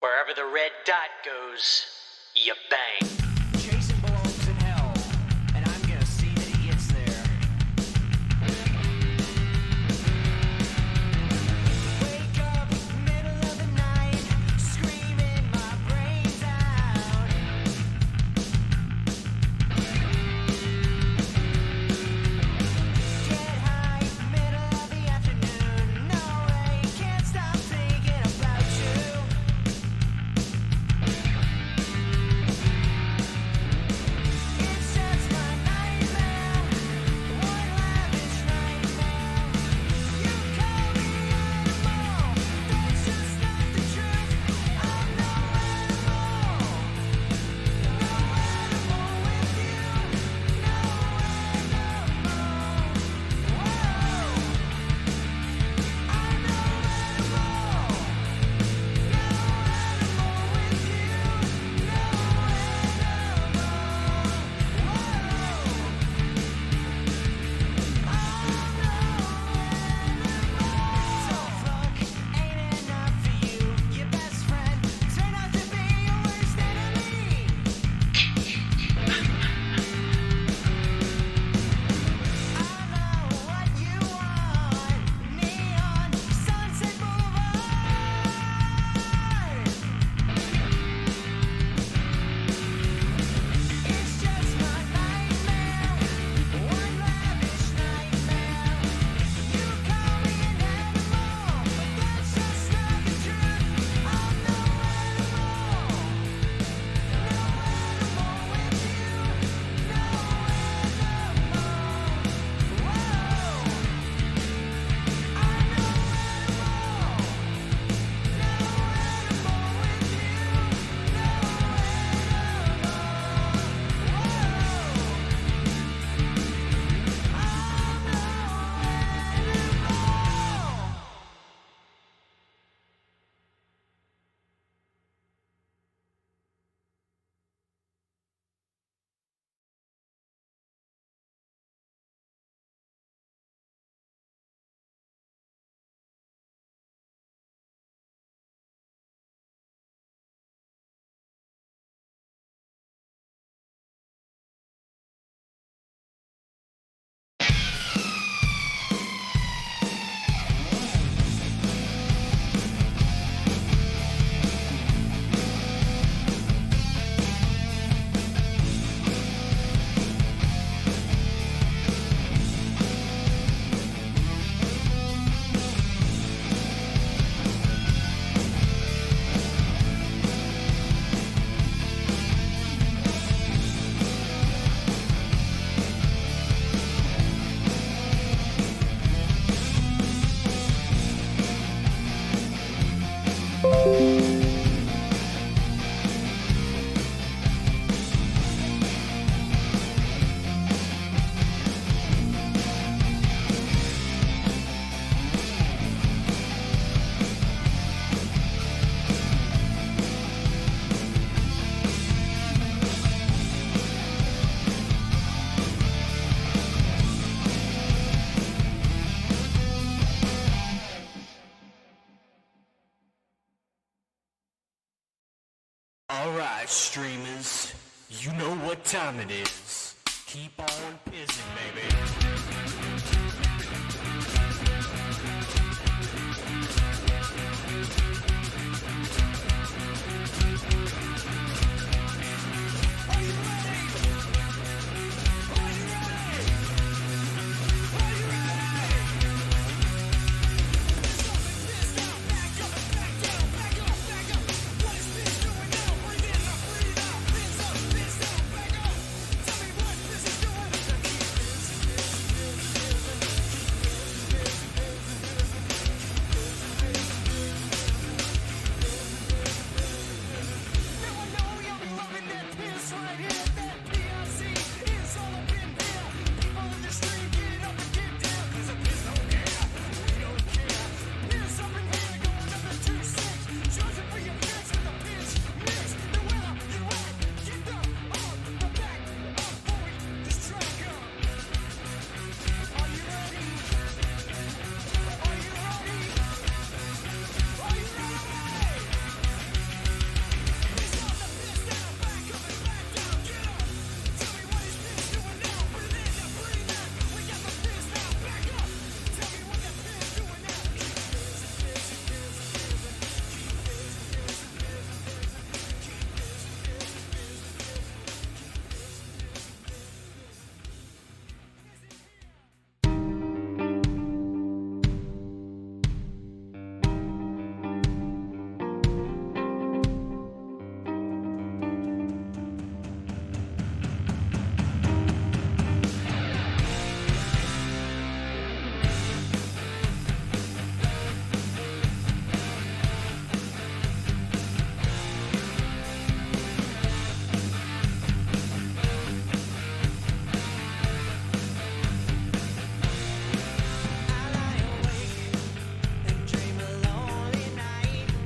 Wherever the red dot goes, you bang. Jason belongs in hell, and I'm gonna see that he gets there. Wake up, middle of the night, screaming my brains out. Get high, middle of the afternoon. No way, can't stop thinking about you. It's just my nightmare, one lavish nightmare. You call me animal, that's just not the truth. I'm no animal, no animal with you, no animal. Whoa, I'm no animal, no animal with you, no ain't enough for you. Your best friend turned out to be your worst enemy. I know what you want. Neon Sunset Boulevard. It's just my nightmare, one lavish nightmare. You call me an animal, but that's just not the truth. I'm no animal, no animal with you, no animal. Whoa, I'm no animal, no animal with you, no Alright, streamers, you know what time it is. Keep on pizzing, baby. Tell me what this is doing.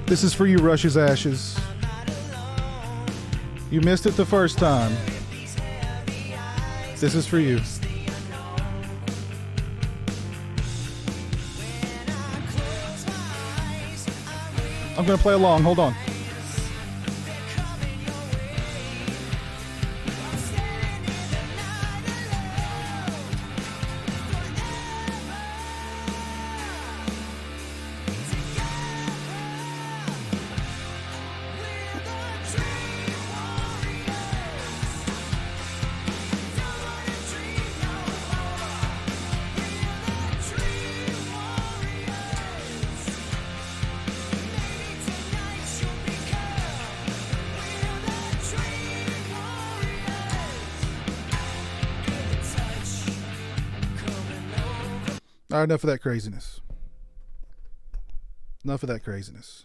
This is for you, Rush's Ashes. You missed it the first time. This is for you. I'm going to play along. Hold on. All right, enough of that craziness. Enough of that craziness.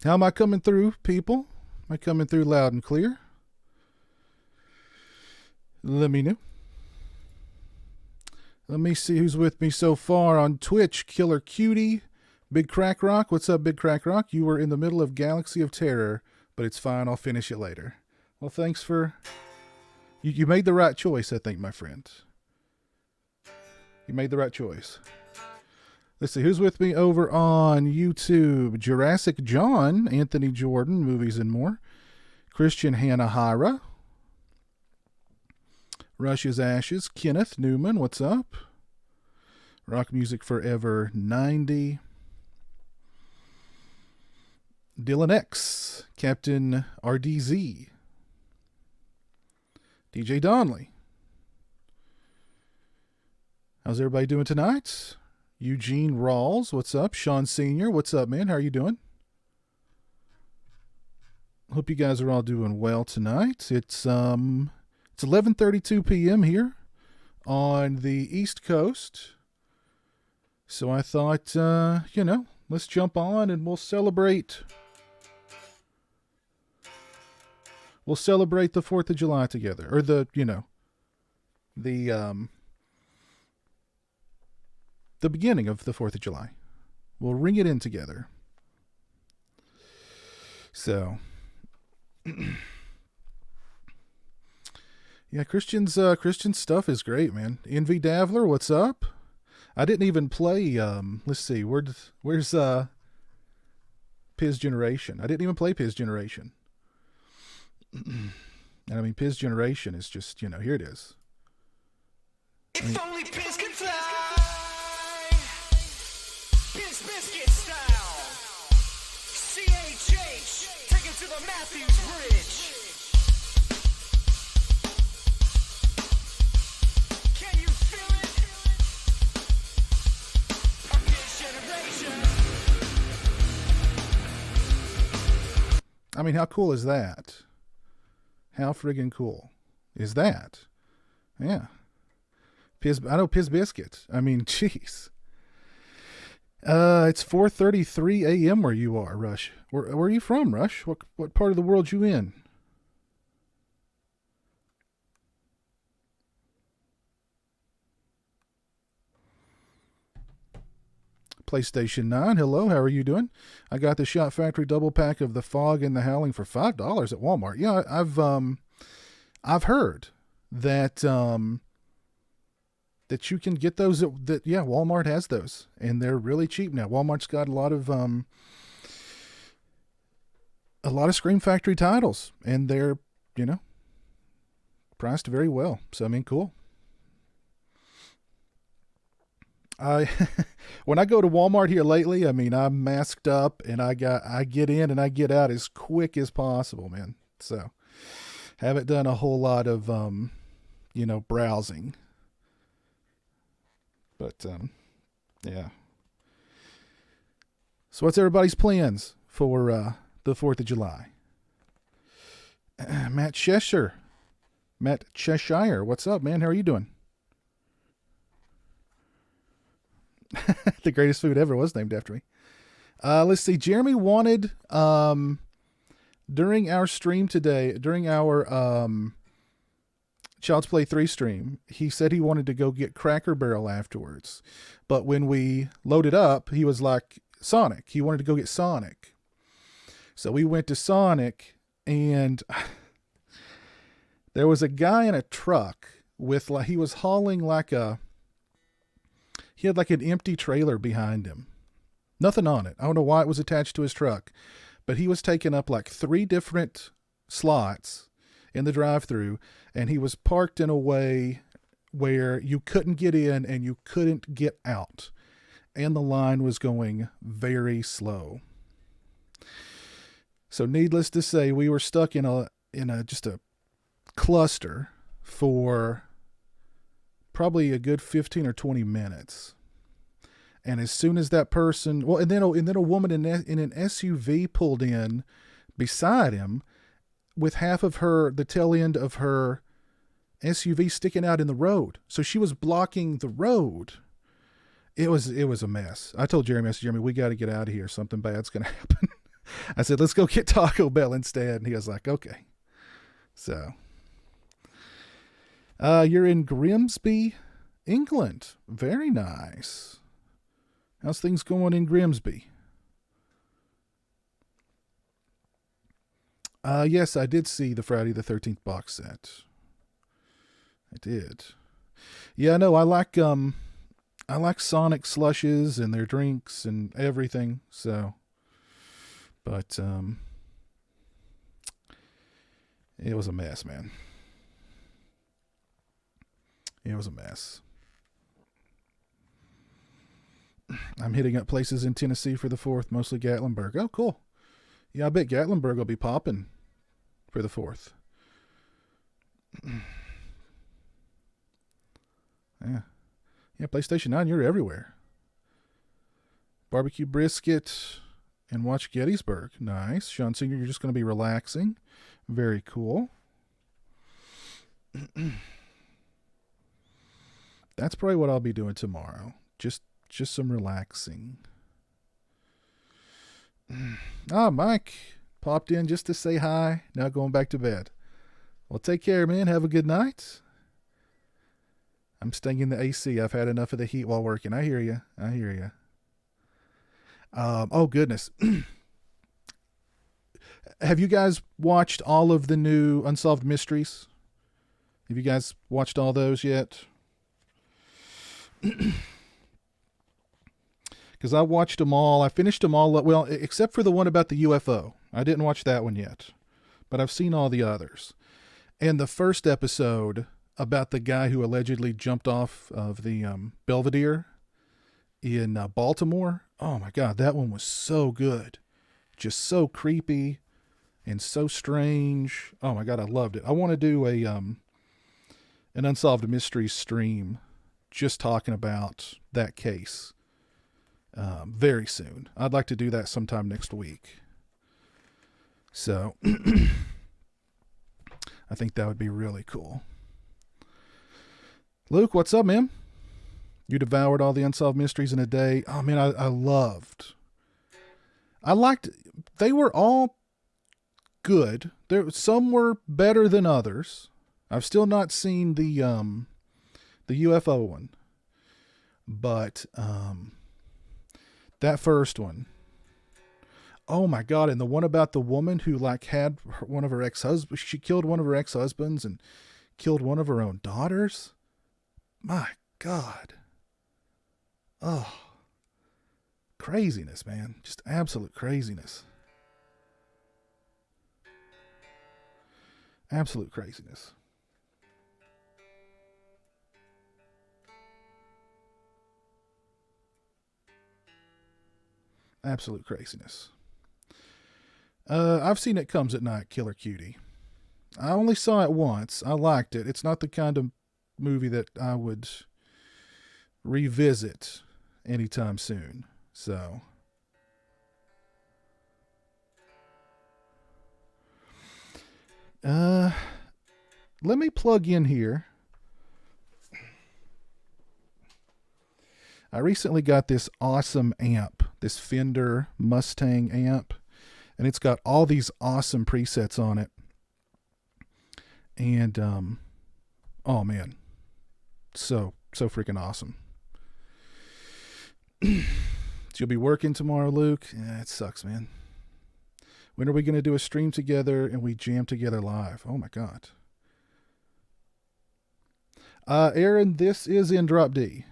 How am I coming through, people? Am I coming through loud and clear? Let me know. Let me see who's with me so far on Twitch. Killer Cutie, Big Crack Rock. What's up, Big Crack Rock? You were in the middle of Galaxy of Terror, but it's fine. I'll finish it later. Well, thanks for... You made the right choice, I think, my friend. You made the right choice. Let's see, who's with me over on YouTube? Jurassic John, Anthony Jordan, Movies and More. Christian Hanna, Rush's Ashes, Kenneth Newman, what's up? Rock Music Forever 90. Dylan X, Captain RDZ. DJ Donnelly. How's everybody doing tonight? Eugene Rawls, what's up? Sean Sr., what's up, man? How are you doing? Hope you guys are all doing well tonight. It's 11:32 p.m. here on the East Coast. So I thought, let's jump on and we'll celebrate. We'll celebrate the 4th of July together. Or the beginning of the 4th of July. We'll ring it in together. So, yeah, Christian's stuff is great, man. Envy Davler, what's up? I didn't even play, let's see, where's Piz Generation? I didn't even play Piz Generation. And I mean, Piz Generation is just, here it is. If only Piz could fly, Piz Biscuit style. CHH, take it to the Matthews Bridge. Can you feel it? A Piz generation. I mean, how cool is that? How friggin' cool is that? Yeah. I know Piz Biscuit. I mean, jeez. It's 4:33 a.m. where you are, Rush. Where are you from, Rush? What part of the world you in? PlayStation 9, hello, how are you doing? I got the Shot Factory double pack of The Fog and the Howling for $5 at Walmart. Yeah, I've heard that that you can get those Walmart has those and they're really cheap now. Walmart's got a lot of Scream Factory titles and they're, priced very well. So I mean, cool. When I go to Walmart here lately, I mean, I'm masked up and I get in and I get out as quick as possible, man. So haven't done a whole lot of, browsing, but, yeah. So what's everybody's plans for, the 4th of July? Matt Cheshire, what's up, man? How are you doing? The greatest food ever was named after me. Let's see. Jeremy wanted, during our stream today, during our Child's Play 3 stream, he said he wanted to go get Cracker Barrel afterwards. But when we loaded up, he was like, Sonic. He wanted to go get Sonic. So we went to Sonic, and there was a guy in a truck with, like, he was hauling he had like an empty trailer behind him. Nothing on it. I don't know why it was attached to his truck, but he was taking up like 3 different slots in the drive-through, and he was parked in a way where you couldn't get in and you couldn't get out. And the line was going very slow. So needless to say, we were stuck in a just a cluster for probably a good 15 or 20 minutes. And as soon as that person, and then a woman in an SUV pulled in beside him with half of the tail end of her SUV sticking out in the road. So she was blocking the road. It was a mess. I told Jeremy, we got to get out of here. Something bad's going to happen. I said, let's go get Taco Bell instead. And he was like, okay. So, you're in Grimsby, England. Very nice. How's things going in Grimsby? Yes, I did see the Friday the 13th box set. I did. Yeah, no, I like Sonic slushes and their drinks and everything. So, but it was a mess, man. It was a mess. I'm hitting up places in Tennessee for the 4th, mostly Gatlinburg. Oh, cool. Yeah, I bet Gatlinburg will be popping for the 4th. Yeah. Yeah, PlayStation 9, you're everywhere. Barbecue brisket and watch Gettysburg. Nice. Sean Sr., you're just going to be relaxing. Very cool. That's probably what I'll be doing tomorrow. Just some relaxing. Mike popped in just to say hi. Now going back to bed. Well, take care, man. Have a good night. I'm staying in the AC. I've had enough of the heat while working. I hear you. Oh, goodness. Have you guys watched all of the new Unsolved Mysteries? Have you guys watched all those yet? Because I watched them all. I finished them all. Well, except for the one about the UFO. I didn't watch that one yet. But I've seen all the others. And the first episode about the guy who allegedly jumped off of the Belvedere in Baltimore. Oh my God, that one was so good. Just so creepy and so strange. Oh my God, I loved it. I want to do an Unsolved Mysteries stream just talking about that case very soon. I'd like to do that sometime next week. So I think that would be really cool. Luke, what's up, man? You devoured all the Unsolved Mysteries in a day. Oh, man, I liked, they were all good. Some were better than others. I've still not seen the UFO one. But that first one. Oh, my God. And the one about the woman who, like, had one of her ex-husbands. She killed one of her ex-husbands and killed one of her own daughters. My God. Oh, craziness, man. Just absolute craziness. Absolute craziness. Absolute craziness. I've seen It Comes at Night, Killer Cutie. I only saw it once. I liked it. It's not the kind of movie that I would revisit anytime soon. So, let me plug in here. I recently got this awesome amp, this Fender Mustang amp, and it's got all these awesome presets on it. And, oh man, so freaking awesome. So you'll be working tomorrow, Luke? Yeah, it sucks, man. When are we going to do a stream together and we jam together live? Oh my God. Aaron, this is in drop D.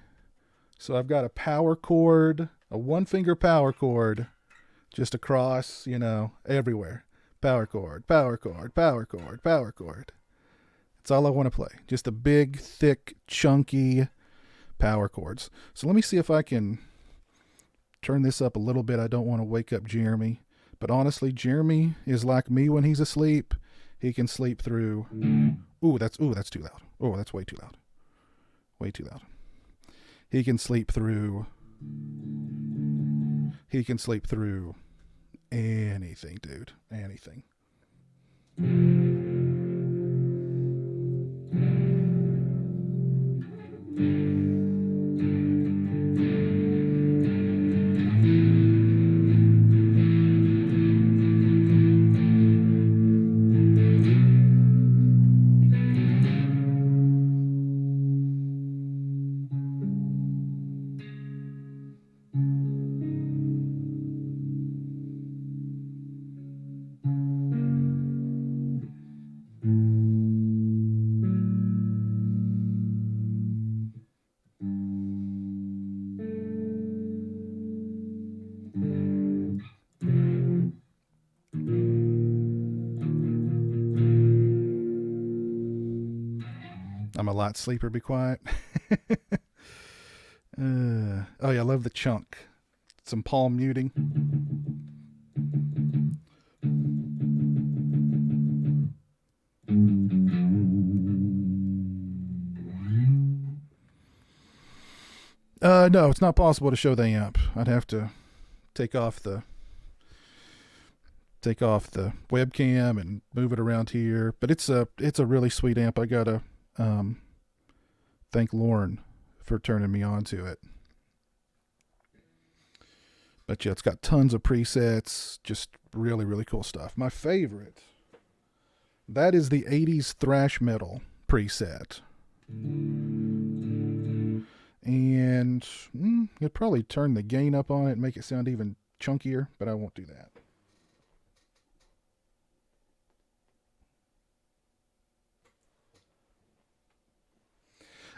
So I've got a power cord, a 1-finger power cord, just across, everywhere. Power cord, power cord, power cord, power cord. That's all I want to play. Just a big, thick, chunky power chords. So let me see if I can turn this up a little bit. I don't want to wake up Jeremy. But honestly, Jeremy is like me when he's asleep. He can sleep through. Ooh, that's too loud. Oh, that's way too loud. Way too loud. He can sleep through anything, dude. Anything. I'm a light sleeper, be quiet. Oh yeah, I love the chunk. Some palm muting. No, it's not possible to show the amp. I'd have to take off the webcam and move it around here. But it's a really sweet amp. I gotta thank Lauren for turning me on to it. But yeah, it's got tons of presets, just really, really cool stuff. My favorite, that is the 80s thrash metal preset. And you'd probably turn the gain up on it and make it sound even chunkier, but I won't do that.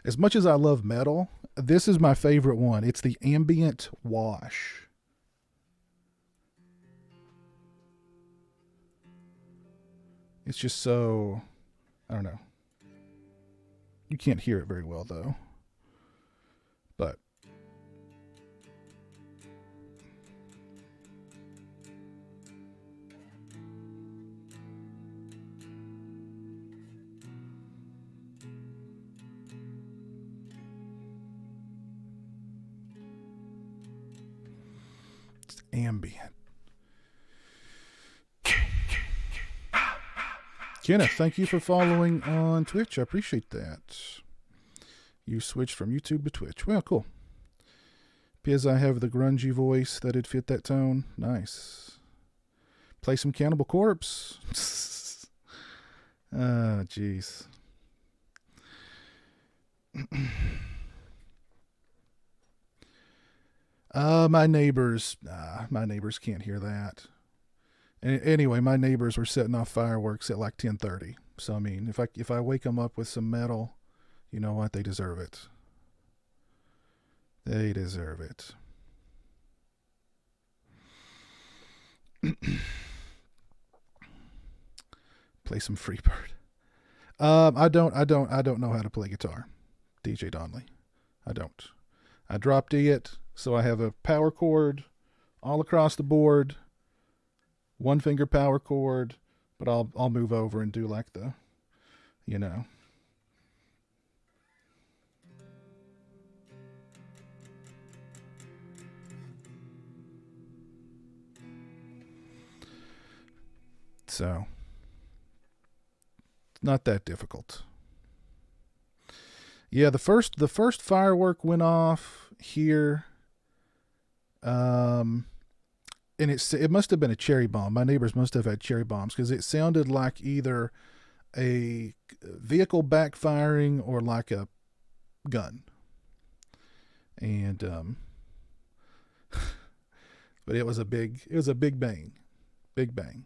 As much as I love metal, this is my favorite one. It's the Ambient Wash. It's just so, I don't know. You can't hear it very well though. But it's ambient. Kenneth, thank you for following on Twitch. I appreciate that. You switched from YouTube to Twitch. Well, cool. Because I have the grungy voice that'd fit that tone. Nice. Play some Cannibal Corpse. Oh, jeez. My neighbors can't hear that. Anyway, my neighbors were setting off fireworks at like 10:30. So I mean, if I wake them up with some metal, you know what? They deserve it. They deserve it. Play some Freebird. I don't know how to play guitar, DJ Donnelly. I don't. I drop D it, so I have a power chord all across the board. 1-finger power chord, but I'll move over and do like the, So it's not that difficult. Yeah, the first firework went off here. And it must have been a cherry bomb. My neighbors must have had cherry bombs because it sounded like either a vehicle backfiring or like a gun. And But it was a big bang. Big bang.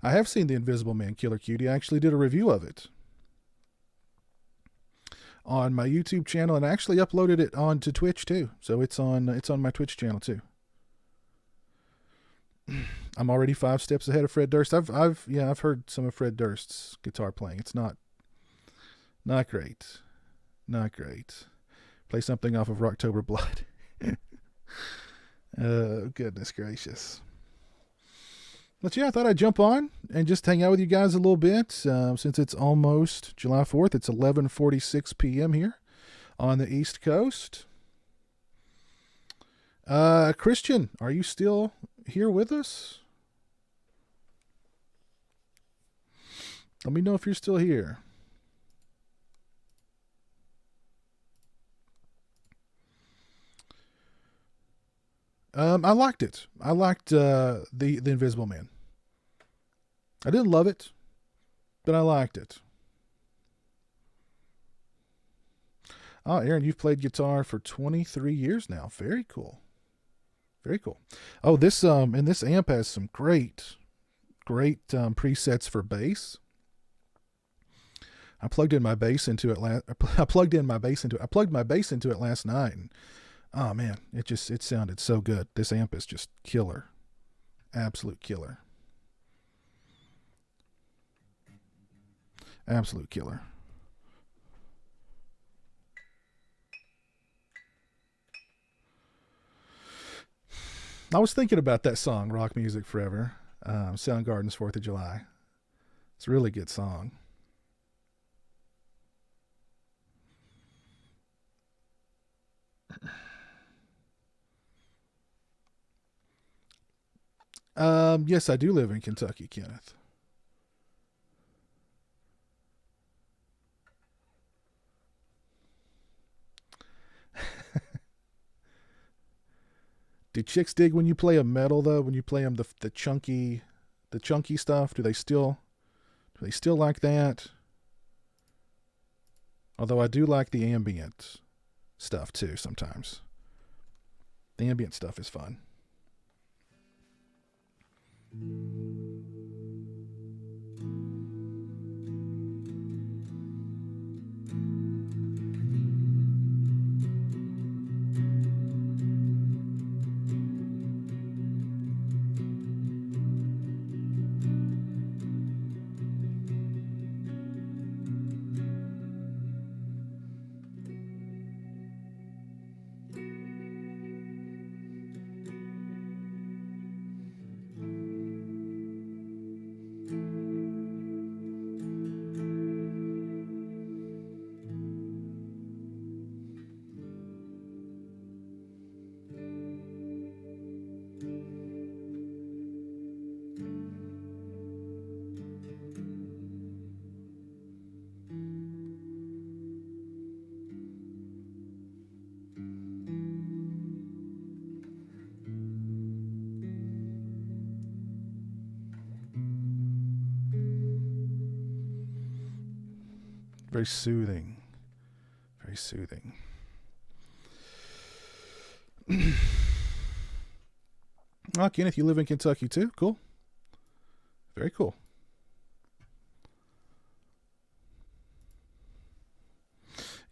I have seen The Invisible Man Killer Cutie. I actually did a review of it on my YouTube channel and actually uploaded it onto Twitch too. So it's on my Twitch channel too. I'm already 5 steps ahead of Fred Durst. I've heard some of Fred Durst's guitar playing. It's not great. Not great. Play something off of Rocktober Blood. Oh, goodness gracious. But yeah, I thought I'd jump on and just hang out with you guys a little bit. Since it's almost July 4th, it's 11:46 p.m. here on the East Coast. Christian, are you still here with us? Let me know if you're still here. I liked it. I liked the Invisible Man. I didn't love it, but I liked it. Oh, Aaron, you've played guitar for 23 years now. Very cool. Very cool. Oh, this and this amp has some great presets for bass. I plugged my bass into it last night, and oh man, it sounded so good. This amp is just killer. Absolute killer. Absolute killer. I was thinking about that song, Rock Music Forever, Soundgarden's 4th of July. It's a really good song. Yes, I do live in Kentucky, Kenneth. Do chicks dig when you play a metal though? When you play them the chunky stuff, do they still like that? Although I do like the ambient stuff too sometimes. The ambient stuff is fun. Very soothing. Very soothing. Oh, Kenneth, you live in Kentucky too? Cool. Very cool.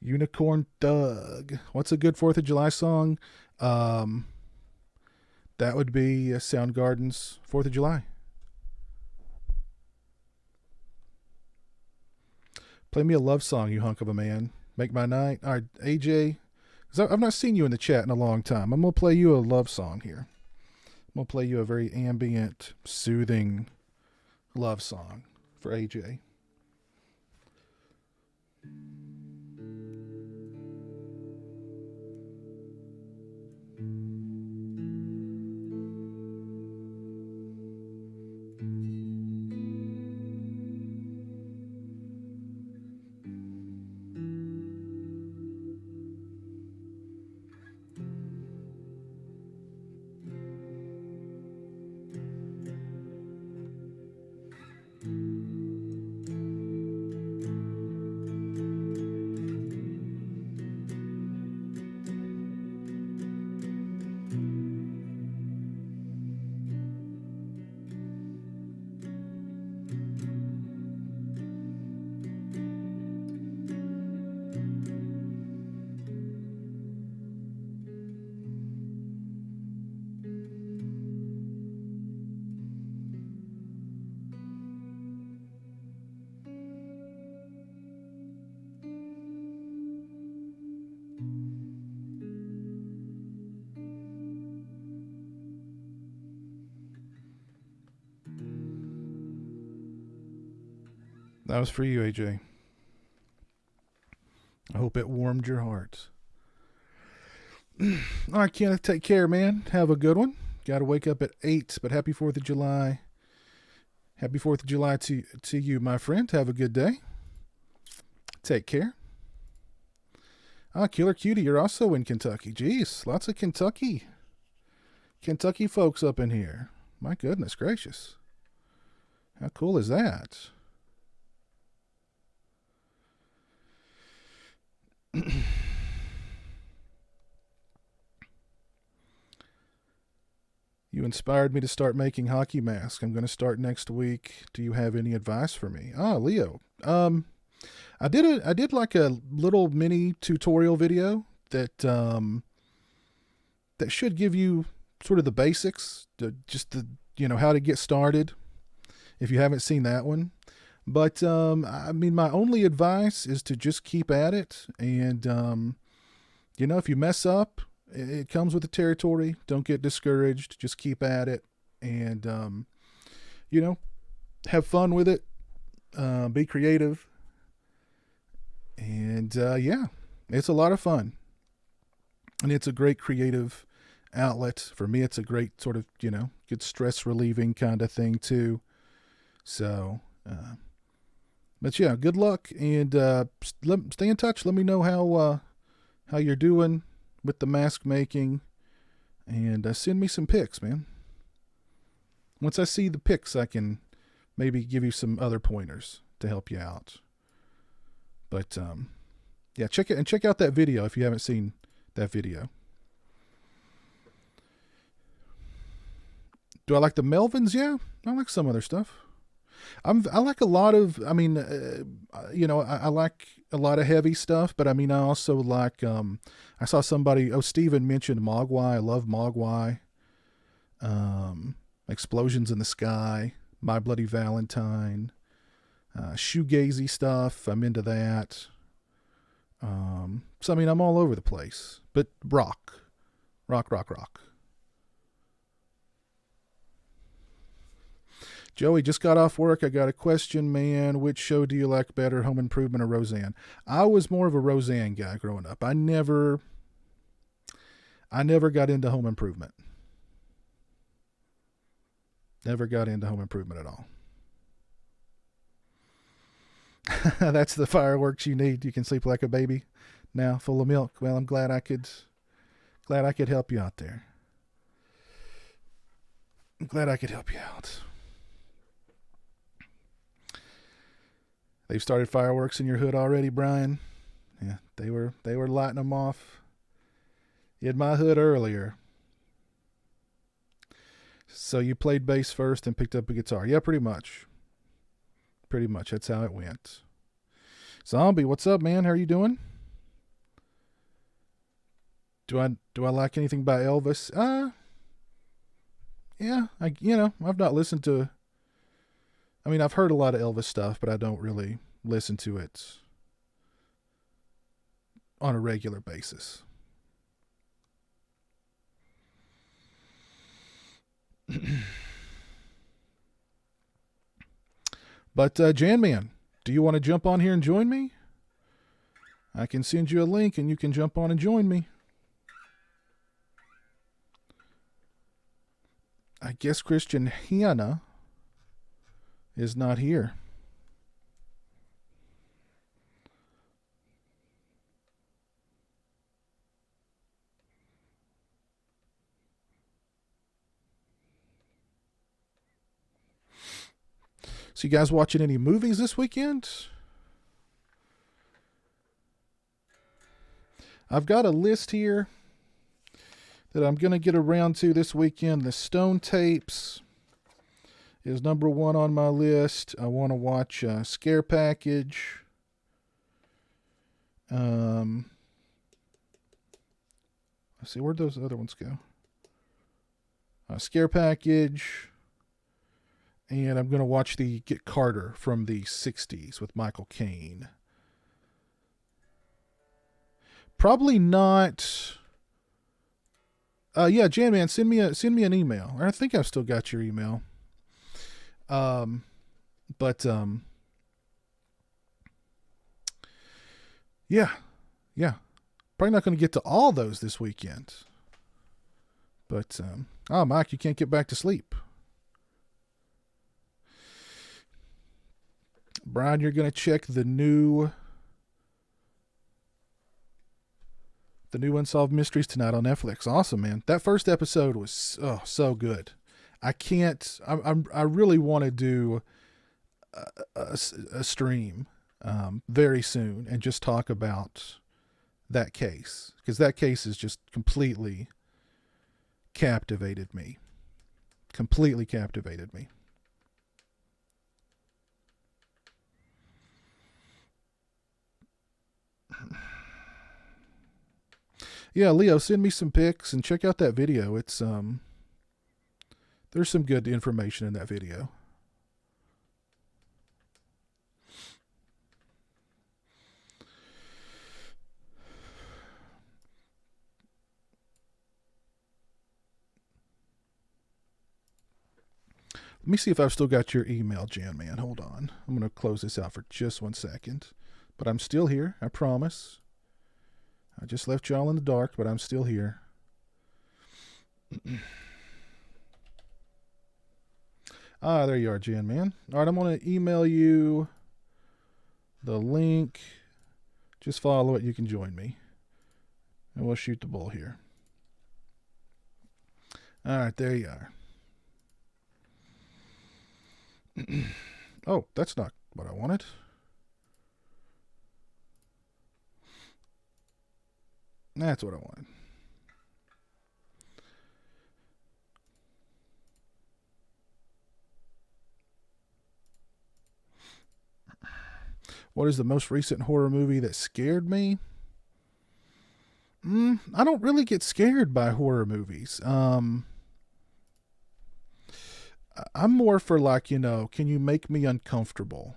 Unicorn Thug. What's a good 4th of July song? That would be Soundgarden's 4th of July. Play me a love song, you hunk of a man. Make my night. All right, AJ, because I've not seen you in the chat in a long time. I'm going to play you a love song here. I'm going to play you a very ambient, soothing love song for AJ. That was for you, AJ. I hope it warmed your heart. All right, Kenneth, take care, man. Have a good one. Got to wake up at 8, but happy 4th of July. Happy 4th of July to you, my friend. Have a good day. Take care. Killer Cutie, you're also in Kentucky. Jeez, lots of Kentucky folks up in here. My goodness gracious. How cool is that? You inspired me to start making hockey masks. I'm going to start next week. Do you have any advice for me? Leo. I did like a little mini tutorial video that should give you sort of the basics, how to get started. If you haven't seen that one, but I mean, my only advice is to just keep at it, and if you mess up, it comes with the territory. Don't get discouraged. Just keep at it, and have fun with it. Be creative, and it's a lot of fun, and it's a great creative outlet for me. It's a great sort of good stress relieving kind of thing too. So, but yeah, good luck, and stay in touch. Let me know how you're doing with the mask making, and send me some pics, man. Once I see the pics, I can maybe give you some other pointers to help you out. But check out that video if you haven't seen that video. Do I like the Melvins? Yeah, I like some other stuff. I like a lot of, I like a lot of heavy stuff, but I also like, I saw somebody, Steven mentioned Mogwai. I love Mogwai. Explosions in the Sky, My Bloody Valentine, shoegazy stuff. I'm into that. So, I'm all over the place, but rock. Joey, just got off work. I got a question, man. Which show do you like better, Home Improvement or Roseanne? I was more of a Roseanne guy growing up. I never got into Home Improvement. Never got into Home Improvement at all. That's the fireworks you need. You can sleep like a baby now, full of milk. Well, I'm glad I could help you out there. I'm glad I could help you out. They've started fireworks in your hood already, Brian? Yeah, they were lighting them off in my hood earlier. So you played bass first and picked up a guitar. Yeah, pretty much. Pretty much. That's how it went. Zombie, what's up, man? How are you doing? Do I like anything by Elvis? Yeah, I've not listened to, I've heard a lot of Elvis stuff, but I don't really listen to it on a regular basis. But Jan Man, do you want to jump on here and join me? I can send you a link and you can jump on and join me. I guess Christian Hanna is not here. So you guys watching any movies this weekend? I've got a list here that I'm going to get around to this weekend. The Stone Tapes is number one on my list. I want to watch Scare Package. Let's see, where'd those other ones go? Scare Package. And I'm going to watch the Get Carter from the 60s with Michael Caine. Probably not. Yeah, Jan Man, send me an email. I think I've still got your email. But Yeah. Yeah. Probably not going to get to all those this weekend. But, oh, Mike, you can't get back to sleep. Brian, you're going to check the new Unsolved Mysteries tonight on Netflix. Awesome, man. That first episode was so good. I really want to do a stream very soon and just talk about that case, because that case has just completely captivated me. Completely captivated me. Yeah, Leo, send me some pics and check out that video. It's there's some good information in that video. Let me see if I've still got your email, Jan Man. Hold on. I'm going to close this out for just 1 second. But I'm still here, I promise. I just left y'all in the dark, but I'm still here. There you are, Jan Man. All right, I'm going to email you the link. Just follow it. You can join me. And we'll shoot the bull here. All right, there you are. Oh, that's not what I wanted. That's what I wanted. What is the most recent horror movie that scared me? I don't really get scared by horror movies. I'm more for like, can you make me uncomfortable?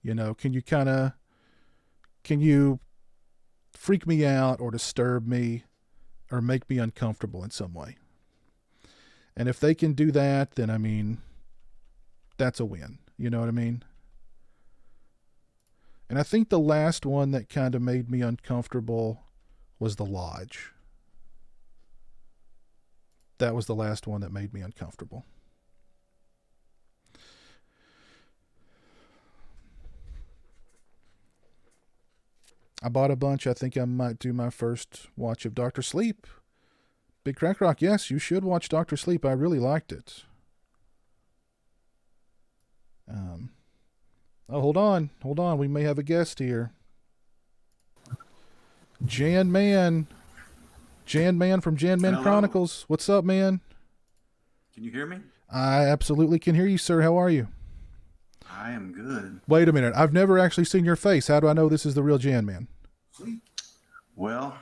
Can you freak me out or disturb me or make me uncomfortable in some way? And if they can do that, then I mean, that's a win. You know what I mean? And I think the last one that kind of made me uncomfortable was The Lodge. That was the last one that made me uncomfortable. I bought a bunch. I think I might do my first watch of Dr. Sleep. Big Crack Rock, yes, you should watch Dr. Sleep. I really liked it. Hold on. We may have a guest here. Jan Man from Jan Man Hello. Chronicles. What's up, man? Can you hear me? I absolutely can hear you, sir. How are you? I am good. Wait a minute. I've never actually seen your face. How do I know this is the real Jan Man? Well,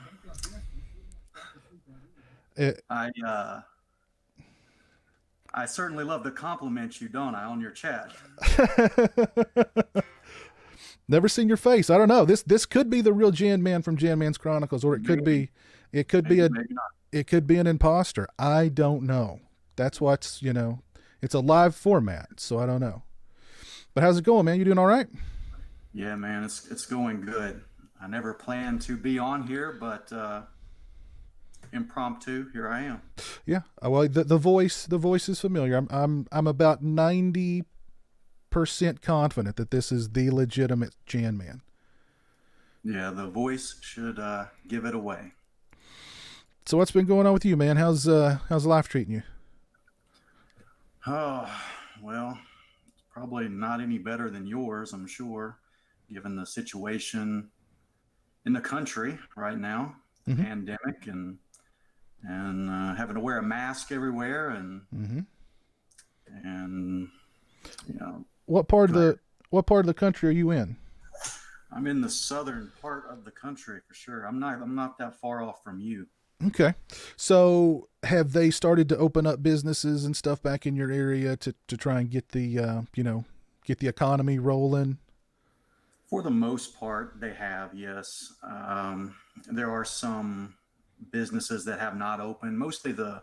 I certainly love to compliment you, don't I, on your chat? Never seen your face. I don't know. This could be the real Jan Man from Jan Man's Chronicles, or it could be Maybe not. it could be an imposter. I don't know. That's what's, it's a live format, so I don't know. But how's it going, man? You doing all right? Yeah, man, it's going good. I never planned to be on here, but impromptu, here I am. Yeah. Well, the voice is familiar. I'm about 90% confident that this is the legitimate Jan Man. Yeah, the voice should give it away. So what's been going on with you, man? How's life treating you? Oh, well, it's probably not any better than yours, I'm sure, given the situation in the country right now, pandemic and having to wear a mask everywhere and What part of the country are you in? I'm in the southern part of the country for sure. I'm not that far off from you. Okay. So have they started to open up businesses and stuff back in your area to try and get the, get the economy rolling? For the most part, they have, yes. There are some businesses that have not opened, mostly the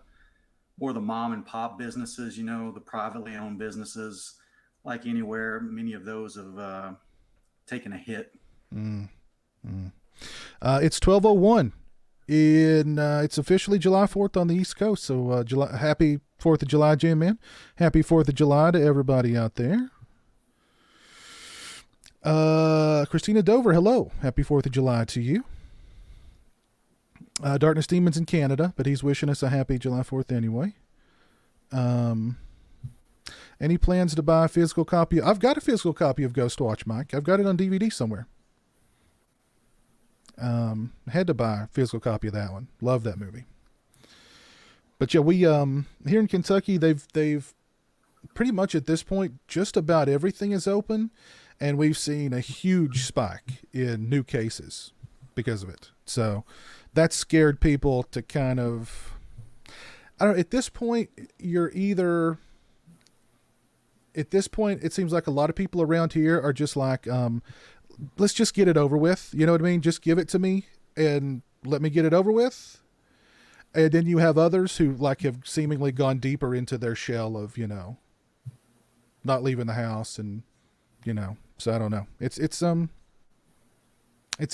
mom and pop businesses, the privately owned businesses. Like anywhere, many of those have taken a hit. It's 12:01 it's officially July 4th on the East Coast. So happy 4th of July, Jam Man. Happy 4th of July to everybody out there. Christina Dover, hello. Happy 4th of July to you. Darkness Demons in Canada, but he's wishing us a happy July 4th anyway. Any plans to buy a physical copy? I've got a physical copy of Ghost Watch, Mike. I've got it on DVD somewhere. Had to buy a physical copy of that one. Love that movie. But yeah, we here in Kentucky, they've pretty much at this point just about everything is open, and we've seen a huge spike in new cases because of it. So that scared people to kind of, I don't know, at this point it seems like a lot of people around here are just like, let's just get it over with. You know what I mean? Just give it to me and let me get it over with. And then you have others who like have seemingly gone deeper into their shell of, not leaving the house and, so I don't know. It's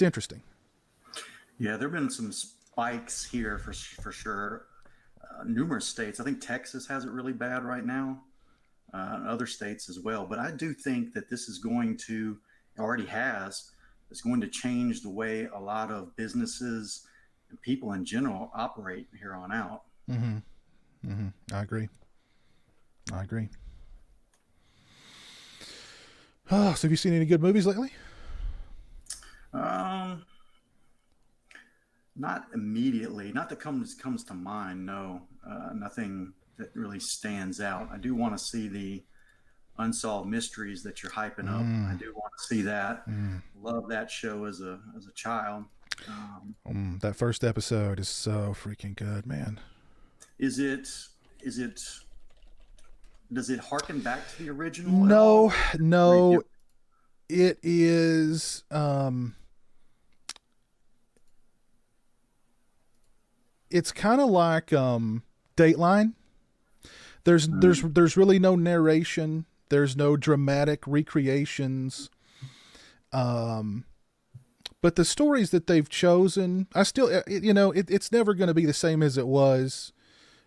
interesting. Yeah, there have been some spikes here for sure. Numerous states. I think Texas has it really bad right now. And other states as well. But I do think that this is going to, already has, it's going to change the way a lot of businesses and people in general operate here on out. Mm-hmm. Mm-hmm. I agree. Oh, so have you seen any good movies lately? Not immediately. Not that comes to mind. No, nothing that really stands out. I do want to see the Unsolved Mysteries that you're hyping up. I do want to see that. Love that show as a child. That first episode is so freaking good, man. Does it harken back to the original? No. It is it's kind of like Dateline. There's really no narration. There's no dramatic recreations. But the stories that they've chosen, I still, it's never going to be the same as it was,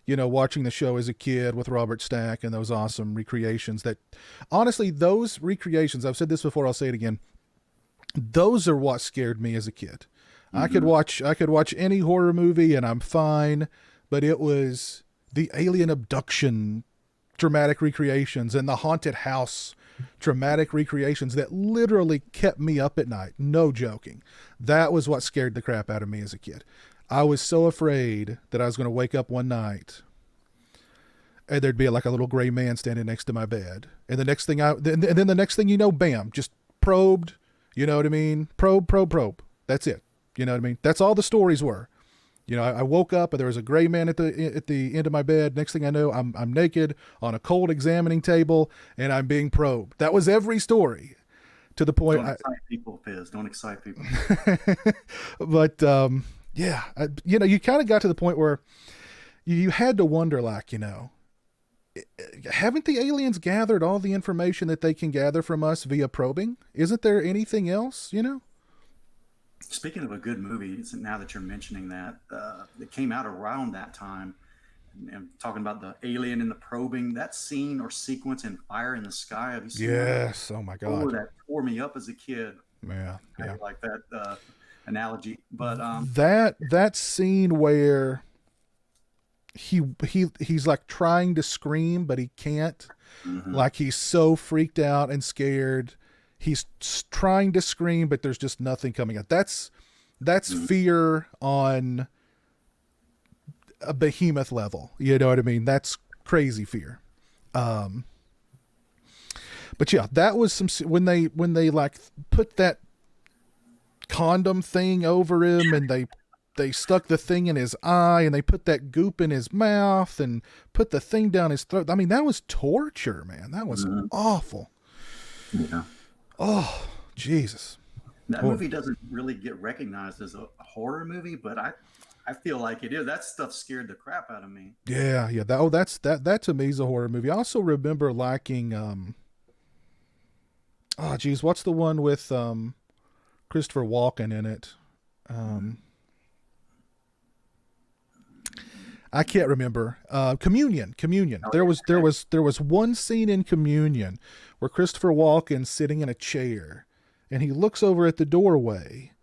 watching the show as a kid with Robert Stack and those awesome recreations that, honestly, those recreations, I've said this before, I'll say it again. Those are what scared me as a kid. Mm-hmm. I could watch any horror movie and I'm fine, but it was the alien abduction dramatic recreations and the haunted house dramatic recreations that literally kept me up at night. No joking. That was what scared the crap out of me as a kid. I was so afraid that I was going to wake up one night and there'd be like a little gray man standing next to my bed. And the next thing then the next thing you know, bam, just probed, you know what I mean? Probe. That's it. You know what I mean? That's all the stories were. I woke up and there was a gray man at the end of my bed. Next thing I know, I'm naked on a cold examining table and I'm being probed. That was every story, to the point. Don't excite people, Piz. Don't excite people. But yeah, you kind of got to the point where you had to wonder, like, haven't the aliens gathered all the information that they can gather from us via probing? Isn't there anything else? Speaking of a good movie, now that you're mentioning that, it came out around that time, and talking about the alien and the probing, that scene or sequence in Fire in the Sky. Have you seen Yes. that? Oh my God. That tore me up as a kid. Yeah. I like that analogy. But that scene where he's like trying to scream, but he can't. Mm-hmm. Like he's so freaked out and scared. He's trying to scream, but there's just nothing coming out. That's fear on a behemoth level. You know what I mean? That's crazy fear. But yeah, that was when they like put that condom thing over him and they stuck the thing in his eye and they put that goop in his mouth and put the thing down his throat. I mean, that was torture, man. That was awful. Yeah. Oh, Jesus. That movie doesn't really get recognized as a horror movie, but I feel like it is. That stuff scared the crap out of me. Yeah. That to me is a horror movie. I also remember liking, what's the one with, Christopher Walken in it. I can't remember. Communion. There was one scene in Communion where Christopher Walken's sitting in a chair, and he looks over at the doorway,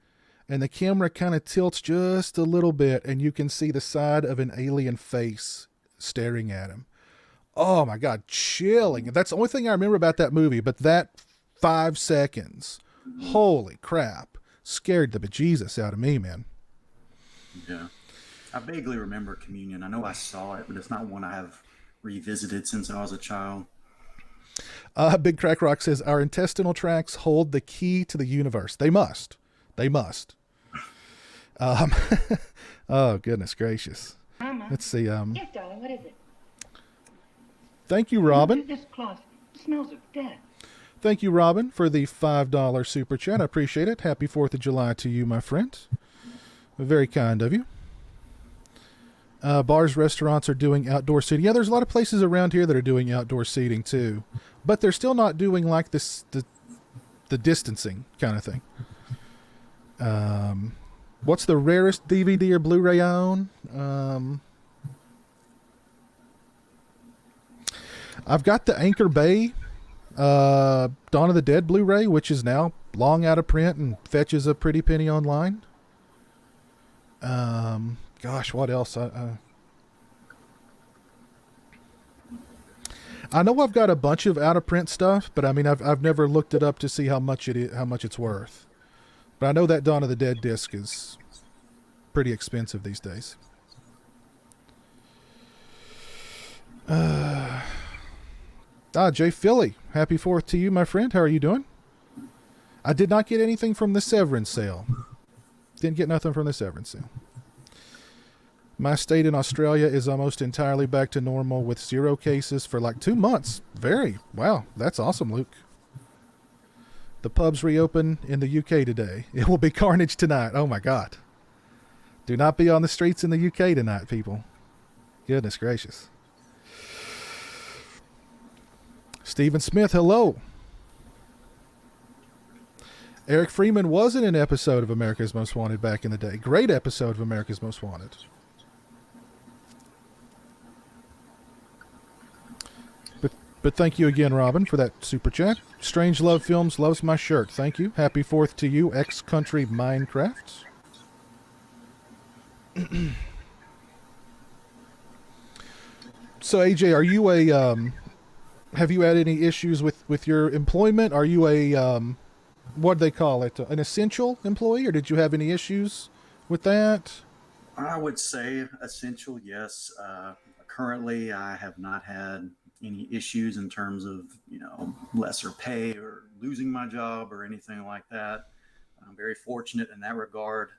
and the camera kind of tilts just a little bit, and you can see the side of an alien face staring at him. Oh my God, chilling. That's the only thing I remember about that movie, but that 5 seconds, holy crap, scared the bejesus out of me, man. Yeah. I vaguely remember Communion. I know I saw it, but it's not one I have revisited since I was a child. Big Crack Rock says, our intestinal tracts hold the key to the universe. They must. Oh, goodness gracious. Mama. Let's see. Yes, darling, what is it? Thank you, Robin. This closet smells of death. Thank you, Robin, for the $5 super chat. I appreciate it. Happy 4th of July to you, my friend. Very kind of you. Bars, restaurants are doing outdoor seating. Yeah, there's a lot of places around here that are doing outdoor seating too, but they're still not doing like this the distancing kind of thing. What's the rarest DVD or Blu-ray I own? I've got the Anchor Bay Dawn of the Dead Blu-ray, which is now long out of print and fetches a pretty penny online. Gosh, what else? I know I've got a bunch of out of print stuff, but I mean I've never looked it up to see how much it's worth. But I know that Dawn of the Dead disc is pretty expensive these days. Jay Philly, happy 4th to you, my friend. How are you doing? I did not get anything from the Severance sale. Didn't get nothing from the Severance sale. My state in Australia is almost entirely back to normal with 0 cases for like 2 months. Wow, that's awesome, Luke. The pubs reopen in the UK today. It will be carnage tonight. Oh my God. Do not be on the streets in the UK tonight, people. Goodness gracious. Stephen Smith, hello. Eric Freeman was in an episode of America's Most Wanted back in the day. Great episode of America's Most Wanted. But thank you again, Robin, for that super chat. Strange Love Films loves my shirt. Thank you. Happy 4th to you, X-Country Minecraft. So, AJ, are you have you had any issues with your employment? Are you what do they call it? An essential employee, or did you have any issues with that? I would say essential, yes. Currently, I have not had any issues in terms of, lesser pay or losing my job or anything like that. I'm very fortunate in that regard.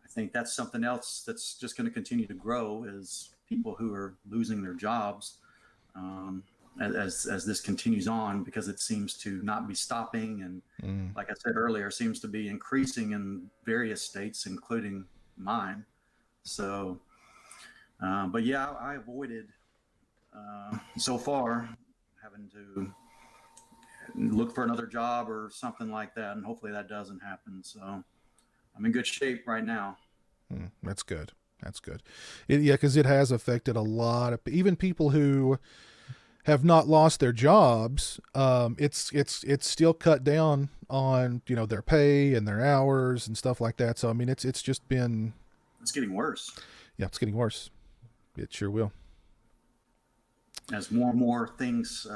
I think that's something else that's just going to continue to grow is people who are losing their jobs as this continues on, because it seems to not be stopping. And like I said earlier, seems to be increasing in various states, including mine. So, but yeah, I avoided so far having to look for another job or something like that, and hopefully that doesn't happen. So I'm in good shape right now. That's good. Because it has affected a lot of even people who have not lost their jobs. It's still cut down on their pay and their hours and stuff like that. So I mean it's getting worse. Yeah, it's getting worse. It sure will. As more and more things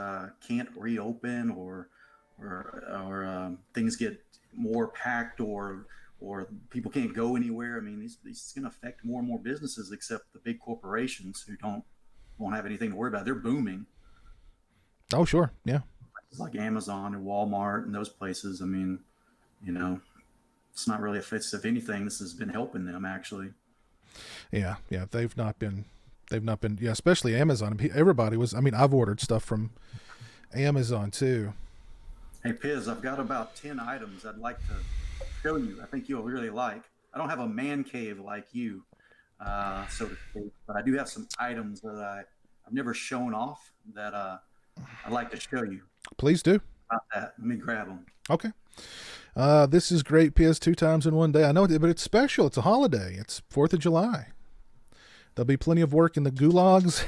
can't reopen, or things get more packed, or people can't go anywhere. I mean, this is going to affect more and more businesses, except the big corporations who won't have anything to worry about. They're booming. Oh, sure, yeah. It's like Amazon and Walmart and those places. I mean, it's not really if anything, this has been helping them actually. Yeah, they've not been, especially Amazon. Everybody was, I've ordered stuff from Amazon too. Hey, Piz, I've got about 10 items I'd like to show you. I think you'll really like. I don't have a man cave like you, so to speak, but I do have some items that I've never shown off that I'd like to show you. Please do. About that. Let me grab them. Okay. This is great, PS, 2 times in one day. I know, but it's special. It's a holiday. It's 4th of July. There'll be plenty of work in the gulags.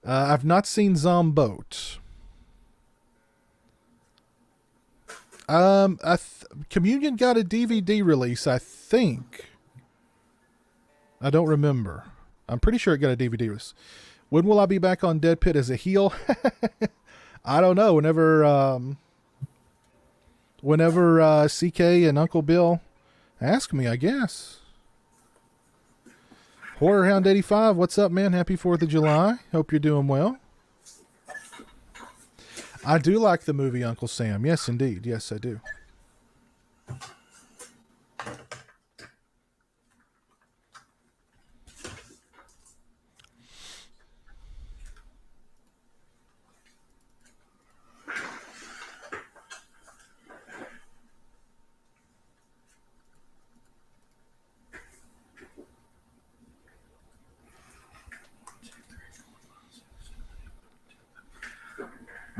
I've not seen Zomboat. Communion got a DVD release, I think. I don't remember. I'm pretty sure it got a DVD release. When will I be back on Dead Pit as a heel? I don't know. Whenever CK and Uncle Bill ask me, I guess. Horrorhound 85, what's up, man? Happy 4th of July. Hope you're doing well. I do like the movie Uncle Sam. Yes, indeed. Yes, I do.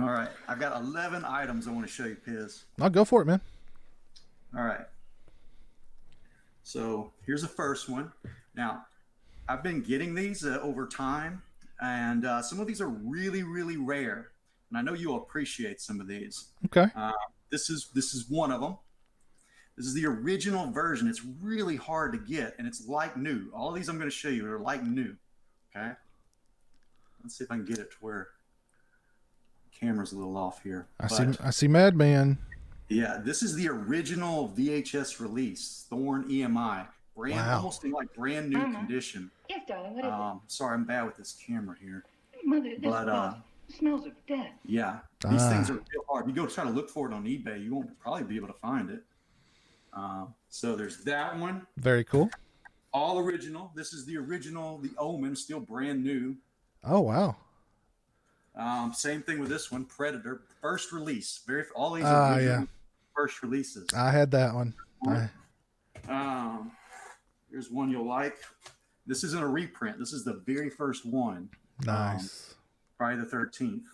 All right, I've got 11 items I want to show you, Piz. I'll go for it, man. All right. So here's the first one. Now, I've been getting these over time, and some of these are really, really rare. And I know you'll appreciate some of these. Okay. This is one of them. This is the original version. It's really hard to get, and it's like new. All of these I'm going to show you are like new. Okay. Let's see if I can get it to where camera's a little off here. I see Madman. Yeah, this is the original VHS release, Thorn EMI, almost in like brand new condition. Yes, darling, what is Sorry, I'm bad with this camera here. it? Mother, this But smells of death. yeah, these things are real hard. You go try to look for it on eBay, you won't probably be able to find it. So there's that one. Very cool. All original. This is the original, the Omen, still brand new. Oh, wow. Same thing with this one, Predator, first release. All these are original first releases. I had that one. Here's one you'll like. This isn't a reprint. This is the very first one. Nice. Friday the 13th.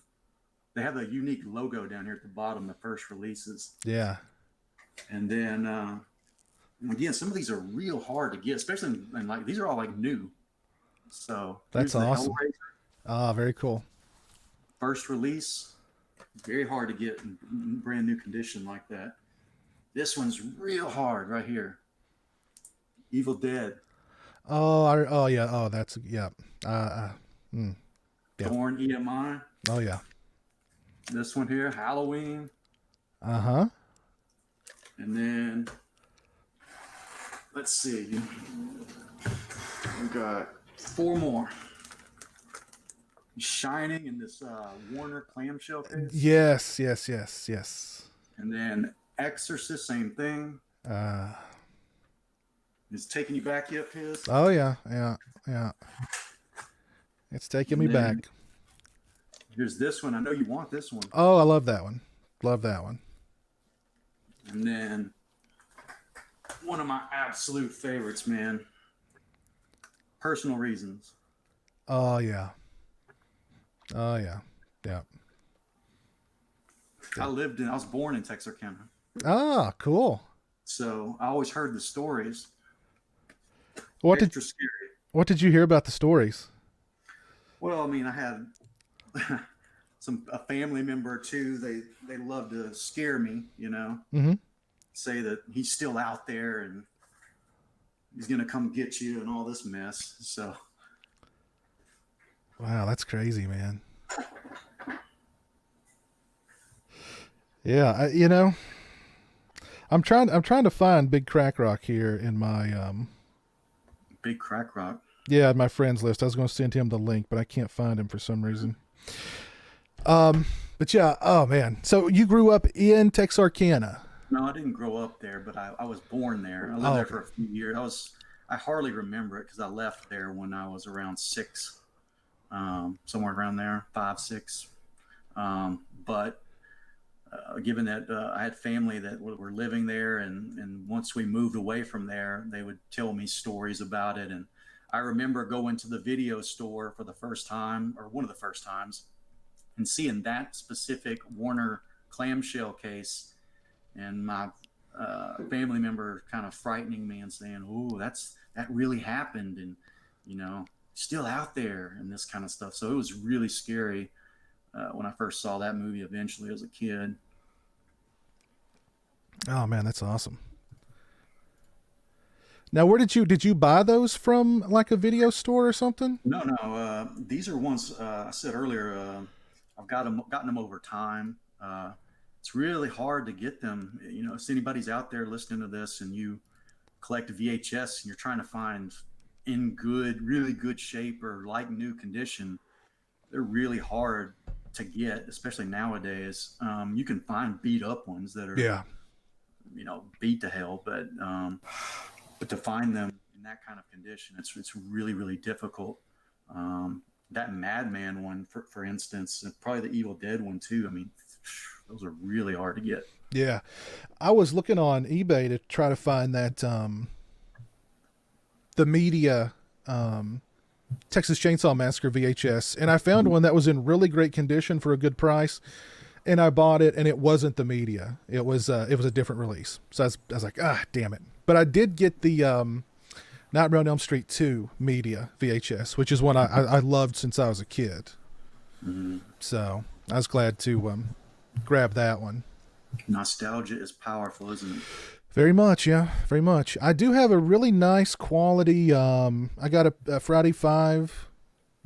They have the unique logo down here at the bottom, the first releases. Yeah. And then, again, some of these are real hard to get, especially in like, these are all like new. So that's awesome. Very cool. First release, very hard to get in brand new condition like that. This one's real hard right here. Evil Dead. That's yeah. Yeah. Thorn EMI. Oh yeah. This one here, Halloween. Uh-huh. And then let's see. We got 4 more. Shining in this Warner clamshell case. Yes. And then Exorcist, same thing. Is taking you back yet, Piz? Oh yeah. It's taking me back. Here's this one. I know you want this one. Oh, I love that one. Love that one. And then one of my absolute favorites, man. Personal Reasons. Oh yeah. Yeah. I was born in Texarkana. Ah, cool. So I always heard the stories. Extra scary. What did you hear about the stories? Well, I mean, I had a family member or two. They love to scare me, you know. Mm-hmm. Say that he's still out there and he's gonna come get you and all this mess. So. Wow, that's crazy, man. Yeah, I'm trying to find Big Crack Rock here in my Big Crack Rock. Yeah, my friends list. I was going to send him the link, but I can't find him for some reason. But yeah, oh man. So you grew up in Texarkana? No, I didn't grow up there, but I was born there. I lived there for a few years. I hardly remember it because I left there when I was around 6. Somewhere around there, 5, 6. But given that I had family that were living there, and once we moved away from there, they would tell me stories about it. And I remember going to the video store for the first time, or one of the first times, and seeing that specific Warner clamshell case and my family member kind of frightening me and saying, "Oh, that really happened," and still out there and this kind of stuff. So it was really scary when I first saw that movie eventually as a kid. Oh man, that's awesome. Now, where did you buy those from? Like a video store or something? No, no, these are ones I said earlier. I've gotten them over time. It's really hard to get them. If anybody's out there listening to this and you collect a VHS and you're trying to find in really good shape or like new condition, they're really hard to get, especially nowadays. You can find beat up ones that are, Yeah. beat to hell, but to find them in that kind of condition, it's really, really difficult. That Madman one, for instance, and probably the Evil Dead one too. I mean, those are really hard to get. Yeah. I was looking on eBay to try to find that the media Texas Chainsaw Massacre VHS, and I found one that was in really great condition for a good price, and I bought it, and it wasn't the media. It was a different release. So I was like, damn it. But I did get the Nightmare on Elm Street 2 media VHS, which is one I loved since I was a kid. Mm-hmm. So I was glad to grab that one. Nostalgia is powerful, isn't it? Very much, yeah, very much. I do have a really nice quality. I got a Friday 5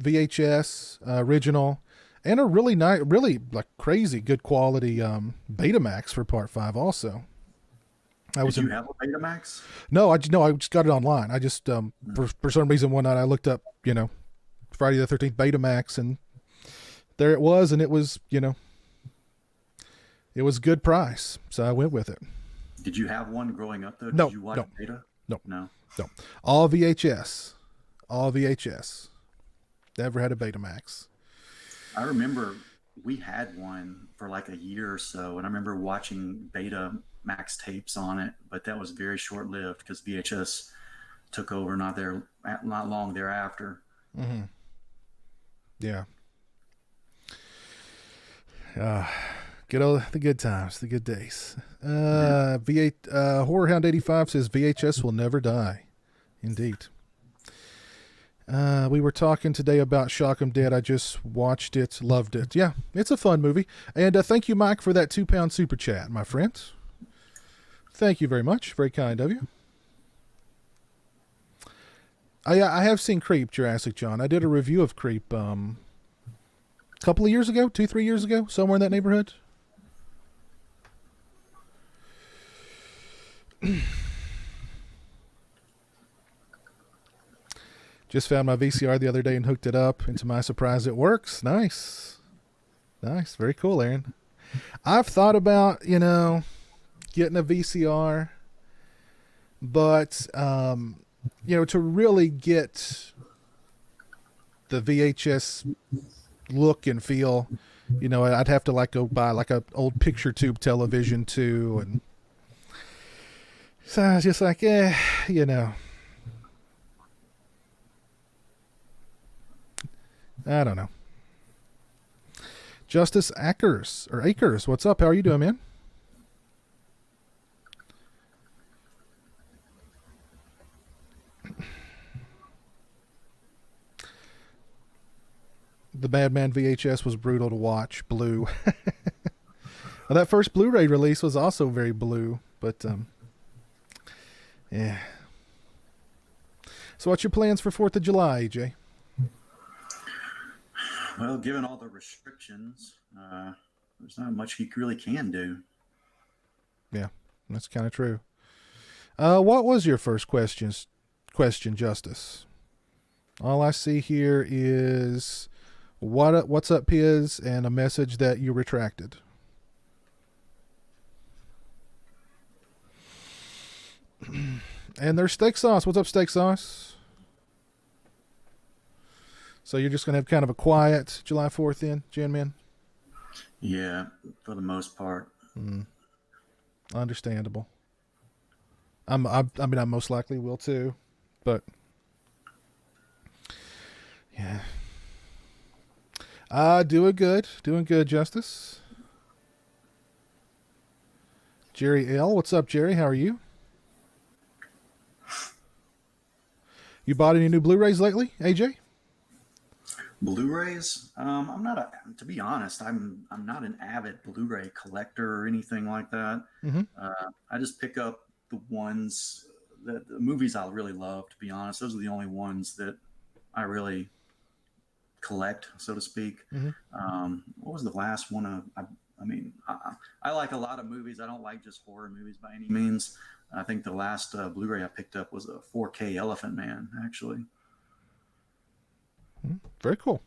VHS original, and a really nice, really like crazy good quality Betamax for Part 5 also. Did you have a Betamax? No, I just got it online. I just for some reason one night I looked up, Friday the 13th Betamax, and there it was, and it was, it was a good price, so I went with it. Did you have one growing up though? No, Did you watch no. Beta? No. No. No, all VHS, all VHS. Never had a Betamax. I remember we had one for like a year or so, and I remember watching Betamax tapes on it, but that was very short lived because VHS took over not long thereafter. Mm-hmm. Yeah. Good old the good times, the good days. V8 Horror Hound 85 says VHS will never die. Indeed. We were talking today about Shock 'em Dead. I just watched it, loved it. Yeah, it's a fun movie. And thank you, Mike, for that £2 super chat, my friend. Thank you very much. Very kind of you. I have seen Creep, Jurassic John. I did a review of Creep a couple of years ago, 2-3 years ago, somewhere in that neighborhood. Just found my VCR the other day and hooked it up, and to my surprise it works. Nice. Very cool, Aaron. I've thought about, getting a VCR, but to really get the VHS look and feel, I'd have to go buy like a old picture tube television too, and so I was just like, I don't know. Justice Akers, what's up? How are you doing, man? The Madman VHS was brutal to watch. Blue. Well, that first Blu-ray release was also very blue, but yeah. So what's your plans for 4th of July, AJ? Well, given all the restrictions, there's not much he really can do. Yeah, that's kind of true. What was your first question, Justice? All I see here is what's up, Piz, and a message that you retracted. And there's Steak Sauce. What's up, Steak Sauce? So you're just going to have kind of a quiet July 4th then, Jan Man? Yeah, for the most part. Understandable. I most likely will too, but yeah. Doing good, Justice. Jerry L. What's up, Jerry? How are you? You bought any new Blu-rays lately, AJ? Blu-rays. To be honest, I'm not an avid Blu-ray collector or anything like that. Mhm. I just pick up the ones the movies I really love. To be honest, those are the only ones that I really collect, so to speak. What was the last one? I like a lot of movies. I don't like just horror movies by any means. I think the last Blu-ray I picked up was a 4K Elephant Man, actually. Very cool.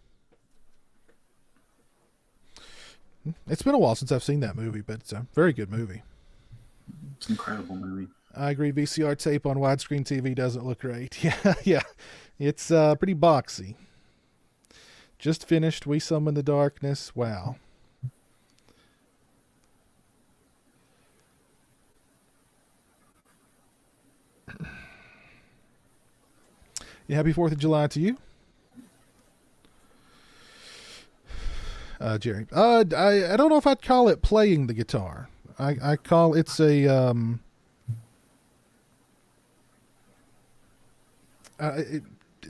It's been a while since I've seen that movie, but it's a very good movie. It's an incredible movie. I agree. VCR tape on widescreen TV doesn't look great. Yeah. It's pretty boxy. Just finished We Summon the Darkness. Wow. Yeah, happy 4th of July to you. Jerry. I don't know if I'd call it playing the guitar. I call it's a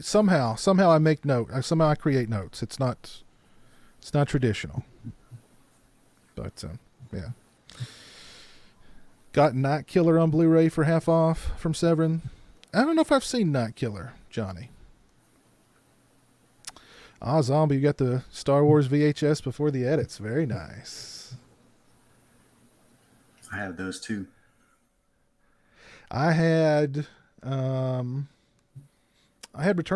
somehow I make note. Somehow I create notes. It's not traditional. But yeah. Got Night Killer on Blu-ray for half off from Severin. I don't know if I've seen Night Killer, Johnny. Zombie, you got the Star Wars VHS before the edits. Very nice. I have those too. I had Return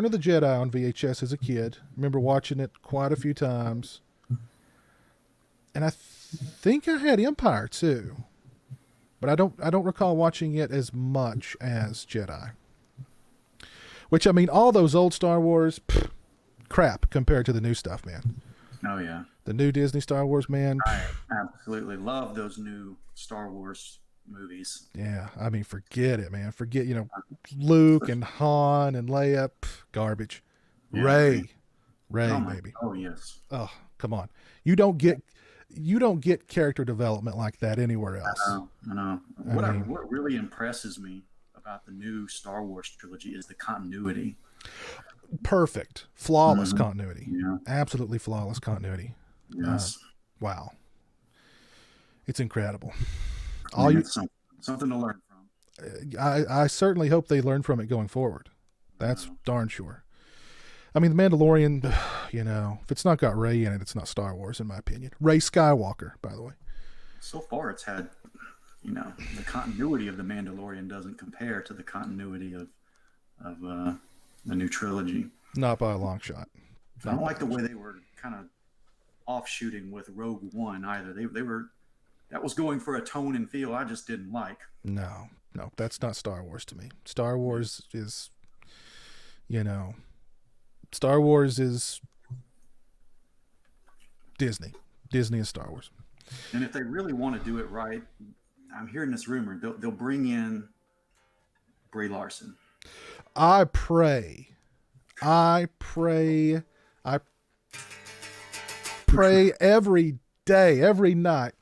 of the Jedi on VHS as a kid. Remember watching it quite a few times. And I think I had Empire too. But I don't recall watching it as much as Jedi. Which, I mean, all those old Star Wars, crap compared to the new stuff, man. Oh, yeah. The new Disney Star Wars, man. I absolutely love those new Star Wars movies. Yeah, I mean, forget it, man. Forget, Luke and Han and Leia, garbage. Yeah, Ray, oh, baby. Oh, yes. Oh, come on. You don't get character development like that anywhere else. I know. What really impresses me about the new Star Wars trilogy is the continuity. Perfect. Flawless continuity. Yeah. Absolutely flawless continuity. Yes. Wow. It's incredible. It's something to learn from. I certainly hope they learn from it going forward. That's darn sure. I mean, The Mandalorian, if it's not got Rey in it, it's not Star Wars, in my opinion. Rey Skywalker, by the way. So far, it's had, the continuity of The Mandalorian doesn't compare to the continuity of the new trilogy. Not by a long shot. I don't like the way they were kind of offshooting with Rogue One either. They were, that was going for a tone and feel I just didn't like. No, that's not Star Wars to me. Star Wars is, Star Wars is Disney. Disney is Star Wars. And if they really want to do it right, I'm hearing this rumor, they'll bring in Brie Larson. I pray every day, every night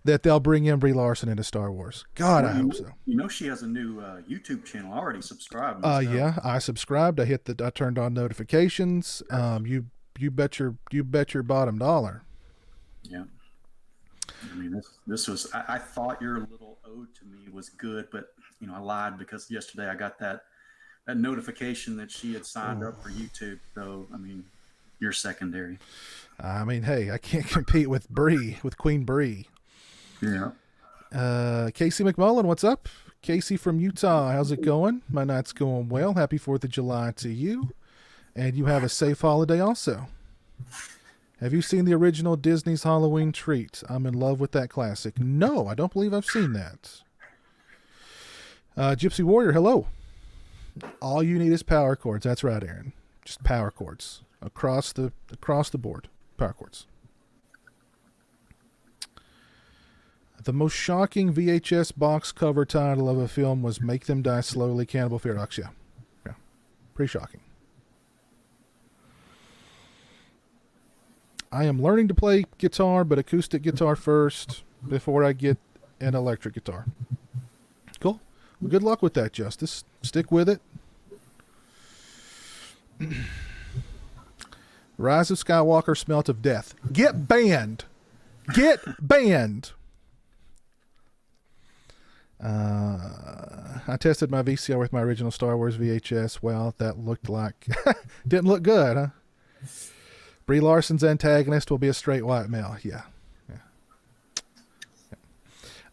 that they'll bring in Brie Larson into Star Wars. God, I hope so. She has a new YouTube channel. I already subscribed. Yeah, I subscribed. I turned on notifications. You bet your bottom dollar. Yeah. I mean, this was. I thought your little ode to me was good, but I lied because yesterday I got that notification that she had signed up for YouTube. So I mean, you're secondary. I mean, hey, I can't compete with Queen Brie. Yeah. Casey McMullen, what's up? Casey from Utah, how's it going? My night's going well. Happy 4th of July to you. And you have a safe holiday also. Have you seen the original Disney's Halloween Treat? I'm in love with that classic. No, I don't believe I've seen that. Gypsy Warrior, hello. All you need is power cords. That's right, Aaron. Just power cords. Across the board. Power cords. The most shocking VHS box cover title of a film was Make Them Die Slowly, Cannibal Ferox. Yeah. Pretty shocking. I am learning to play guitar, but acoustic guitar first before I get and electric guitar. Cool. Well, good luck with that, Justice. Stick with it. Rise of Skywalker, Smelt of Death. Get banned. Get banned. I tested my VCR with my original Star Wars VHS. Well, that looked like... didn't look good, huh? Brie Larson's antagonist will be a straight white male. Yeah.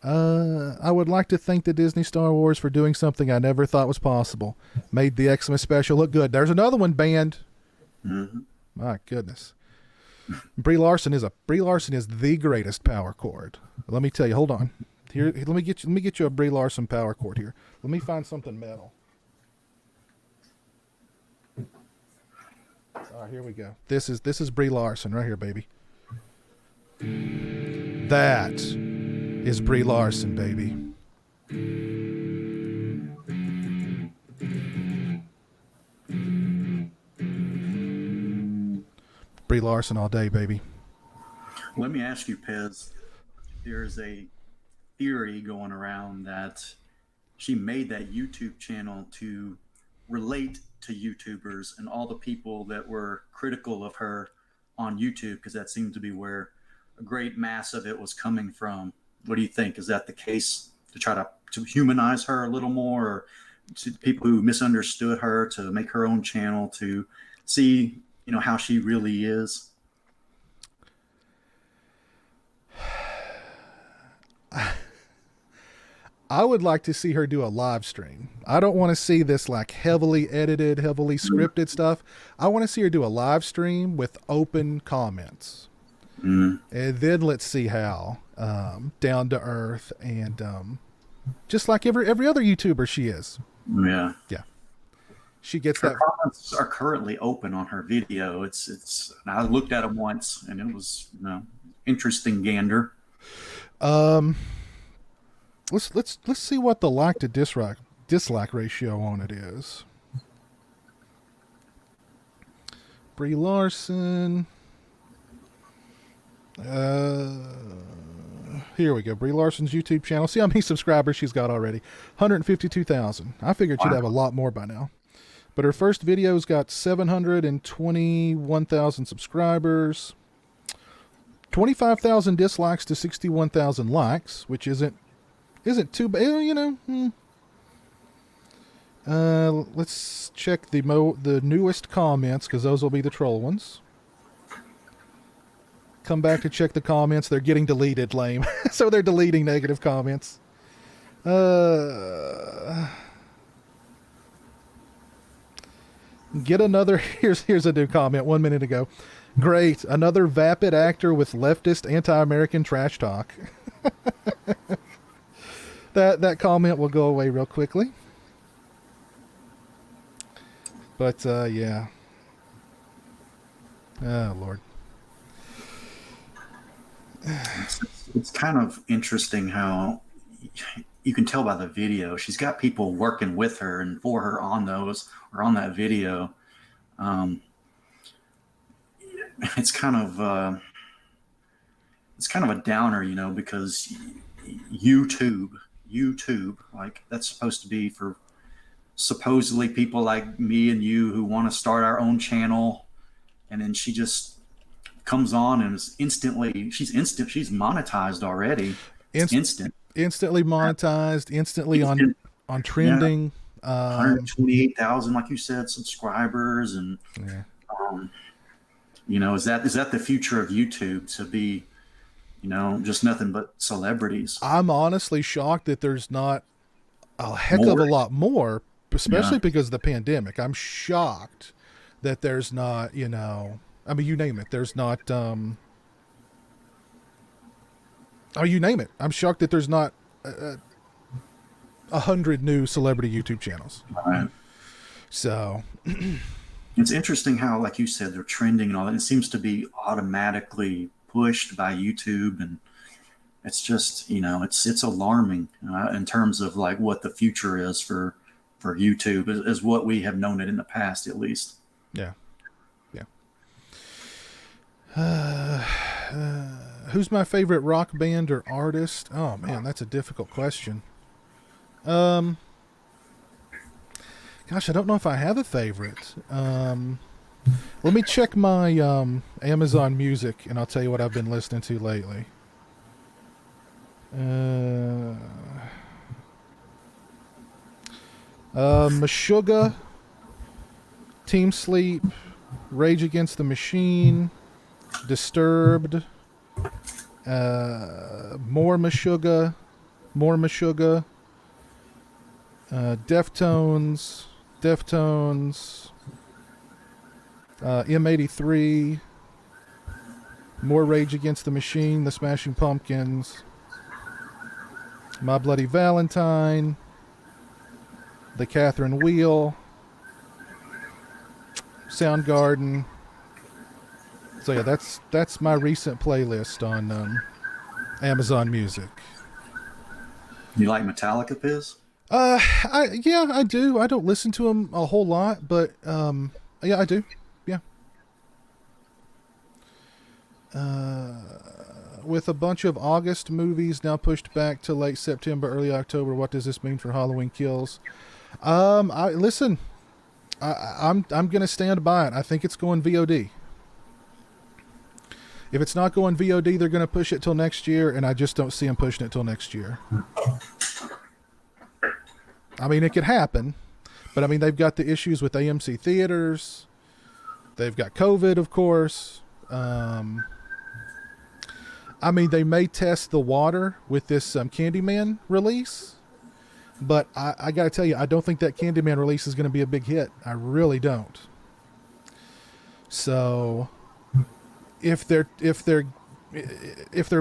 I would like to thank the Disney Star Wars for doing something I never thought was possible. Made the Xmas special look good. There's another one banned. Mm-hmm. My goodness. Brie Larson is the greatest power chord. Let me tell you. Hold on. Here, let me get you a Brie Larson power chord here. Let me find something metal. All right, here we go. This is Brie Larson right here, baby. That is Brie Larson, baby. Brie Larson all day, baby. Let me ask you, Pez. There's a theory going around that she made that YouTube channel to relate to YouTubers and all the people that were critical of her on YouTube, because that seemed to be where a great mass of it was coming from. What do you think? Is that the case, to try to humanize her a little more, or to people who misunderstood her, to make her own channel, to see, how she really is? I would like to see her do a live stream. I don't want to see this like heavily edited, heavily scripted stuff. I want to see her do a live stream with open comments. And then let's see how down to earth and just like every other YouTuber she is. Yeah. Yeah. She gets Her that. comments are currently open on her video. It's. I looked at them once, and it was interesting gander. Let's see what the like to dislike ratio on it is. Brie Larson. Here we go. Brie Larson's YouTube channel. See how many subscribers she's got already. 152,000. I figured she'd have a lot more by now. But her first video's got 721,000 subscribers. 25,000 dislikes to 61,000 likes, which isn't too bad, Let's check the newest comments, because those will be the troll ones. Come back to check the comments. They're getting deleted, lame. So they're deleting negative comments. Get another. Here's a new comment 1 minute ago. Great, another vapid actor with leftist anti-American trash talk. That comment will go away real quickly. But yeah. Oh Lord. It's kind of interesting how you can tell by the video she's got people working with her and for her on that video. It's kind of a downer, because YouTube, like, that's supposed to be for supposedly people like me and you who want to start our own channel, and then she just comes on and is she's monetized already. Instantly monetized, instantly on trending. 128,000, like you said, subscribers, and is that the future of YouTube, to be just nothing but celebrities? I'm honestly shocked that there's not a heck of a lot more, especially because of the pandemic. I'm shocked that there's not, you name it. There's not, you name it. I'm shocked that there's not 100 new celebrity YouTube channels. Right. So it's interesting how, like you said, they're trending and all that. It seems to be automatically pushed by YouTube, and it's just, it's alarming in terms of like what the future is for YouTube, is what we have known it in the past, at least. Yeah. Who's my favorite rock band or artist? Oh man, that's a difficult question. Gosh, I don't know if I have a favorite. Let me check my Amazon Music, and I'll tell you what I've been listening to lately. Meshuggah, Team Sleep, Rage Against the Machine, Disturbed, more Meshuggah, Deftones, M83, more Rage Against the Machine, The Smashing Pumpkins, My Bloody Valentine, The Catherine Wheel, Soundgarden. So yeah, that's my recent playlist on Amazon Music. You like Metallica, Piz? I do. I don't listen to them a whole lot, but yeah, I do. Yeah. With a bunch of August movies now pushed back to late September, early October, what does this mean for Halloween Kills? I'm gonna stand by it. I think it's going VOD. If it's not going VOD, they're gonna push it till next year, and I just don't see them pushing it till next year. I mean, it could happen, but I mean, they've got the issues with AMC theaters. They've got COVID, of course. I mean, they may test the water with this Candyman release, but I got to tell you, I don't think that Candyman release is going to be a big hit. I really don't. So, if they're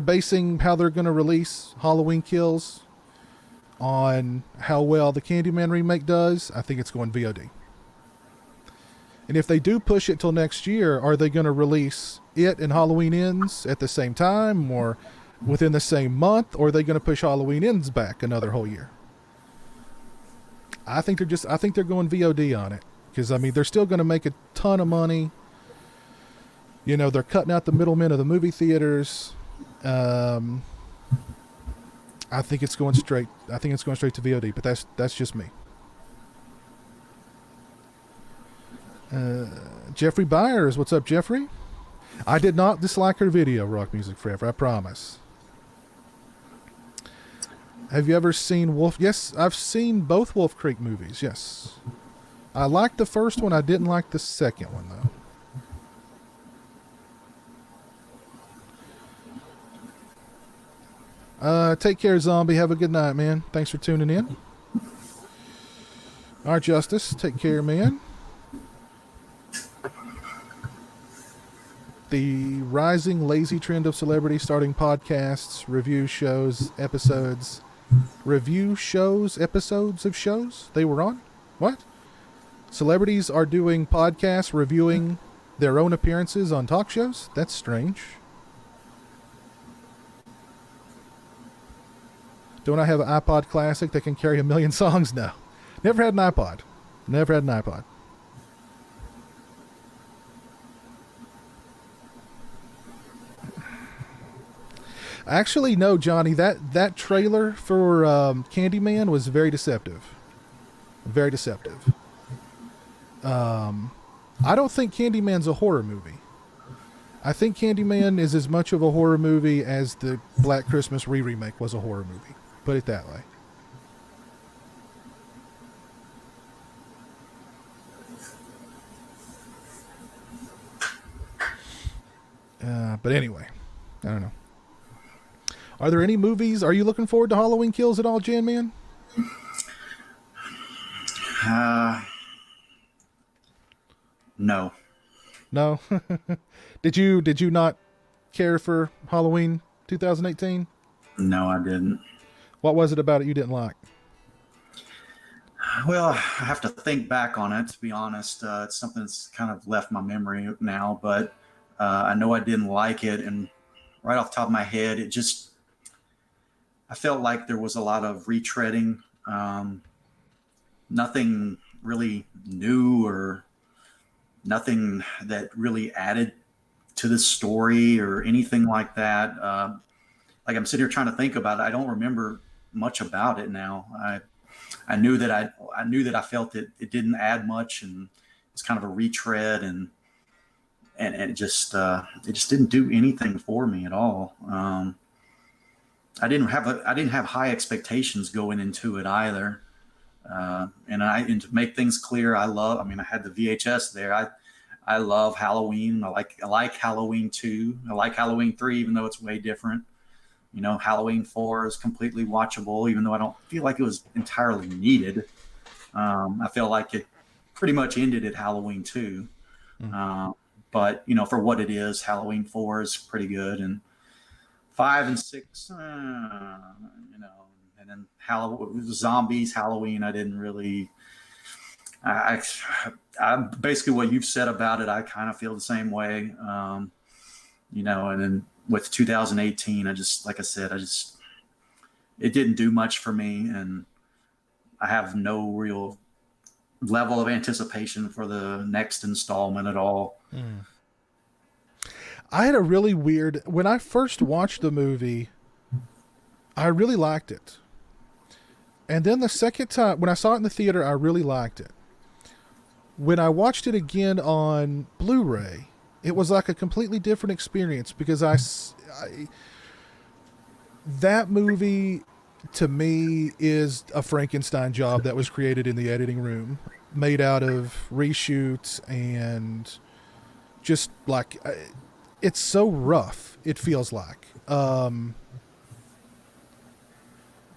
basing how they're going to release Halloween Kills on how well the Candyman remake does, I think it's going VOD. And if they do push it till next year, are they going to release it and Halloween Ends at the same time, or within the same month, or are they going to push Halloween Ends back another whole year? I think they're going VOD on it, because I mean, they're still going to make a ton of money. You know, they're cutting out the middlemen of the movie theaters. I think it's going straight to VOD, but that's just me. Jeffrey Byers, what's up, Jeffrey? I did not dislike her video, Rock Music Forever, I promise. Have you ever seen Wolf? Yes, I've seen both Wolf Creek movies, yes. I liked the first one, I didn't like the second one, though. Take care, Zombie. Have a good night, man. Thanks for tuning in. All right, Justice. Take care, man. The rising lazy trend of celebrities starting podcasts, episodes of shows they were on? What? Celebrities are doing podcasts reviewing their own appearances on talk shows? That's strange. Don't I have an iPod Classic that can carry 1 million songs? No. Never had an iPod. Actually, no, Johnny. That trailer for Candyman was very deceptive. Very deceptive. I don't think Candyman's a horror movie. I think Candyman is as much of a horror movie as the Black Christmas re-remake was a horror movie. Put it that way. But anyway, I don't know. Are there any movies? Are you looking forward to Halloween Kills at all, Jan Man? No. No. Did you not care for Halloween 2018? No, I didn't. What was it about it you didn't like? Well, I have to think back on it, to be honest. It's something that's kind of left my memory now, but I know I didn't like it. And right off the top of my head, I felt like there was a lot of retreading. Nothing really new or nothing that really added to this story or anything like that. Like I'm sitting here trying to think about it. I don't remember much about it now. I knew that I felt that it didn't add much, and it's kind of a retread, and it just didn't do anything for me at all. I didn't have high expectations going into it either. And to make things clear, I had the VHS there. I love Halloween. I like Halloween 2. I like Halloween 3, even though it's way different. Halloween 4 is completely watchable, even though I don't feel like it was entirely needed. I feel like it pretty much ended at Halloween 2. But, for what it is, Halloween 4 is pretty good. And 5 and 6, and then zombies, Halloween, I didn't really. I basically what you've said about it, I kind of feel the same way. And then with 2018, it didn't do much for me, and I have no real level of anticipation for the next installment at all. I had a really weird, when I first watched the movie, I really liked it. And then the second time, when I saw it in the theater, I really liked it. When I watched it again on Blu-ray, it was like a completely different experience, because that movie to me is a Frankenstein job that was created in the editing room, made out of reshoots, and just like, it's so rough, it feels like.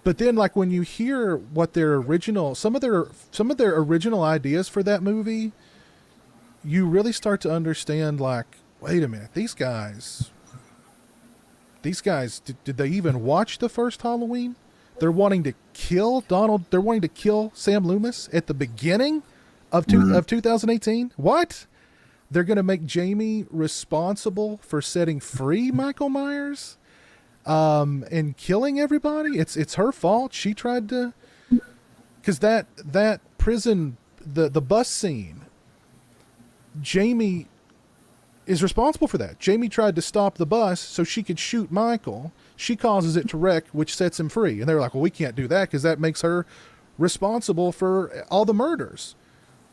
But then, like, when you hear what some of their original ideas for that movie, you really start to understand, like, wait a minute, these guys, did they even watch the first Halloween? They're wanting to kill they're wanting to kill Sam Loomis at the beginning of 2018? What? They're going to make Jamie responsible for setting free Michael Myers? And killing everybody? It's her fault. She tried to, because that prison, the bus scene, Jamie is responsible for that. Jamie tried to stop the bus so she could shoot Michael. She causes it to wreck, which sets him free. And they're like, well, we can't do that because that makes her responsible for all the murders.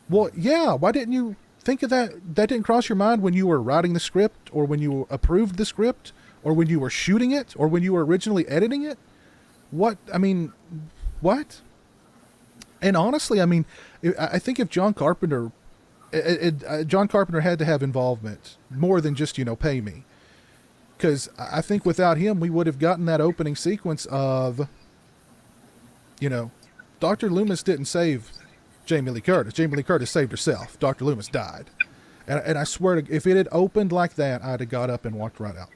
Well, yeah, why didn't you think of that? That didn't cross your mind when you were writing the script, or when you approved the script, or when you were shooting it, or when you were originally editing it? What? And honestly, I think if John Carpenter had to have involvement more than just, pay me. Because I think without him, we would have gotten that opening sequence of, Dr. Loomis didn't save Jamie Lee Curtis. Jamie Lee Curtis saved herself. Dr. Loomis died. And I swear, if it had opened like that, I'd have got up and walked right out.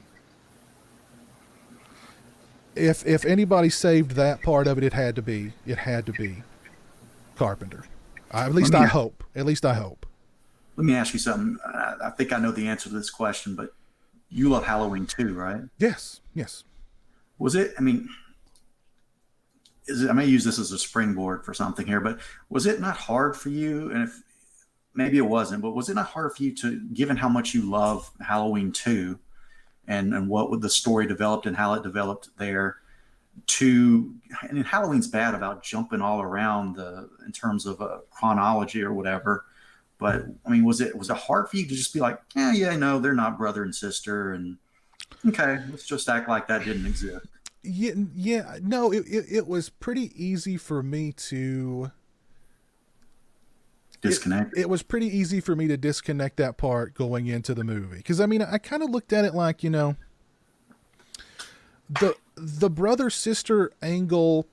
If anybody saved that part of it, it had to be Carpenter. At least I hope. Let me ask you something. I think I know the answer to this question, but you love Halloween too, right? Yes. Was it? I may use this as a springboard for something here, but was it not hard for you? And if maybe it wasn't, but was it not hard for you to, given how much you love Halloween 2 and what the story developed and how it developed there, and Halloween's bad about jumping all around in terms of chronology or whatever. But was it hard for you to just be like, no, they're not brother and sister, and okay, let's just act like that didn't exist? Yeah, no, it was pretty easy for me to disconnect. It was pretty easy for me to disconnect that part going into the movie, because I kind of looked at it like, the brother sister angle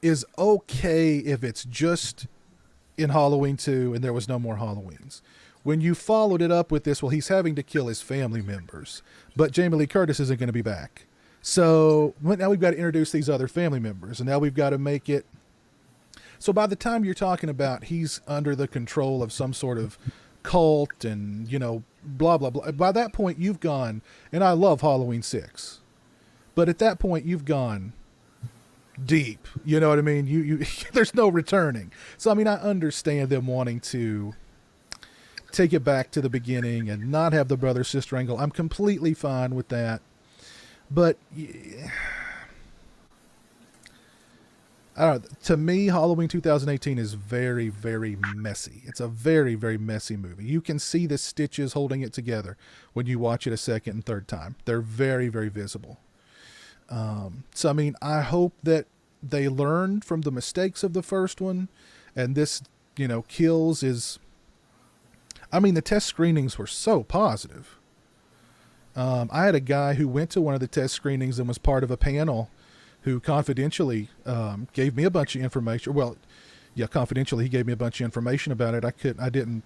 is okay if it's just in Halloween 2 and there was no more Halloweens. When you followed it up with this, well, he's having to kill his family members, but Jamie Lee Curtis isn't going to be back. So now we've got to introduce these other family members, and now we've got to make it. So by the time you're talking about he's under the control of some sort of cult and, blah, blah, blah. By that point, you've gone, and I love Halloween 6, but at that point, you've gone deep. You know what I mean? You there's no returning. So, I understand them wanting to take it back to the beginning and not have the brother sister angle. I'm completely fine with that. But I don't know, to me, Halloween 2018 is very, very messy. It's a very, very messy movie. You can see the stitches holding it together when you watch it a second and third time. They're very, very visible. So, I mean, I hope that they learned from the mistakes of the first one, and this, Kills is... I mean, the test screenings were so positive. I had a guy who went to one of the test screenings and was part of a panel who confidentially gave me a bunch of information. Well, yeah, confidentially, he gave me a bunch of information about it. I didn't,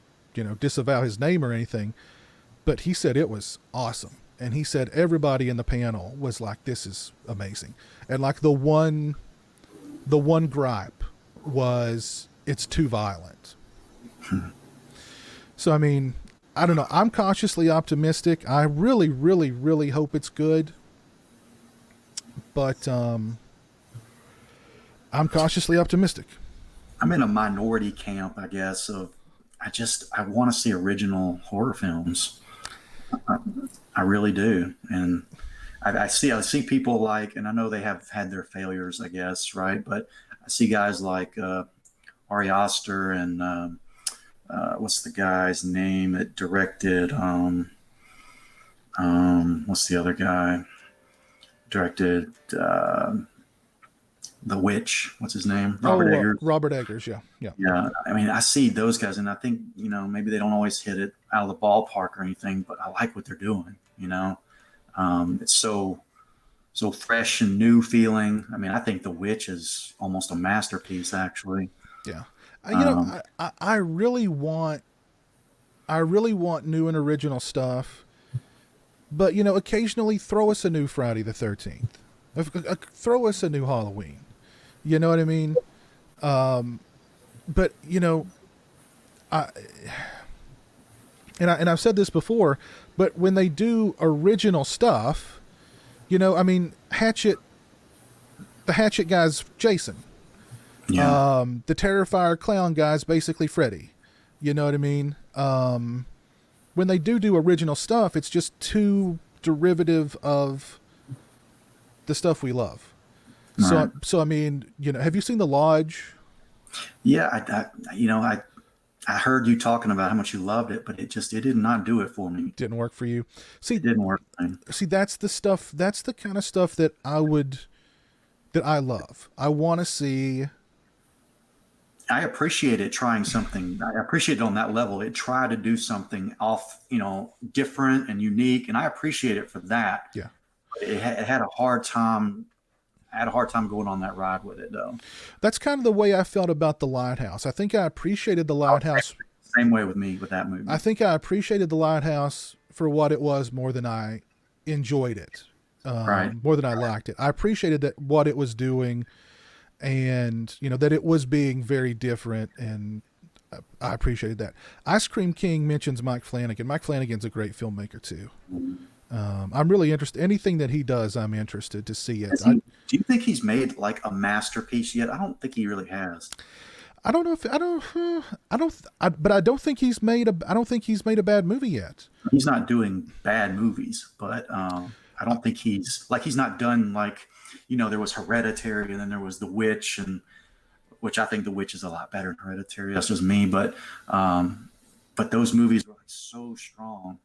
disavow his name or anything, but he said it was awesome. And he said everybody in the panel was like, this is amazing. And like the one gripe was it's too violent. So, I mean, I don't know. I'm cautiously optimistic. I really, really, really hope it's good. But I'm cautiously optimistic. I'm in a minority camp, I guess, of I want to see original horror films. I really do. And I see people like, and I know they have had their failures, I guess, right? But I see guys like Ari Aster and what's the guy's name that directed what's the other guy? Directed The Witch. What's his name? Robert Eggers. Robert Eggers, yeah. Yeah. I mean, I see those guys, and I think, maybe they don't always hit it out of the ballpark or anything, but I like what they're doing, It's so fresh and new feeling. I mean, I think The Witch is almost a masterpiece, actually. Yeah. I really want new and original stuff. But, occasionally throw us a new Friday the 13th. Throw us a new Halloween. You know what I mean? But, I've said this before, but when they do original stuff, I mean, the Hatchet guy's Jason. Yeah. The Terrifier clown guy's basically Freddy. You know what I mean? When they do original stuff, it's just too derivative of the stuff we love. Right. So I mean, have you seen The Lodge? Yeah, I heard you talking about how much you loved it, but it did not do it for me. Didn't work for you. See, It didn't work for me. See, that's the stuff. That's the kind of stuff that I love. I want to see. I appreciate it trying something. I appreciate it on that level. It tried to do something different and unique, and I appreciate it for that. Yeah. It had a hard time. I had a hard time going on that ride with it, though. That's kind of the way I felt about The Lighthouse. I think I appreciated The Lighthouse. Same way with me with that movie. I think I appreciated The Lighthouse for what it was more than I enjoyed it. Right. More than I liked it. I appreciated that what it was doing, and that it was being very different, and I appreciated that. Ice Cream King mentions Mike Flanagan. Mike Flanagan's a great filmmaker too. I'm really interested. Anything that he does, I'm interested to see it. Do you think he's made like a masterpiece yet? I don't think he really has. I don't know if but I don't think he's made a bad movie yet. He's not doing bad movies, but I don't think he's not done there was Hereditary, and then there was The Witch, and which I think The Witch is a lot better than Hereditary. That's just me, but those movies were so strong.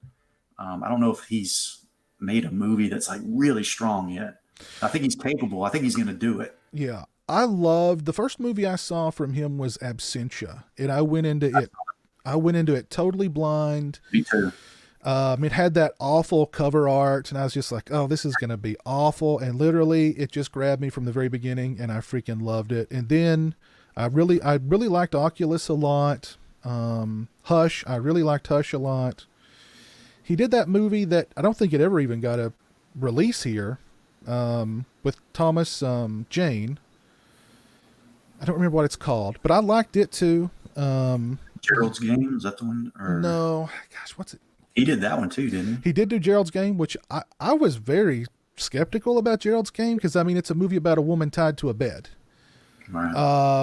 I don't know if he's made a movie that's really strong yet. I think he's capable. I think he's going to do it. Yeah. I loved the first movie I saw from him was Absentia, and I went into it totally blind. Me too. It had that awful cover art, and I was just like, oh, this is going to be awful. And literally it just grabbed me from the very beginning, and I freaking loved it. And then I really liked Oculus a lot. Hush. I really liked Hush a lot. He did that movie that I don't think it ever even got a release here, with Thomas Jane. I don't remember what it's called, but I liked it too. Gerald's Game, is that the one? Or... No, gosh, what's it? He did that one too, didn't he? He did do Gerald's Game, which I was very skeptical about Gerald's Game, because I mean it's a movie about a woman tied to a bed. Right.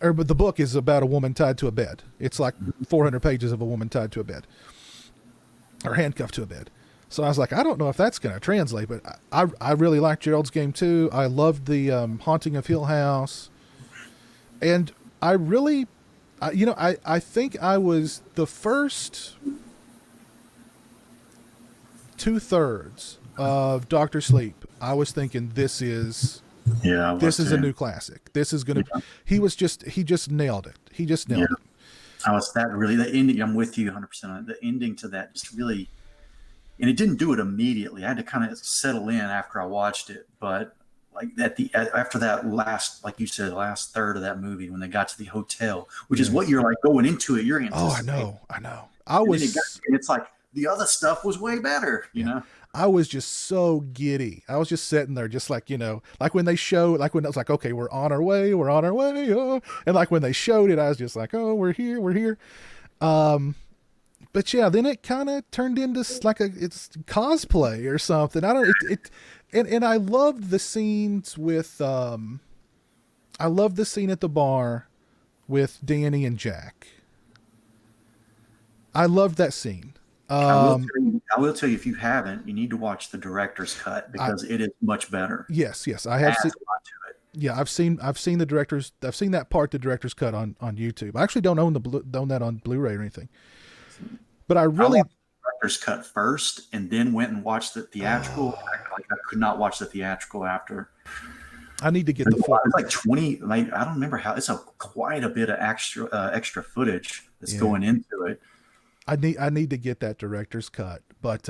but the book is about a woman tied to a bed. It's like 400 pages of a woman tied to a bed, or handcuffed to a bed. So I was like, I don't know if that's going to translate, but I really liked Gerald's Game too. I loved the Haunting of Hill House, and I really, I think I was the first 2/3 of Doctor Sleep. I was thinking this is a new classic. This is going to. He just nailed it. He just nailed it. I was that really the ending. I'm with you 100% on it. The ending to that just really, and it didn't do it immediately. I had to kind of settle in after I watched it. But like after that last, like you said, last third of that movie, when they got to the hotel, which is what you're like going into it, you're anticipating. Oh, I know. And it's like the other stuff was way better, you know. I was just so giddy. I was just sitting there, just like, like when they showed, like when I was like, okay, we're on our way. Oh. And like when they showed it, I was just like, oh, we're here. But yeah, then it kind of turned into like it's cosplay or something. I don't, and I loved the scenes with, I loved the scene at the bar with Danny and Jack. I loved that scene. I will tell you, if you haven't, you need to watch the director's cut because it is much better. Yes, I have seen. A lot to it. Yeah, I've seen the director's. I've seen that part, the director's cut on YouTube. I actually don't own that on Blu-ray or anything. But I really watched the director's cut first, and then went and watched the theatrical. I could not watch the theatrical after. I need to get the full. It's like 20. Like I don't remember how. It's quite a bit of extra footage that's going into it. I need to get that director's cut, but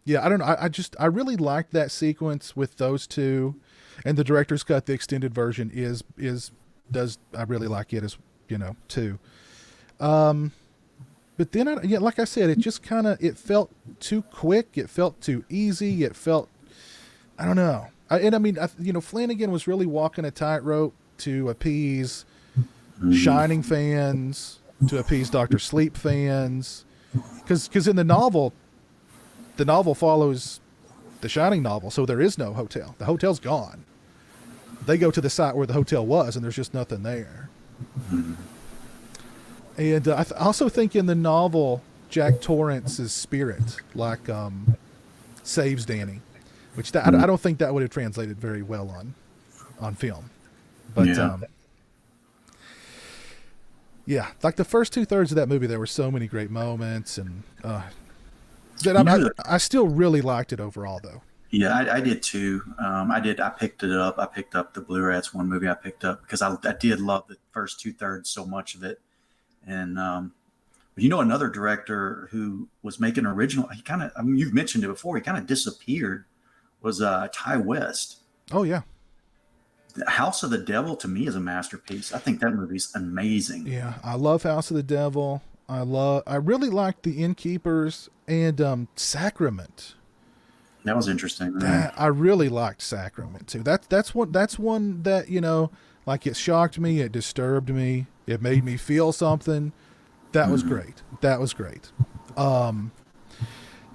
yeah, I don't know. I really liked that sequence with those two, and the director's cut, the extended version I really like it as too. But then like I said, it just it felt too quick. It felt too easy. It felt, I don't know. Flanagan was really walking a tightrope to appease Shining fans, to appease Dr. Sleep fans, because in the novel follows the Shining novel, so there is no hotel. The hotel's gone. They go to the site where the hotel was, and there's just nothing there. And I also think in the novel, Jack Torrance's spirit saves Danny, which I don't think that would have translated very well on film, but yeah, like the first 2/3 of that movie, there were so many great moments, and I still really liked it overall, though. Yeah, I did too. I picked it up. I picked up the Blu-ray. That's one movie I picked up because I did love the first 2/3 so much of it. And another director who was making original. He you've mentioned it before. He kind of disappeared. Was Ty West. Oh yeah. House of the Devil to me is a masterpiece. I think that movie's amazing. Yeah, I love House of the Devil. I really liked The Innkeepers and Sacrament. That was interesting. Right? I really liked Sacrament too. That's one that like it shocked me, it disturbed me, it made me feel something. That was great.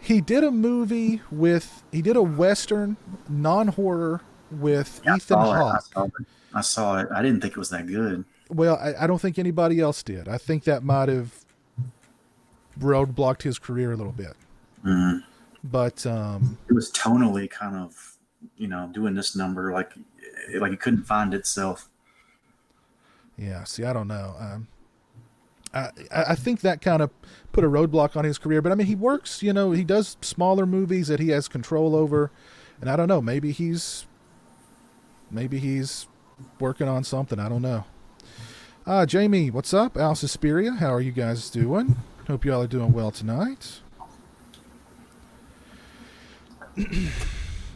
He did a Western non-horror with Ethan Hawke. I saw it. I didn't think it was that good. Well, I don't think anybody else did. I think that might have roadblocked his career a little bit. Mm-hmm. But it was tonally kind of, doing this number like it couldn't find itself. Yeah. See, I don't know. I think that kind of put a roadblock on his career. But I mean, he works. He does smaller movies that he has control over, and I don't know. Maybe he's working on something. I don't know. Jamie, what's up? Al Suspiria, how are you guys doing? Hope you all are doing well tonight.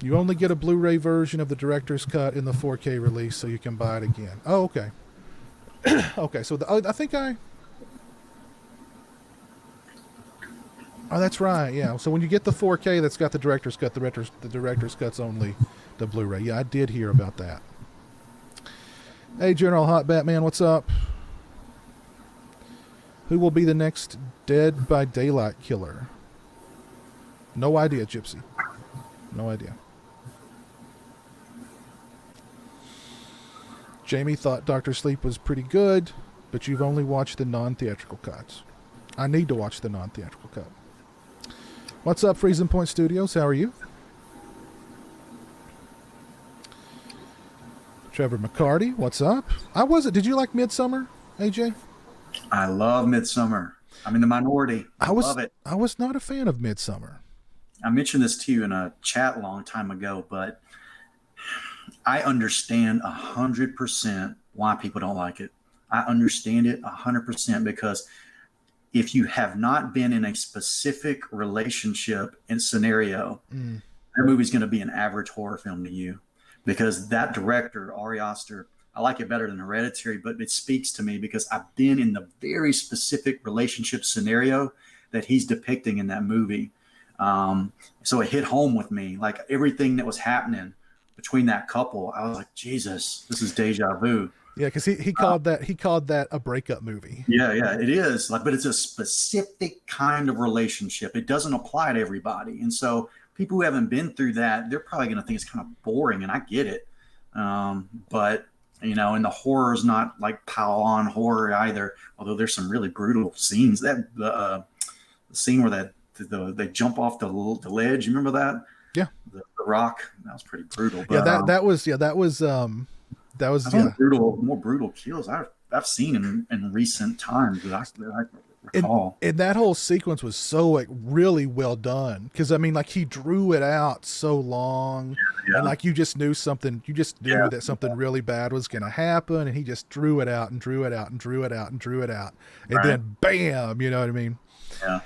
You only get a Blu-ray version of the director's cut in the 4K release, so you can buy it again. Oh, okay. Okay, so I think I... Oh, that's right, yeah. So when you get the 4K that's got the director's cut, the director's cut's only the Blu-ray. Yeah, I did hear about that. Hey, General Hot Batman, what's up? Who will be the next Dead by Daylight killer? No idea, Gypsy. No idea. Jamie thought Doctor Sleep was pretty good, but you've only watched the non-theatrical cuts. I need to watch the non-theatrical cut. What's up, Freezing Point Studios? How are you? Trevor McCarty, what's up? Did you like Midsummer, AJ? I love Midsummer. I'm in the minority. I love it. I was not a fan of Midsummer. I mentioned this to you in a chat a long time ago, but I understand 100% why people don't like it. I understand it 100% because if you have not been in a specific relationship and scenario, that movie's going to be an average horror film to you, because that director, Ari Aster, I like it better than Hereditary, but it speaks to me because I've been in the very specific relationship scenario that he's depicting in that movie. So it hit home with me, like everything that was happening between that couple. I was like, Jesus, this is deja vu. Yeah, because he called that a breakup movie. Yeah, it is. Like, but it's a specific kind of relationship. It doesn't apply to everybody. And so people who haven't been through that, they're probably going to think it's kind of boring, and I get it. But you know, and the horror is not like pile on horror either, although there's some really brutal scenes. That the scene where they jump off the ledge, you remember that? Yeah. The rock, that was pretty brutal. But, that was more brutal kills I've seen in recent times that I recall. And that whole sequence was so like really well done, because I mean, like, he drew it out so long, and like you just knew that something really bad was going to happen, and he just drew it out and drew it out and drew it out and drew it out, and then bam, you know what I mean? Yeah.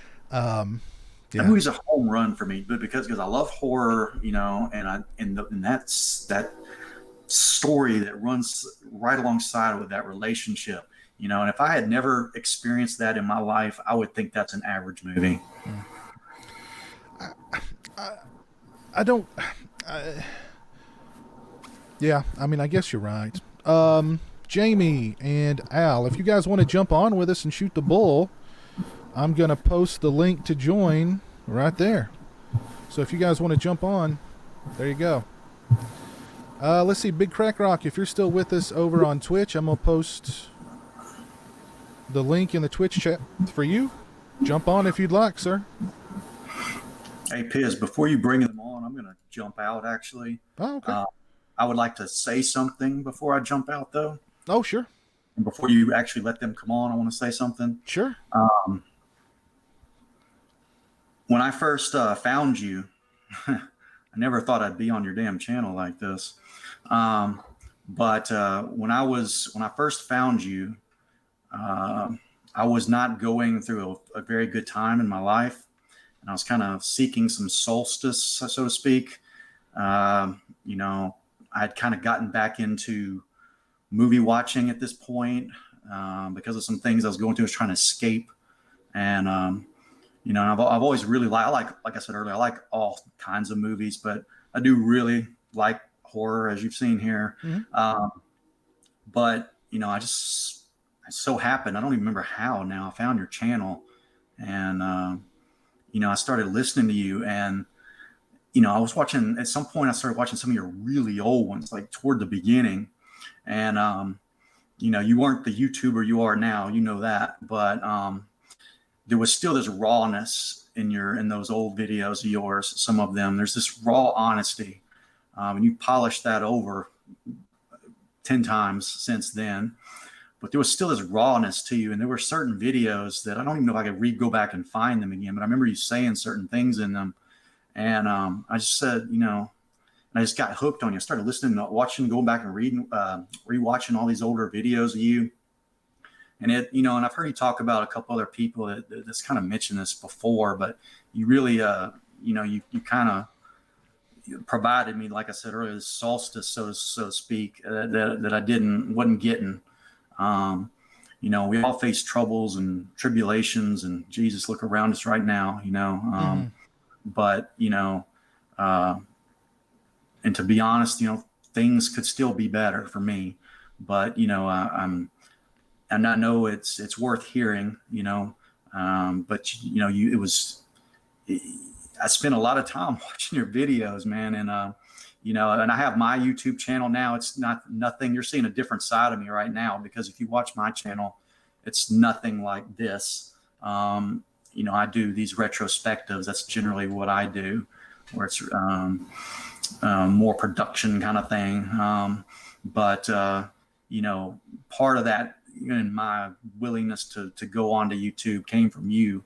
Yeah. That movie's a home run for me, but because I love horror, you know, and that's that story that runs right alongside with that relationship, you know. And if I had never experienced that in my life, I would think that's an average movie. Yeah, I mean, I guess you're right. Jamie and Al, if you guys want to jump on with us and shoot the bull, I'm going to post the link to join right there. So if you guys want to jump on, there you go. Let's see, Big Crack Rock, if you're still with us over on Twitch, I'm going to post the link in the Twitch chat for you. Jump on if you'd like, sir. Hey, Piz, before you bring them on, I'm going to jump out, actually. Oh, okay. I would like to say something before I jump out, though. Oh, sure. And before you actually let them come on, I want to say something. Sure. When I first found you, I never thought I'd be on your damn channel like this. But when I first found you, I was not going through a very good time in my life, and I was kind of seeking some solstice, so to speak. You know, I had kind of gotten back into movie watching at this point because of some things I was going through. I was trying to escape, and you know, I've always really like I said earlier, I like all kinds of movies, but I do really like horror, as you've seen here. Mm-hmm. But you know, it so happened, I don't even remember how now, I found your channel, and you know, I started listening to you, and you know, at some point I started watching some of your really old ones, like toward the beginning, and you know, you weren't the YouTuber you are now, you know that, but there was still this rawness in those old videos of yours. Some of them, there's this raw honesty, and you polished that over 10 times since then. But there was still this rawness to you, and there were certain videos that I don't even know if I could go back and find them again. But I remember you saying certain things in them, and I just said, you know, and I just got hooked on you. I started listening, going back and reading, rewatching all these older videos of you. And it, you know, and I've heard you talk about a couple other people that's kind of mentioned this before, but you really, you know, you kind of provided me, like I said earlier, this solstice, so to speak, that I wasn't getting. You know, we all face troubles and tribulations, and Jesus, look around us right now, you know. But you know, and to be honest, you know, things could still be better for me. But you know, and I know it's worth hearing, you know, but you know, I spent a lot of time watching your videos, man. And, and I have my YouTube channel now. It's nothing. You're seeing a different side of me right now, because if you watch my channel, it's nothing like this. I do these retrospectives. That's generally what I do, where it's more production kind of thing. But part of that and my willingness to go onto YouTube came from you,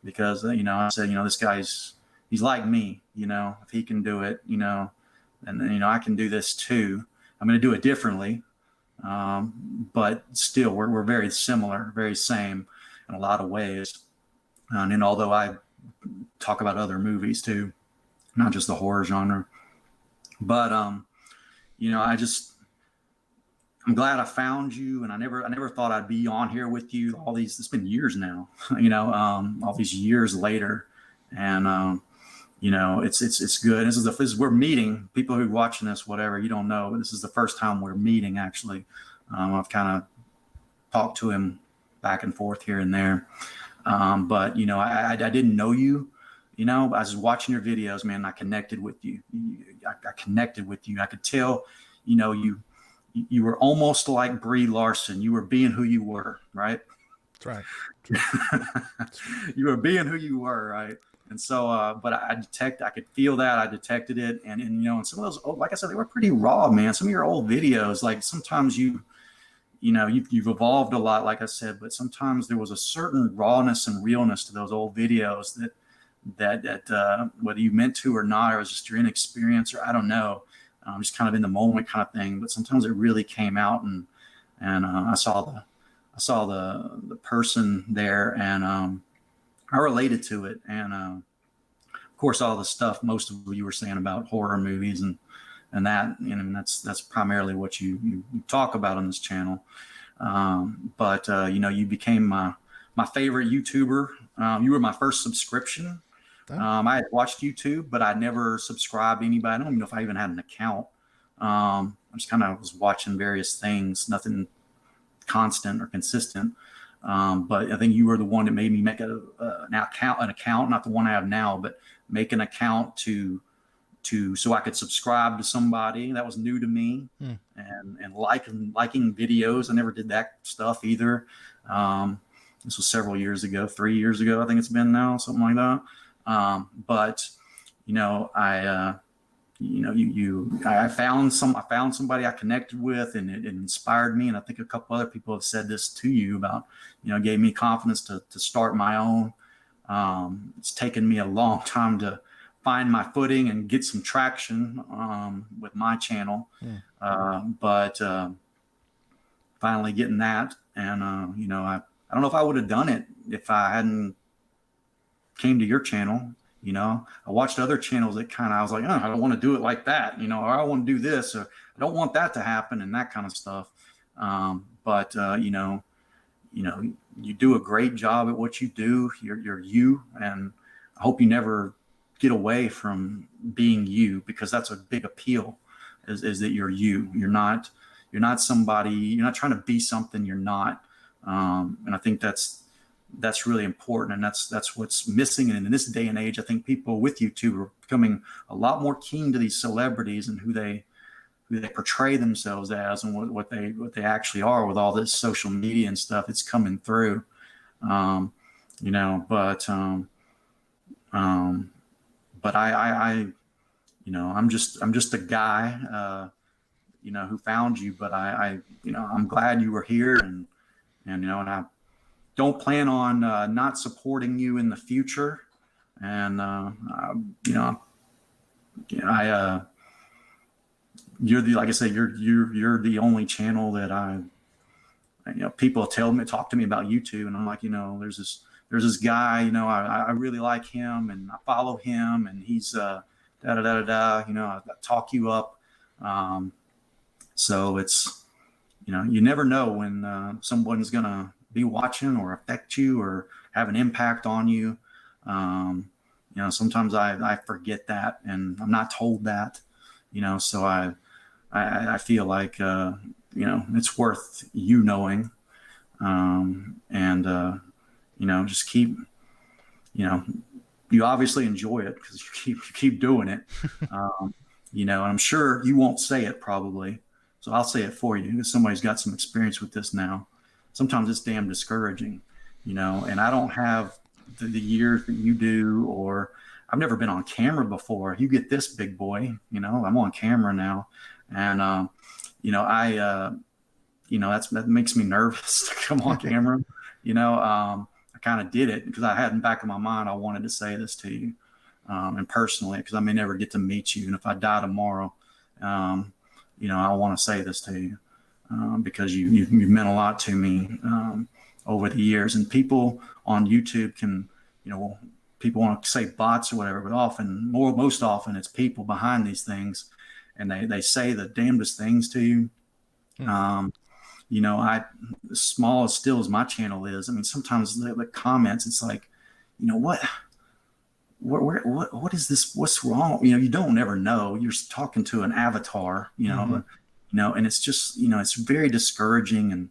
because I said, this guy's, he's like me. If he can do it, and I can do this too. I'm going to do it differently, but still we're very similar, very same in a lot of ways. And although I talk about other movies too, not just the horror genre, but I'm glad I found you, and I never thought I'd be on here with you. It's been years now, all these years later, and it's good. This is we're meeting. People who are watching this, whatever, you don't know, but this is the first time we're meeting actually. I've kind of talked to him back and forth here and there, but I didn't know you. I was watching your videos, man. I connected with you. I connected with you. I could tell, you were almost like Brie Larson. You were being who you were, right? That's right. You were being who you were, right? And so, but I could feel that. I detected it. And and some of those, like I said, they were pretty raw, man. Some of your old videos, like sometimes you've evolved a lot, like I said, but sometimes there was a certain rawness and realness to those old videos that whether you meant to or not, or it was just your inexperience, or I don't know, just kind of in the moment kind of thing. But sometimes it really came out, and I saw the person there, and I related to it. And of course, all the stuff most of what you were saying about horror movies and that, that's primarily what you talk about on this channel. But you became my favorite YouTuber. You were my first subscription. I had watched YouTube, but I never subscribed to anybody. I don't even know if I even had an account. I just kind of was watching various things, nothing constant or consistent. But I think you were the one that made me make an account, not the one I have now, but make an account so I could subscribe to somebody. That was new to me. And liking videos. I never did that stuff either. This was several years ago, 3 years ago, I think it's been now, something like that. But I found somebody I connected with, and it inspired me. And I think a couple other people have said this to you about, gave me confidence to start my own. It's taken me a long time to find my footing and get some traction with my channel. But finally getting that. And, I don't know if I would have done it if I hadn't came to your channel. I watched other channels that I was like, oh, I don't want to do it like that, or I want to do this, or I don't want that to happen, and that kind of stuff. But you do a great job at what you do. You're you, and I hope you never get away from being you, because that's a big appeal, is that you're you. You're not somebody, you're not trying to be something you're not. And I think that's really important, and that's what's missing. And in this day and age, I think people with YouTube are becoming a lot more keen to these celebrities and who they portray themselves as, and what they actually are with all this social media and stuff. It's coming through, but I I'm just a guy, who found you. But I'm glad you were here, and I don't plan on not supporting you in the future. And you're like I say, you're the only channel that people talk to me about YouTube, and I'm like, there's this guy, I really like him, and I follow him, and he's I talk you up. So it's, you never know when someone's gonna be watching or affect you or have an impact on you. Sometimes I forget that, and I'm not told that, so I feel like, it's worth you knowing, and just keep, you obviously enjoy it because you keep doing it. And I'm sure you won't say it probably. So I'll say it for you because somebody's got some experience with this now. Sometimes it's damn discouraging, and I don't have the years that you do, or I've never been on camera before. You get this, big boy, I'm on camera now. And, that makes me nervous to come on camera. I kind of did it because I had in the back of my mind, I wanted to say this to you, and personally, because I may never get to meet you. And if I die tomorrow, I want to say this to you, because you've meant a lot to me, over the years. And people on YouTube can, people want to say bots or whatever, but most often it's people behind these things, and they say the damnedest things to you. As small as still as my channel is, I mean, sometimes the comments, it's like, what is this? What's wrong? You don't ever know. You're talking to an avatar, and it's just, it's very discouraging. And,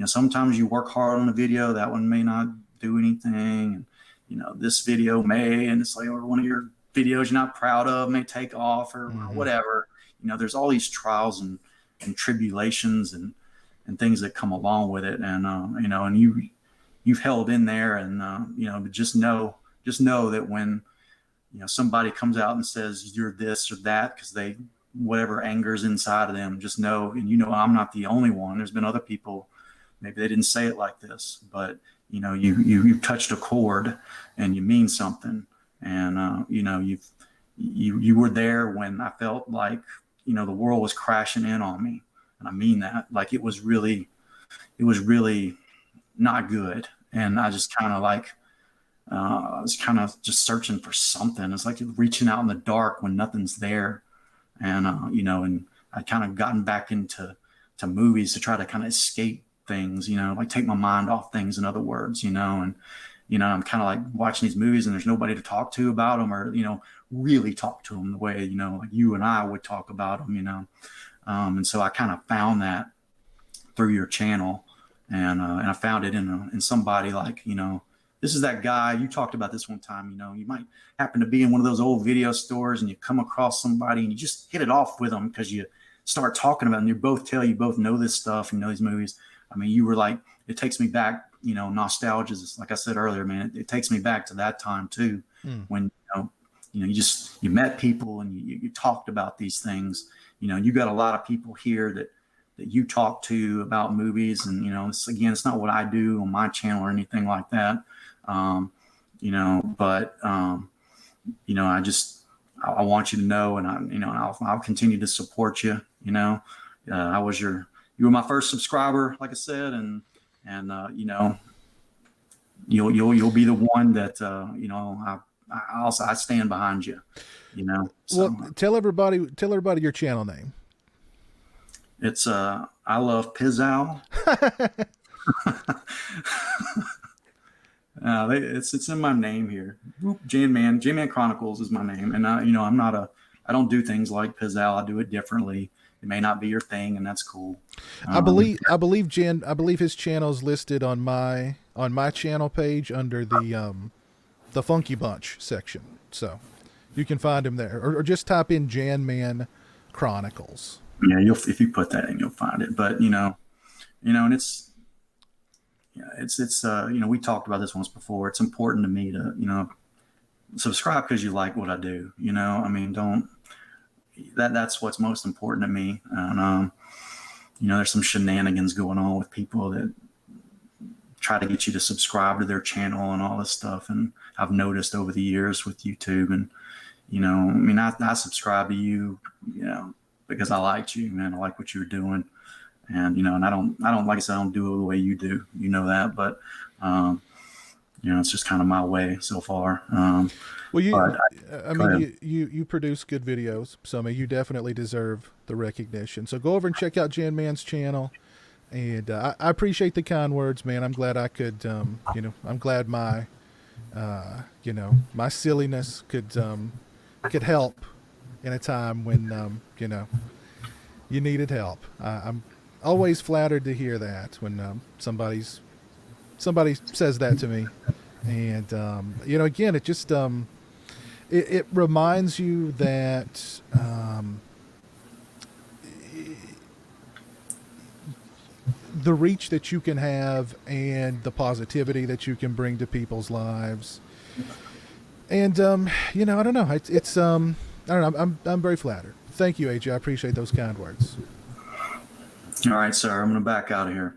sometimes you work hard on a video, that one may not do anything. And, this video may, and it's like, or one of your videos you're not proud of may take off or whatever. There's all these trials and tribulations and things that come along with it. And, and you've held in there, and, just know that when, somebody comes out and says you're this or that, because whatever anger's inside of them, just know, and I'm not the only one. There's been other people, maybe they didn't say it like this, but you touched a chord and you mean something. And, you were there when I felt like, the world was crashing in on me. And I mean that, like, it was really not good. And I just kind of like, I was kind of just searching for something. It's like reaching out in the dark when nothing's there. And, and I kind of gotten back into movies to try to kind of escape things, like take my mind off things, in other words, and, I'm kind of like watching these movies and there's nobody to talk to about them, or, really talk to them the way, like you and I would talk about them, and so I kind of found that through your channel, and I found it in somebody like, this is that guy you talked about this one time. You might happen to be in one of those old video stores and you come across somebody and you just hit it off with them because you start talking about it, and you both know this stuff and know these movies. I mean, you were like, it takes me back, nostalgia is, like I said earlier, man, it takes me back to that time too, when, you met people and you talked about these things. You got a lot of people here that you talk to about movies, and, it's not what I do on my channel or anything like that. I want you to know, and I'll continue to support you. You were my first subscriber, like I said, and you'll be the one that, I stand behind you, So, Well, tell everybody your channel name. It's, I love pizowell. It's in my name here. J-Man Chronicles is my name. And I don't do things like pizowell. I do it differently. It may not be your thing, and that's cool. I believe his channel is listed on my channel page under the Funky Bunch section. So you can find him there, or just type in Jan Man Chronicles. Yeah. If you put that in, you'll find it. But, and it's we talked about this once before. It's important to me to, subscribe because you like what I do, I mean, that's what's most important to me. And, there's some shenanigans going on with people that try to get you to subscribe to their channel and all this stuff. And I've noticed over the years with YouTube, and, I subscribe to you, because I liked you, man. I like what you were doing. And, and I don't, like I said, I don't do it the way you do, that, but, it's just kind of my way so far. Well, you produce good videos, so you definitely deserve the recognition. So go over and check out Jan Man's channel. And I appreciate the kind words, man. I'm glad I could, I'm glad my, my silliness could help in a time when, you needed help. I'm always flattered to hear that when somebody says that to me. And, again, it just, it reminds you that, the reach that you can have and the positivity that you can bring to people's lives. And you know, I don't know. It's I don't know. I'm very flattered. Thank you, AJ. I appreciate those kind words. All right, sir. I'm going to back out of here.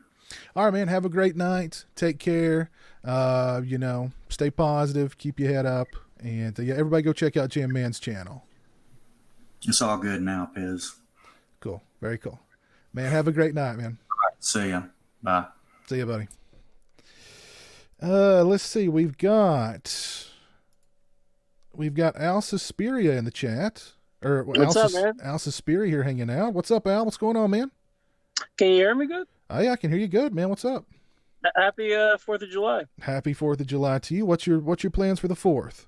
All right, man. Have a great night. Take care. You know, stay positive. Keep your head up. And yeah, everybody go check out Jam Man's channel. It's all good now, Piz. Cool. Very cool. Man, have a great night, man. See ya. Bye. See you, buddy. Let's see. We've got Al Suspiria in the chat. Or What's up, man? Al Suspiria here hanging out. What's up, Al? What's going on, man? Can you hear me good? Oh, yeah, I can hear you good, man. What's up? Happy 4th of July. Happy 4th of July to you. What's your plans for the 4th?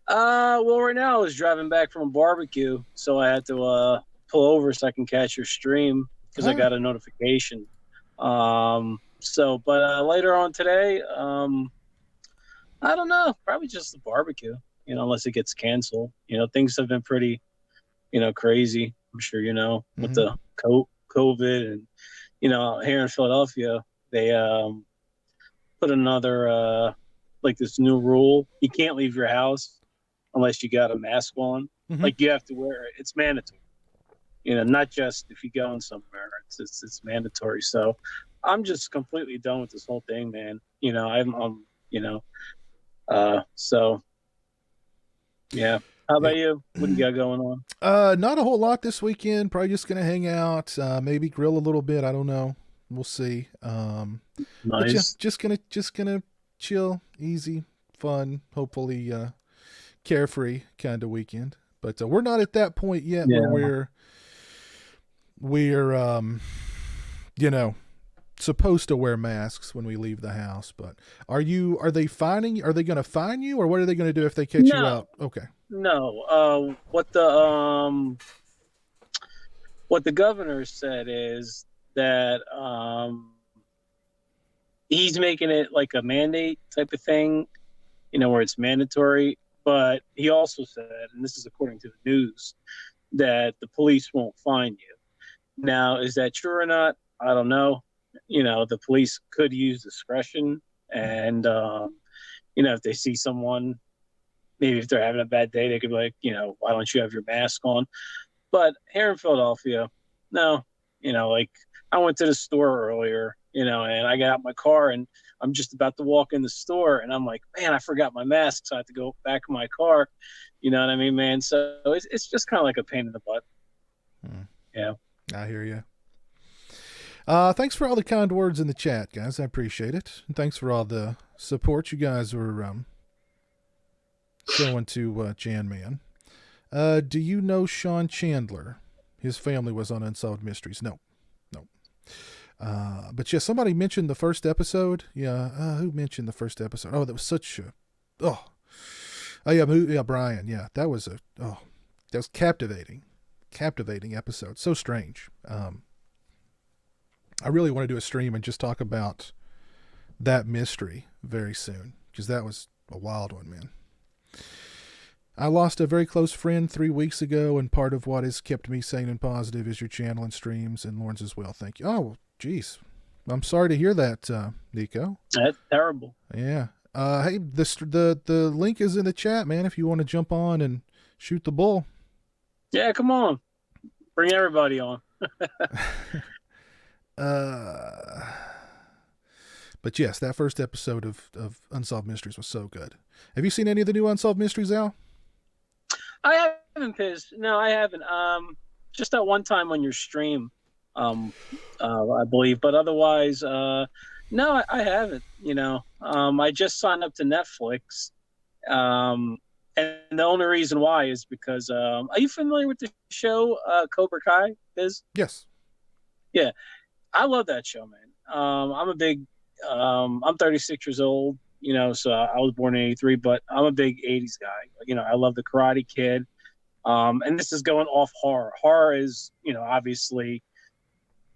Well, right now I was driving back from a barbecue, so I had to pull over so I can catch your stream because I got a notification. But later on today, I don't know, probably just the barbecue, you know, unless it gets canceled. You know, things have been pretty, you know, crazy. I'm sure you know with the COVID and, you know, here in Philadelphia, they put another like this new rule: you can't leave your house unless you got a mask on. Like you have to wear it. It's mandatory. You know, not just if you go in somewhere. It's mandatory. So I'm just completely done with this whole thing, man. You know, I'm you know, so yeah. How about you? What do you got going on? Not a whole lot this weekend. Probably just gonna hang out. Maybe grill a little bit. I don't know. We'll see. But yeah, just gonna chill, easy, fun. Hopefully, carefree kind of weekend. But we're not at that point yet where we're you know, supposed to wear masks when we leave the house. But are they going to fine you, or what are they going to do if they catch you out? Okay. No. What the governor said is that he's making it like a mandate type of thing, you know, where it's mandatory. But he also said, and this is according to the news, that the police won't fine you. Now, is that true or not? I don't know. You know, the police could use discretion, and you know, if they see someone, maybe if they're having a bad day, they could be like, you know, why don't you have your mask on? But here in Philadelphia, no. You know, like I went to the store earlier, you know, and I got out my car and I'm just about to walk in the store and I'm like, man, I forgot my mask, so I have to go back in my car. You know what I mean, man? So it's just kind of like a pain in the butt. Yeah. I hear you. Thanks for all the kind words in the chat, guys. I appreciate it. And thanks for all the support you guys were showing to Jan Man. Do you know Sean Chandler? His family was on Unsolved Mysteries. No. But yeah, somebody mentioned the first episode. Yeah, who mentioned the first episode? Oh, that was such a Brian. Yeah, that was captivating episode. So strange. I really want to do a stream and just talk about that mystery very soon, because that was a wild one, man. I lost a very close friend 3 weeks ago, and part of what has kept me sane and positive is your channel and streams, and Lauren's as well. Thank you. Oh, geez. I'm sorry to hear that, Nico. That's terrible. Yeah. Hey, the link is in the chat, man, if you want to jump on and shoot the bull. Yeah, come on. Bring everybody on. But yes, that first episode of Unsolved Mysteries was so good. Have you seen any of the new Unsolved Mysteries, Al? I haven't, Piz. No, I haven't. Just that one time on your stream, I believe. But otherwise, no, I haven't. You know, I just signed up to Netflix, and the only reason why is because are you familiar with the show Cobra Kai, Piz? Yes. Yeah, I love that show, man. I'm a big. I'm 36 years old. You know, so I was born in 83, but I'm a big 80s guy. You know, I love the Karate Kid. And this is going off horror. Horror is, you know, obviously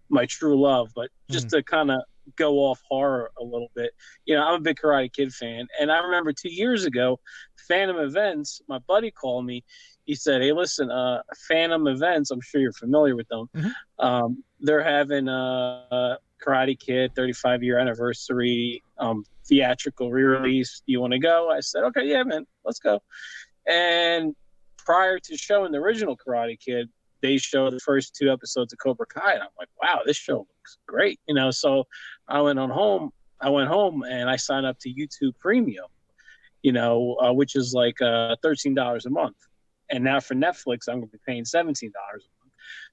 my true love, but just to kind of go off horror a little bit, you know, I'm a big Karate Kid fan. And I remember 2 years ago, Phantom Events, my buddy called me. He said, hey, listen, Phantom Events, I'm sure you're familiar with them. They're having Karate Kid 35-year anniversary theatrical re-release. Do you want to go? I said, okay, yeah, man, let's go. And prior to showing the original Karate Kid, they showed the first 2 episodes of Cobra Kai, and I'm like, wow, this show looks great, you know. So I went home and I signed up to YouTube Premium, you know, which is like $13 a month. And now for Netflix, I'm going to be paying $17 a month.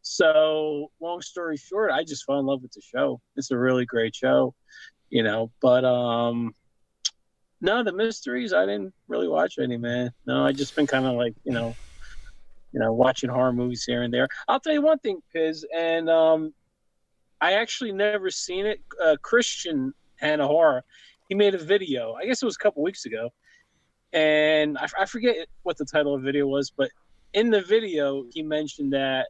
So long story short, I just fell in love with the show. It's a really great show, you know. But no, the mysteries, I didn't really watch any, man. No, I just been kind of like, you know, watching horror movies here and there. I'll tell you one thing, Piz, and I actually never seen it. Christian Hanna Horror, he made a video. I guess it was a couple weeks ago, and I forget what the title of the video was, but in the video he mentioned that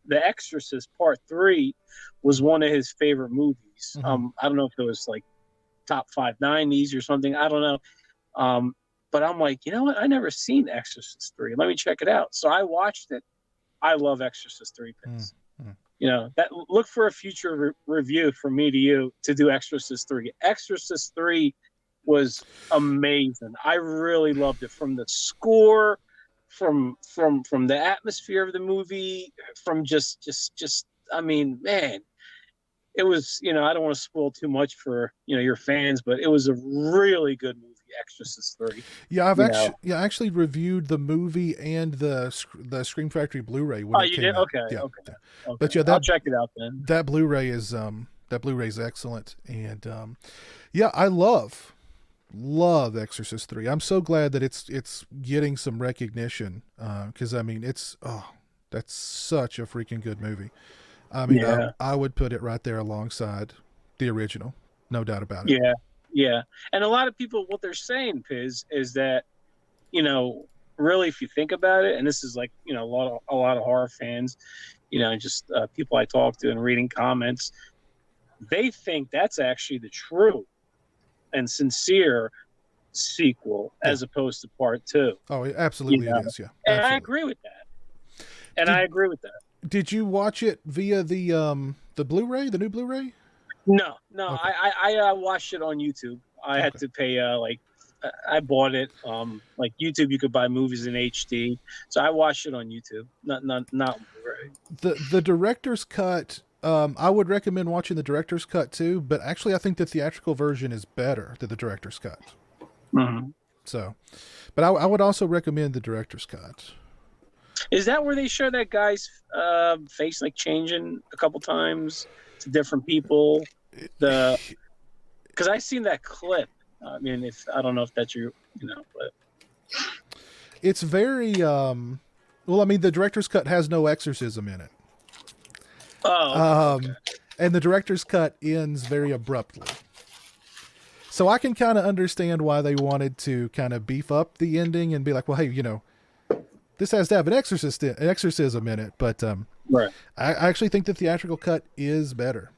The Exorcist Part 3 was one of his favorite movies. Mhm. I don't know if it was like top 5 90s or something. I don't know. But I'm like, you know what? I never seen Exorcist 3. Let me check it out. So I watched it. I love Exorcist 3. Piz. You know, that look for a future review from me to you to do Exorcist 3. Exorcist 3 was amazing. I really loved it, from the score, from the atmosphere of the movie, from just I mean, man, it was, you know, I don't want to spoil too much for, you know, your fans, but it was a really good movie, Exorcist 3. Yeah, You know. I actually reviewed the movie and the Scream Factory Bluray when Oh, it you came did? out. Okay, Yeah, okay. yeah. Okay. But yeah, I'll check it out then. that Blu-ray is excellent, and yeah, I love Exorcist 3. I'm so glad that it's getting some recognition, because I mean, that's such a freaking good movie. I mean, Yeah. I would put it right there alongside the original, no doubt about it. Yeah, yeah. And a lot of people, what they're saying, Piz, is that, you know, really, if you think about it, and this is like, you know, a lot of horror fans, you know, just people I talk to and reading comments, they think that's actually the true and sincere sequel as opposed to Part 2. Oh, absolutely, You know? it is. Yeah, And I absolutely. agree with that. And Did- I agree with that. Did you watch it via the Blu-ray, the new Blu-ray? No, Okay. I watched it on YouTube. I had Okay. to pay I bought it like YouTube. You could buy movies in HD, so I watched it on YouTube. Not Blu-ray. The director's cut. I would recommend watching the director's cut too, but actually, I think the theatrical version is better than the director's cut. Mhm. So, but I would also recommend the director's cut. Is that where they show that guy's face like changing a couple times to different people? Because I seen that clip. I mean, if I don't know if that's you know, but It's very well. I mean, the director's cut has no exorcism in it. okay. And the director's cut ends very abruptly. So I can kind of understand why they wanted to kind of beef up the ending and be like, well, hey, you know, this has to have an exorcism in it. But Right. I actually think the theatrical cut is better.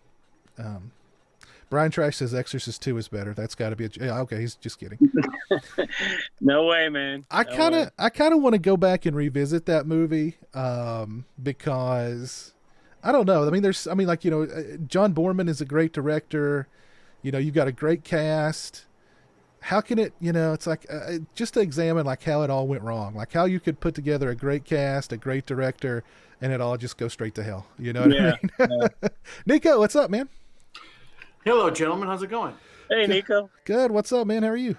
Brian Trash says Exorcist 2 is better. That's got to be yeah, okay. He's just kidding. No way, man. I kind of want to go back and revisit that movie because I don't know. I mean, like, you know, John Borman is a great director. You know, you've got a great cast. How can it, you know, it's like just to examine like how it all went wrong, like how you could put together a great cast, a great director, and it all just go straight to hell. You know what I mean? Yeah. Nico, what's up, man? Hello, gentlemen. How's it going? Hey, Nico. Good. What's up, man? How are you?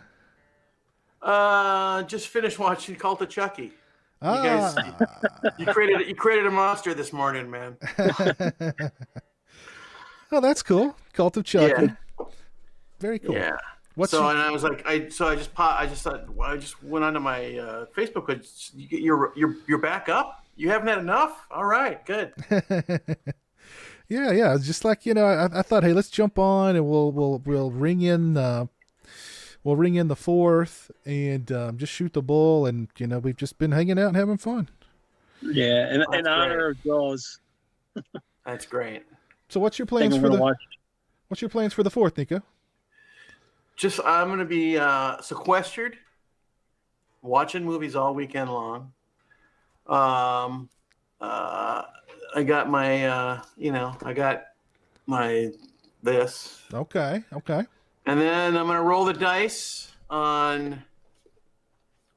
Just finished watching Cult of Chucky. Ah. You created a monster this morning, man. Oh, that's cool. Cult of Chucky. Yeah. Very cool. Yeah. What's so your- and I was like, I just went onto my Facebook page. You're back up. You haven't had enough. All right, good. Yeah. It's just like, you know, I thought, hey, let's jump on and we'll ring in the 4th and just shoot the bull, and you know, we've just been hanging out and having fun. Yeah, in That's honor great. of Jaws. That's great. So what's your I think plans I'm for gonna the watch. what's your plans for the 4th, Nico? Just I'm gonna be sequestered, watching movies all weekend long. I got my I got my this. Okay. Okay. And then I'm going to roll the dice on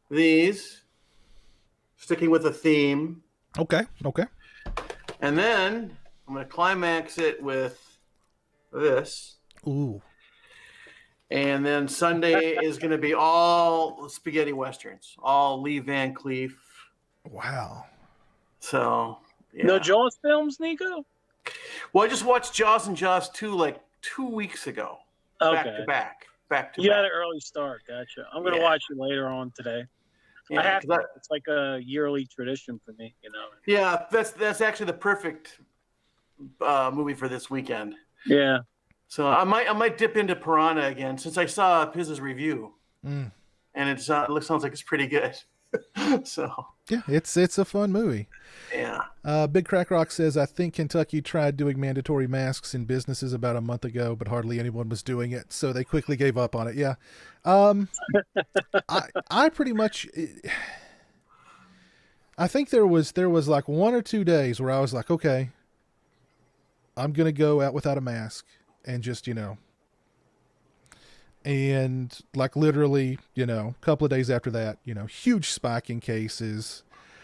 these, sticking with a theme. Okay. Okay. And then I'm going to climax it with this. Ooh. And then Sunday is going to be all spaghetti westerns, all Lee Van Cleef. Wow. So, yeah. No Jaws films, Nico? Well, I just watched Jaws and Jaws 2 like 2 weeks ago. Back Okay. to back. Back to You back. had an early start. Gotcha. I'm going to Yeah. watch it later on today. Yeah, I have 'cause to. It's like a yearly tradition for me, you know. yeah, that's actually the perfect movie for this weekend. Yeah. So I might dip into Piranha again since I saw Piz's review, Mm. and it sounds like it's pretty good. So Yeah, it's a fun movie. yeah, Big Crack Rock says, I think Kentucky tried doing mandatory masks in businesses about a month ago, but hardly anyone was doing it, so they quickly gave up on it. Yeah. I pretty much, I think there was like 1 or 2 days where I was like, okay, I'm going to go out without a mask and just, and like literally, a couple of days after that, huge spike in cases.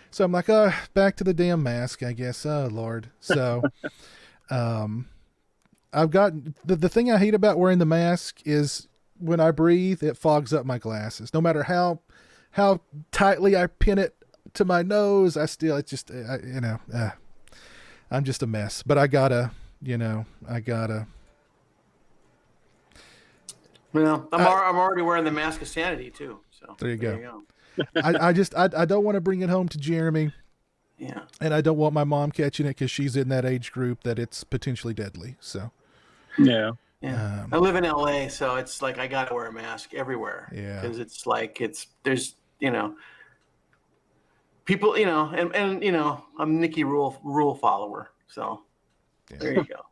So I'm like, back to the damn mask, I guess. Oh, Lord. So, I've got the thing I hate about wearing the mask is when I breathe, it fogs up my glasses. No matter how tightly I pin it to my nose, I'm just a mess. But I gotta. Well, I'm already wearing the mask of sanity too. So There you go. I don't want to bring it home to Jeremy, Yeah. and I don't want my mom catching it because she's in that age group that it's potentially deadly. So Yeah. Yeah. I live in LA, so it's like I gotta wear a mask everywhere. Yeah. Because it's like there's people, and I'm Nikki rule follower. So there you go.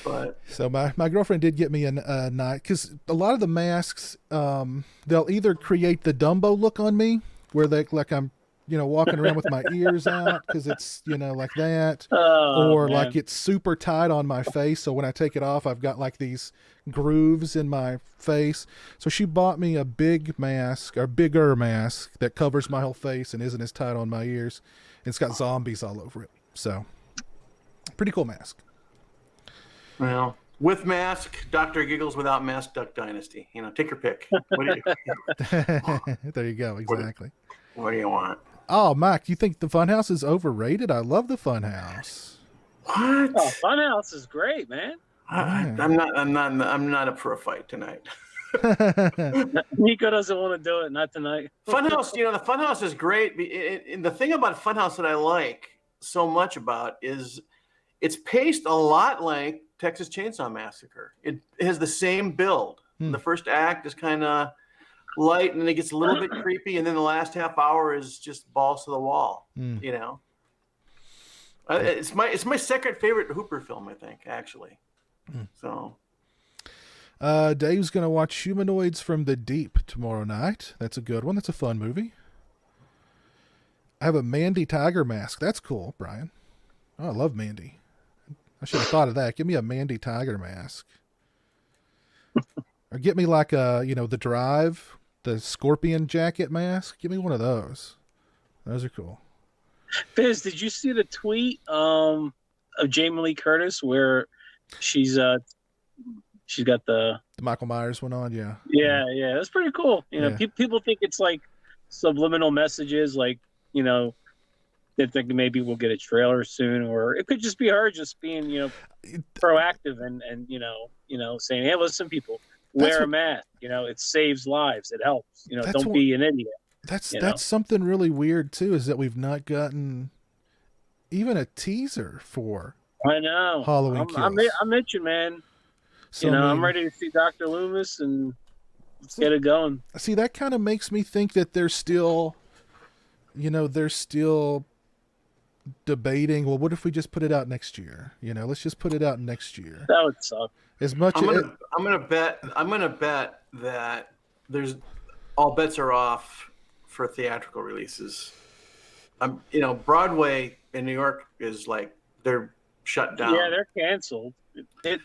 But So my girlfriend did get me a night, because a lot of the masks, they'll either create the Dumbo look on me, where like I'm, walking around with my ears out because it's, like that, or man. like it's super tight on my face. So when I take it off, I've got like these grooves in my face. So she bought me a bigger mask that covers my whole face and isn't as tight on my ears. It's got zombies all over it. So pretty cool mask. well, with mask, Dr. Giggles; without mask, Duck Dynasty. Take your pick. What do There you go. Exactly. what do you want? Oh, Mike, you think the Funhouse is overrated? I love the Funhouse. What? Oh, Funhouse is great, man. I'm not up for a fight tonight. Nico doesn't want to do it. Not tonight. Funhouse, the Funhouse is great. And the thing about Funhouse that I like so much about is it's paced a lot like Texas Chainsaw Massacre. It has the same build. The first act is kind of light, and then it gets a little bit creepy, and then the last half hour is just balls to the wall. It's my second favorite Hooper film, I think, actually. So Dave's going to watch Humanoids from the Deep tomorrow night. That's a good one. That's a fun movie. I have a Mandy Tiger mask. That's cool, Brian. Oh, I love Mandy. I should have thought of that. Give me a Mandy Tiger mask. Or get me like the Drive, the Scorpion jacket mask. Give me one of those. Those are cool. Biz, did you see the tweet of Jamie Lee Curtis where she's got the Michael Myers one on? Yeah. yeah, that's pretty cool. Yeah. People think it's like subliminal messages, like they think maybe we'll get a trailer soon, or it could just be her just being proactive and saying, hey, listen, people, wear a mask. It saves lives. It helps. Don't be an idiot. That's something really weird too, is that we've not gotten even a teaser for I know Halloween Kills. I'm itching, man. So, I'm ready to see Dr. Loomis and let's get it going. See, that kind of makes me think that they're still debating, well, what if we just put it out next year? Let's just put it out next year. That would suck. As much I'm gonna bet that there's all bets are off for theatrical releases. Broadway in New York is like they're shut down. Yeah, they're canceled. They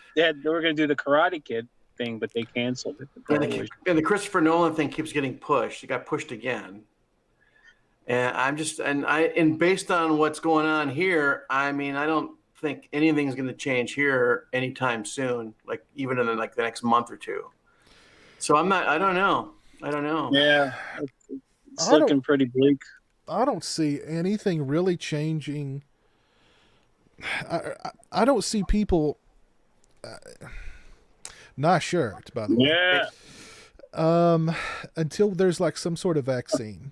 were going to do the Karate Kid thing, but they canceled it. And the Christopher Nolan thing keeps getting pushed. It got pushed again. And based on what's going on here, I mean, I don't think anything's going to change here anytime soon, like even in the next month or two. So I don't know. Yeah, it's looking pretty bleak. I don't see anything really changing. I don't see people. Not sure, by the way. Yeah. Until there's like some sort of vaccine.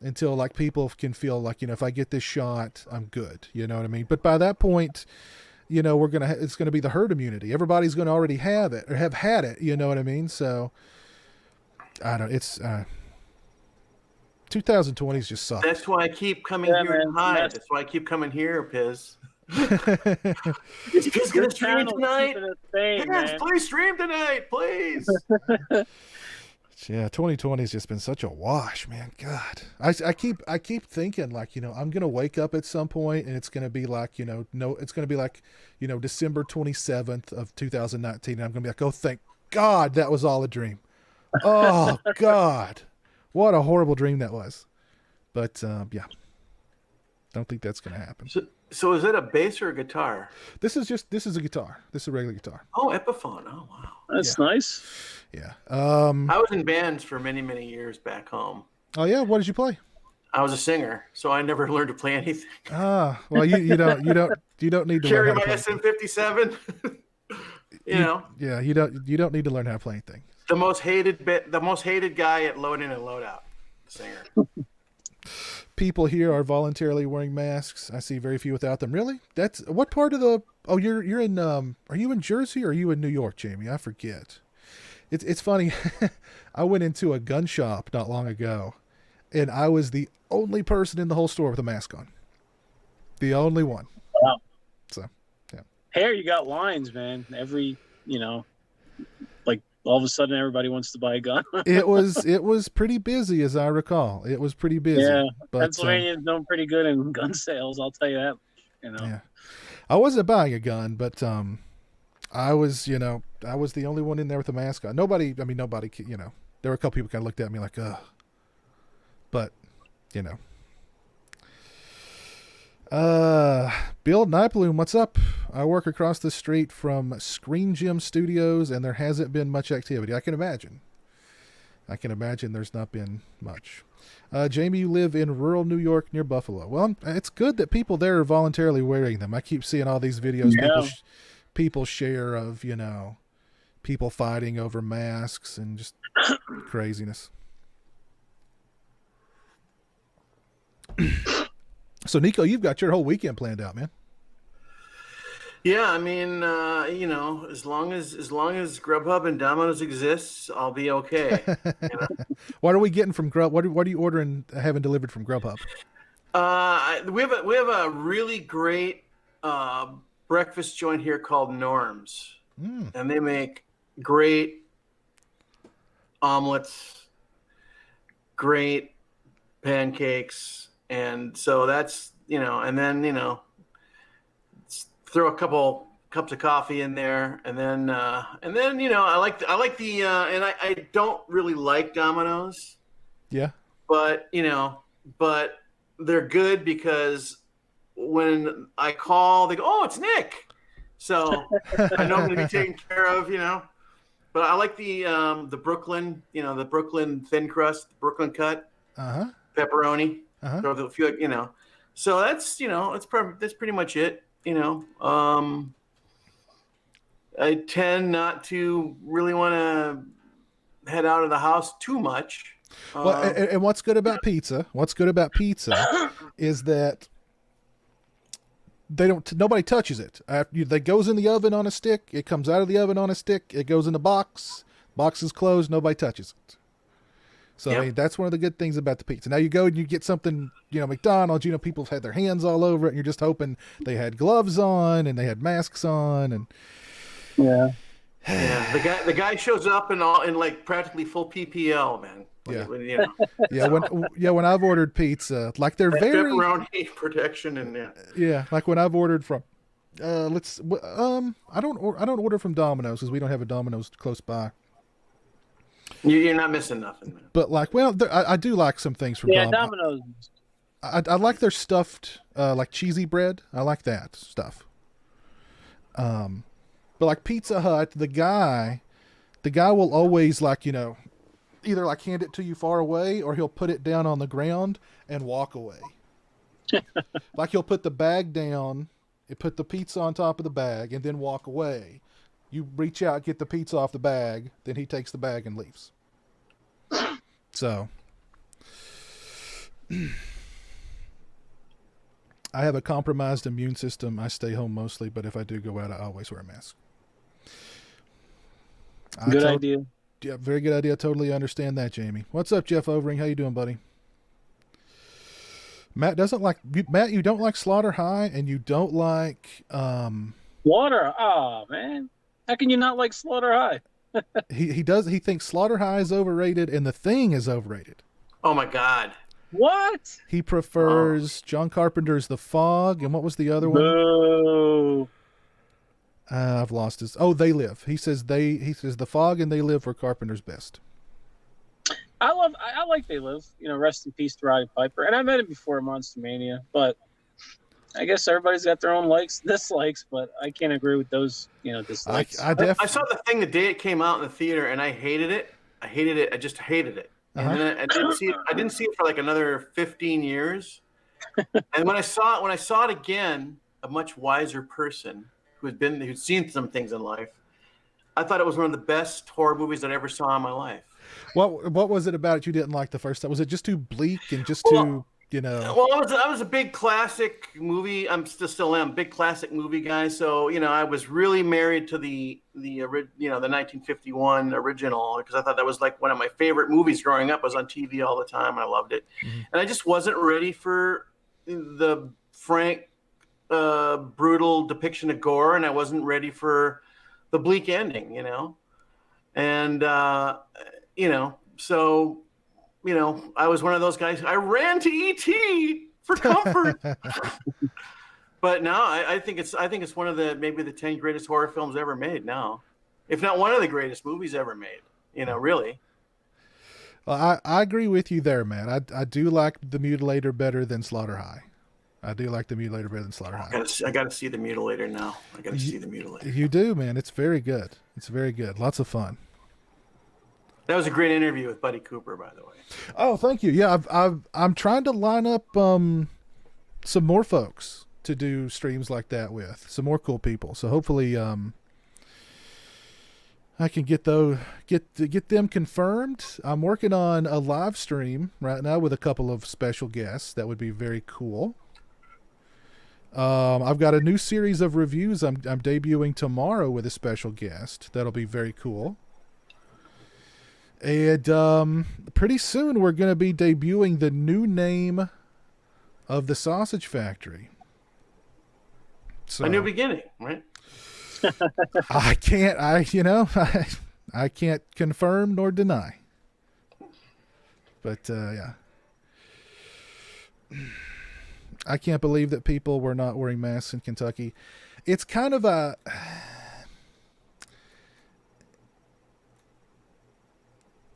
Until like people can feel like, if I get this shot, I'm good. You know what I mean? But by that point, it's gonna be the herd immunity. Everybody's gonna already have it or have had it. You know what I mean? So it's 2020's just sucked. That's why I keep coming here man. and hide. That's why I keep coming here, Piz. Is Piz gonna stream tonight? Yes, please stream tonight, please. Yeah, 2020 has just been such a wash, man. God, I keep thinking like, I'm gonna wake up at some point and it's gonna be like, it's gonna be like, December 27th of 2019, and I'm gonna be like, oh, thank God that was all a dream. Oh God, what a horrible dream that was. But yeah, don't think that's gonna happen. So is it a bass or a guitar? This is a guitar. This is a regular guitar. Oh, Epiphone. Oh wow, that's nice. Yeah. I was in bands for many, many years back home. Oh yeah, what did you play? I was a singer, so I never learned to play anything. Well, you don't need to Carry learn my how to play SM57. Yeah, you don't need to learn how to play anything. The most hated guy at load in and load out, singer. People here are voluntarily wearing masks. I see very few without them. Really? That's what part of the? Oh, you're in. Are you in Jersey or are you in New York, Jamie? I forget. It's funny. I went into a gun shop not long ago, and I was the only person in the whole store with a mask on. The only one. Wow. So, yeah. Here you got lines, man. Every, like all of a sudden everybody wants to buy a gun. It was pretty busy, as I recall. It was pretty busy. Yeah, but, Pennsylvania's doing pretty good in gun sales. I'll tell you that. Yeah. I wasn't buying a gun, but I was the only one in there with a mask on. Nobody, there were a couple people kind of looked at me like, ugh. But, Bill Nipaloon, what's up? I work across the street from Screen Gym Studios, and there hasn't been much activity. I can imagine there's not been much. Jamie, you live in rural New York near Buffalo. Well, it's good that people there are voluntarily wearing them. I keep seeing all these videos people share of, people fighting over masks and just craziness. So, Nico, you've got your whole weekend planned out, man. Yeah, I mean, as long as Grubhub and Domino's exists, I'll be okay. What are we getting from Grub? What are you ordering, having delivered from Grubhub? We have a really great breakfast joint here called Norm's, and they make great omelets, great pancakes, and so that's and then throw a couple cups of coffee in there, and then I like the and I don't really like Domino's. Yeah. But they're good because when I call, they go, "Oh, it's Nick," so I know I'm going to be taken care of. But I like the Brooklyn, the Brooklyn thin crust, Brooklyn cut, pepperoni. Throw a few, So that's that's pretty much it. I tend not to really want to head out of the house too much. Well, and what's good about pizza? Is that nobody touches it. It goes in the oven on a stick. It comes out of the oven on a stick. It goes in the box. Box is closed. Nobody touches it. So I mean, that's one of the good things about the pizza. Now you go and you get something, McDonald's, people have had their hands all over it, and you're just hoping they had gloves on and they had masks on, and yeah. The guy shows up in like practically full PPL, man. When I've ordered pizza, like they're very pepperoni protection and like when I've ordered from I don't order from Domino's because we don't have a Domino's close by. You're not missing nothing, man. But like, well, I do like some things from Yeah, Domino's. Domino's. I like their stuffed, like cheesy bread. I like that stuff. But like Pizza Hut, the guy will always like, either like hand it to you far away or he'll put it down on the ground and walk away. Like he'll put the bag down, put the pizza on top of the bag and then walk away. You reach out, get the pizza off the bag, then he takes the bag and leaves. So I have a compromised immune system. I stay home mostly, but if I do go out, I always wear a mask. Good idea. Yeah, very good idea. I totally understand that, Jamie. What's up, Jeff Overing? How you doing, buddy? Matt doesn't like Matt. You don't like Slaughter High, and you don't like Water. Oh man, how can you not like Slaughter High? He does. He thinks Slaughter High is overrated, and The Thing is overrated. Oh my God. What? He prefers John Carpenter's The Fog, and what was the other one? Boo. I've lost his. Oh, They Live. He says The Fog and They Live were Carpenter's best. I like They Live. Rest in peace to Roddy Piper. And I met him before Monster Mania, but I guess everybody's got their own likes, dislikes, but I can't agree with those, dislikes. I saw The Thing the day it came out in the theater, and I hated it. I just hated it. And then I didn't see it for like another 15 years. And when I saw it again, a much wiser person who'd seen some things in life, I thought it was one of the best horror movies that I ever saw in my life. What was it about it you didn't like the first time? Was it just too bleak and just too, Well, I was a big classic movie. I'm still am big classic movie guy. So I was really married to the 1951 original because I thought that was like one of my favorite movies growing up. I was on TV all the time. I loved it, and I just wasn't ready for the frank, brutal depiction of gore, and I wasn't ready for the bleak ending. And so. I was one of those guys. I ran to ET for comfort. But now I think it's one of maybe the 10 greatest horror films ever made now, if not one of the greatest movies ever made. Really. Well, I agree with you there, man. I do like The Mutilator better than Slaughter High. I do like The Mutilator better than Slaughter High. I got to see The Mutilator now. I got to see The Mutilator. You do, man. It's very good. It's very good. Lots of fun. That was a great interview with Buddy Cooper, by the way. Oh, thank you. Yeah, I'm trying to line up some more folks to do streams like that with, some more cool people. So hopefully I can get them confirmed. I'm working on a live stream right now with a couple of special guests. That would be very cool. I've got a new series of reviews I'm debuting tomorrow with a special guest. That'll be very cool. And pretty soon we're going to be debuting the new name of the Sausage Factory. So, a new beginning, right? I can't confirm nor deny. But yeah. I can't believe that people were not wearing masks in Kentucky. It's kind of a...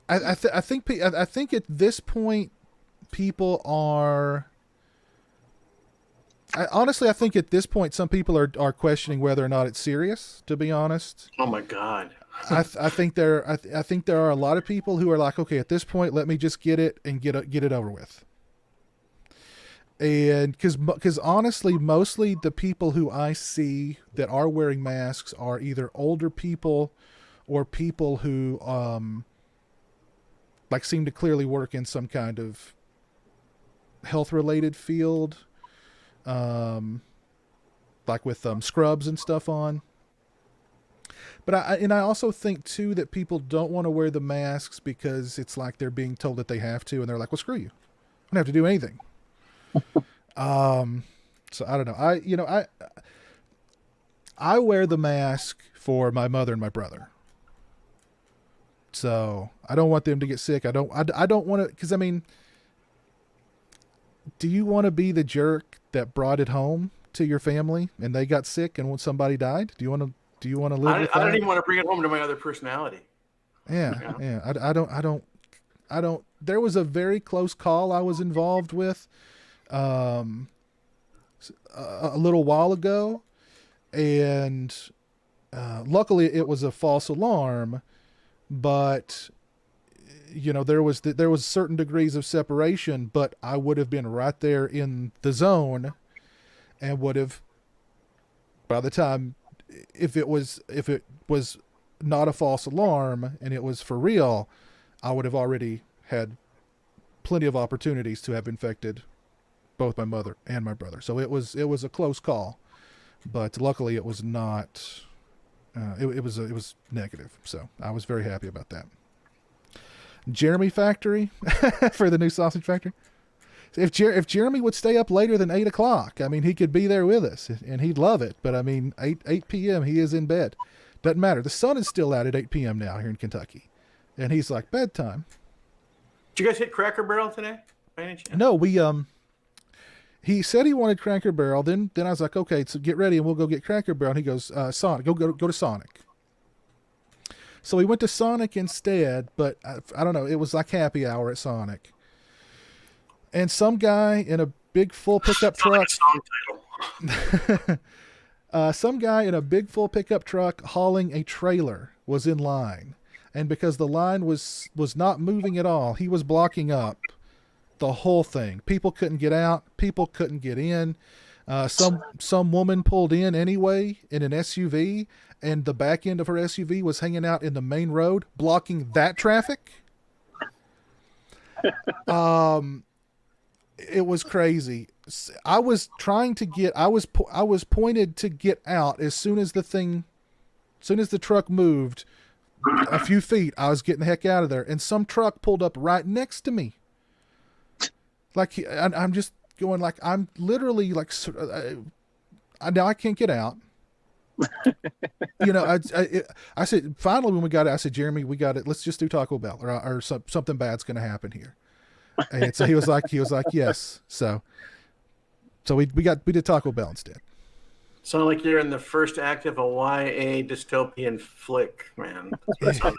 I think at this point people are... honestly, I think at this point some people are questioning whether or not it's serious, to be honest. Oh my God. I think there are a lot of people who are like, okay, at this point, let me just get it and get it over with. And because honestly, mostly the people who I see that are wearing masks are either older people or people who like seem to clearly work in some kind of health related field, like with scrubs and stuff on. But I also think too that people don't want to wear the masks because it's like they're being told that they have to, and they're like, well, screw you, I don't have to do anything. So I don't know. I wear the mask for my mother and my brother. So I don't want them to get sick. I don't want to, because I mean, do you want to be the jerk that brought it home to your family and they got sick and when somebody died? Do you want to live with that? I don't even want to bring it home to my other personality. Yeah. I don't. There was a very close call I was involved with, a little while ago, and luckily it was a false alarm, but there was certain degrees of separation, but I would have been right there in the zone, and would have, by the time, if it was not a false alarm and it was for real, I would have already had plenty of opportunities to have infected both my mother and my brother. So it was a close call, but luckily it was not. It was negative. So I was very happy about that. Jeremy Factory for the new sausage factory. If Jeremy would stay up later than 8 o'clock, I mean, he could be there with us and he'd love it. But I mean, 8 p.m. he is in bed. Doesn't matter. The sun is still out at 8 p.m. now here in Kentucky, and he's like, bedtime. Did you guys hit Cracker Barrel today? By any chance? No, he said he wanted Cracker Barrel. Then I was like, okay, so get ready and we'll go get Cracker Barrel. And he goes, Sonic, go to Sonic. So we went to Sonic instead, but I don't know. It was like happy hour at Sonic. And some guy in a big full pickup truck. Some guy in a big full pickup truck hauling a trailer was in line. And because the line was not moving at all, he was blocking up the whole thing. People couldn't get out. People couldn't get in. Some woman pulled in anyway in an SUV, and the back end of her SUV was hanging out in the main road, blocking that traffic. It was crazy. I was trying to get. I was pointed to get out as soon as the truck moved a few feet. I was getting the heck out of there, and some truck pulled up right next to me. Like I'm just going like I'm literally like now I can't get out. I said finally when we got it, I said, Jeremy, we got it. Let's just do Taco Bell or something bad's going to happen here. And so he was like yes. So we did Taco Bell instead. Sound like you're in the first act of a YA dystopian flick, man. That's what it sounded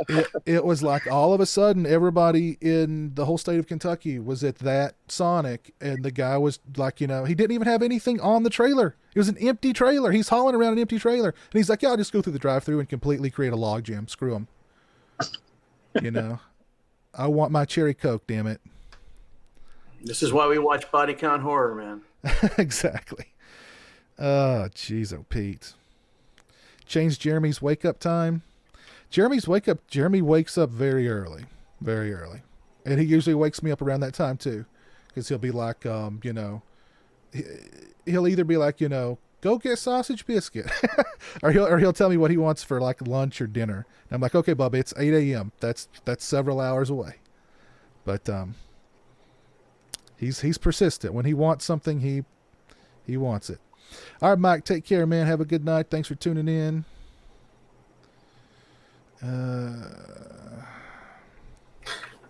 like. It was like all of a sudden everybody in the whole state of Kentucky was at that Sonic, and the guy was like, he didn't even have anything on the trailer. It was an empty trailer. He's hauling around an empty trailer, and he's like, yeah, I'll just go through the drive-thru and completely create a log jam. Screw him. I want my cherry Coke, damn it. This is why we watch body count horror, man. Exactly. Oh, jeez, oh, Pete. Change Jeremy's wake-up time. Jeremy wakes up very early. Very early. And he usually wakes me up around that time, too. Because he'll be like, he'll either be like, go get sausage biscuit. or he'll tell me what he wants for, like, lunch or dinner. And I'm like, okay, Bubba, it's 8 a.m. That's several hours away. But he's persistent. When he wants something, he wants it. All right, Mike, take care, man. Have a good night. Thanks for tuning in.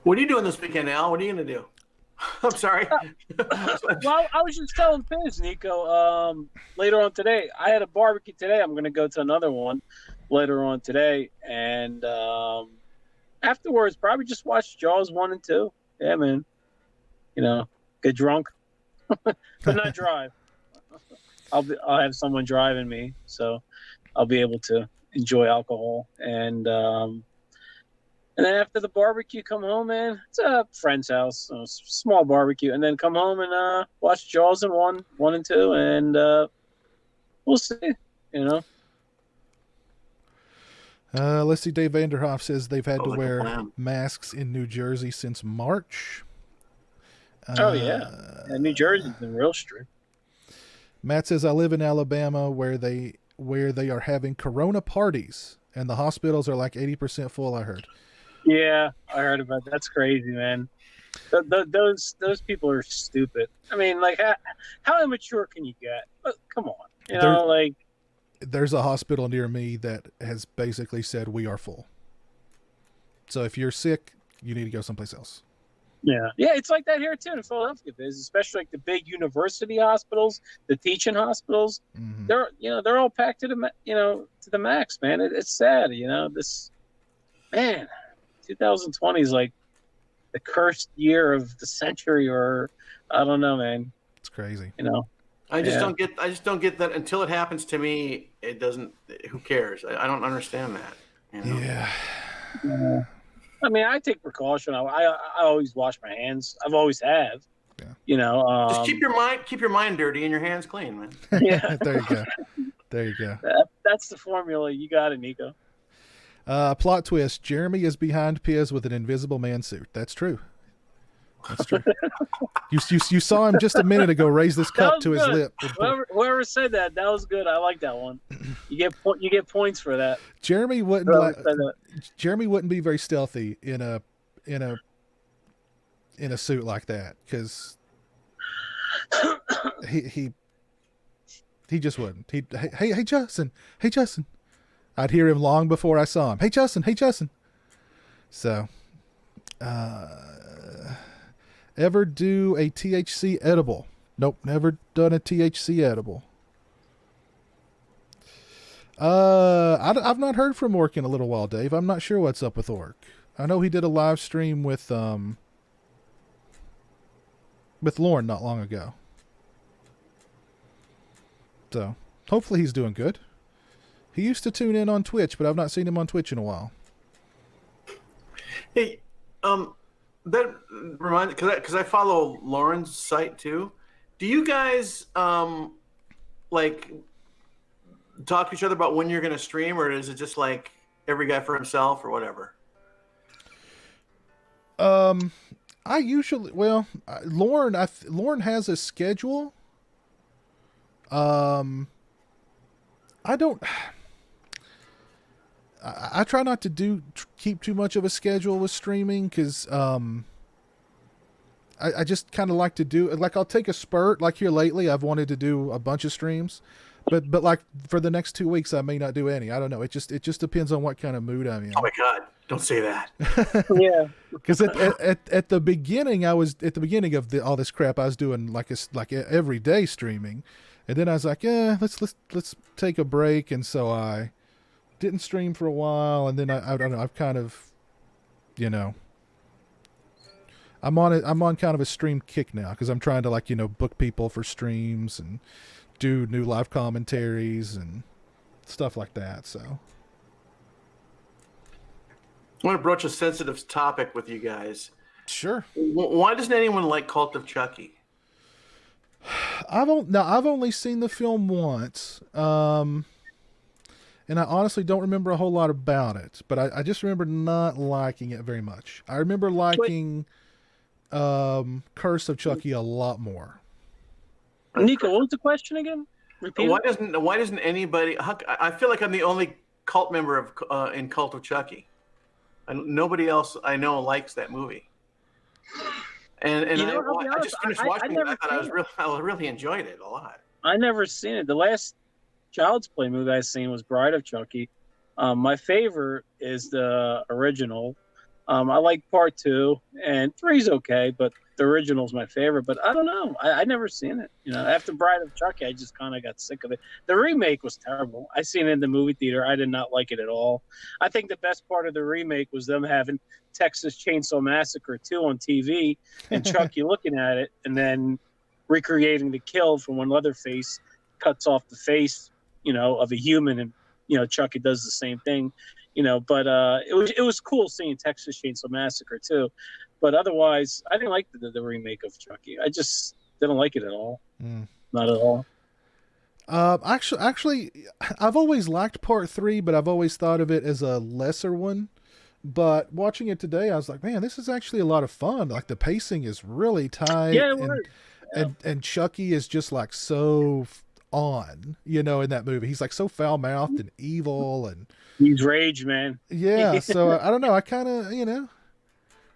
What are you doing this weekend, Al? What are you going to do? I'm sorry. Well, I was just telling Piz, Nico, later on today, I had a barbecue today. I'm going to go to another one later on today. And afterwards, probably just watch Jaws 1 and 2. Yeah, man. Get drunk, but not drive. I'll have someone driving me, so I'll be able to enjoy alcohol. And then after the barbecue, come home, man. It's a friend's house, a small barbecue, and then come home and watch Jaws and 1 and 2, and we'll see. Let's see. Dave Vanderhoff says they've had to wear masks in New Jersey since March. Oh yeah, New Jersey's been real strict. Matt says, I live in Alabama where they are having corona parties and the hospitals are like 80% full, I heard. Yeah, I heard about that. That's crazy, man. Those people are stupid. I mean, like, how immature can you get? Come on. There's a hospital near me that has basically said we are full. So if you're sick, you need to go someplace else. Yeah, it's like that here too in Philadelphia. There's especially like the big university hospitals, the teaching hospitals. Mhm. They're all packed to to the max, man. It's sad, this man. 2020 is like the cursed year of the century, or I don't know, man. It's crazy. I just don't get that until it happens to me. It doesn't. Who cares? I don't understand that. Yeah. I mean, I take precaution. I always wash my hands. I've always have. Yeah. Just keep your mind dirty and your hands clean, man. Yeah. There you go. That's the formula. You got it, Nico. Plot twist: Jeremy is behind Piz with an invisible man suit. That's true. That's true. you saw him just a minute ago raise this cup to his lip. Whoever said that was good. I like that one. You get points for that. Jeremy wouldn't be very stealthy in a suit like that, because he just wouldn't. Hey Justin. I'd hear him long before I saw him. Hey Justin. So, ever do a THC edible? Nope, never done a THC edible. I've not heard from Orc in a little while, Dave. I'm not sure what's up with Orc. I know he did a live stream with Lauren not long ago. So, hopefully he's doing good. He used to tune in on Twitch, but I've not seen him on Twitch in a while. Hey, that reminds, because I follow Lauren's site too. Do you guys like talk to each other about when you're going to stream, or is it just like every guy for himself or whatever? I usually, Lauren has a schedule. I try not to keep too much of a schedule with streaming, because I just kind of like to do, like, I'll take a spurt. Like here lately, I've wanted to do a bunch of streams, but like for the next 2 weeks, I may not do any. I don't know. It just depends on what kind of mood I'm in. Oh my God! Don't say that. Yeah. Because at the beginning, of all this crap, I was doing like every day streaming, and then I was like, yeah, let's take a break, and so I didn't stream for a while, and then I don't know. I've kind of, I'm on kind of a stream kick now, because I'm trying to book people for streams and do new live commentaries and stuff like that. So I want to broach a sensitive topic with you guys. Sure. Why doesn't anyone like Cult of Chucky? I've only seen the film once, and I honestly don't remember a whole lot about it. But I just remember not liking it very much. I remember liking Curse of Chucky a lot more. Nico, what was the question again? Repeat. Why doesn't anybody? I feel like I'm the only cult member of in Cult of Chucky. Nobody else I know likes that movie. And I just finished watching it. I thought I really enjoyed it a lot. I never seen it. The last Child's Play movie I seen was Bride of Chucky. My favorite is the original. I like part 2, and 3's okay, but the original's my favorite. But I don't know. I never seen it. After Bride of Chucky, I just kind of got sick of it. The remake was terrible. I seen it in the movie theater. I did not like it at all. I think the best part of the remake was them having Texas Chainsaw Massacre 2 on TV, and Chucky looking at it, and then recreating the kill from when Leatherface cuts off the face, of a human, and Chucky does the same thing. But it was cool seeing Texas Chainsaw Massacre too. But otherwise, I didn't like the remake of Chucky. I just didn't like it at all. Not at all. Actually, I've always liked part 3, but I've always thought of it as a lesser one. But watching it today, I was like, man, this is actually a lot of fun. Like, the pacing is really tight. Yeah, it was. And Chucky is just like so on, in that movie. He's like so foul-mouthed and evil, and he's rage, man. Yeah, so I don't know. I kind of,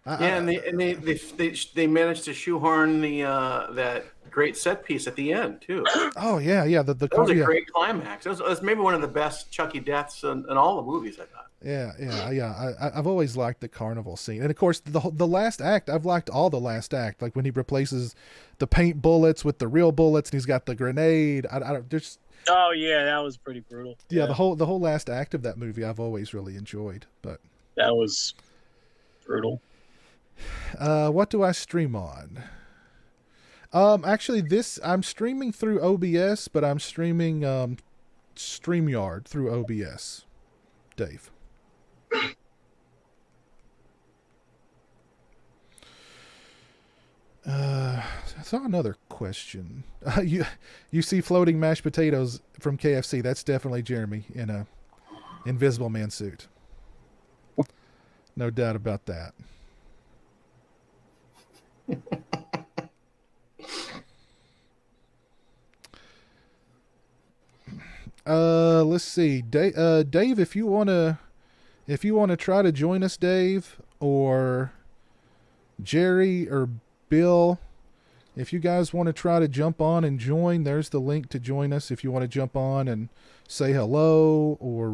and they managed to shoehorn that great set piece at the end too. Oh yeah. That was a great climax. It was maybe one of the best Chucky deaths in all the movies, I thought. I've always liked the carnival scene, and of course the last act. I've liked all the last act, like when he replaces the paint bullets with the real bullets, and he's got the grenade. I don't there's Oh yeah, that was pretty brutal. yeah, the whole last act of that movie I've always really enjoyed. But That was brutal. what do I stream on? Actually, I'm streaming through OBS, but I'm streaming StreamYard through OBS. Dave. I saw another question. You see floating mashed potatoes from KFC. That's definitely Jeremy in a Invisible Man suit. No doubt about that. Let's see, Dave, if you wanna try to join us, Dave, or Jerry or Bill, if you guys want to try to jump on and join, there's the link to join us. If you want to jump on and say hello, or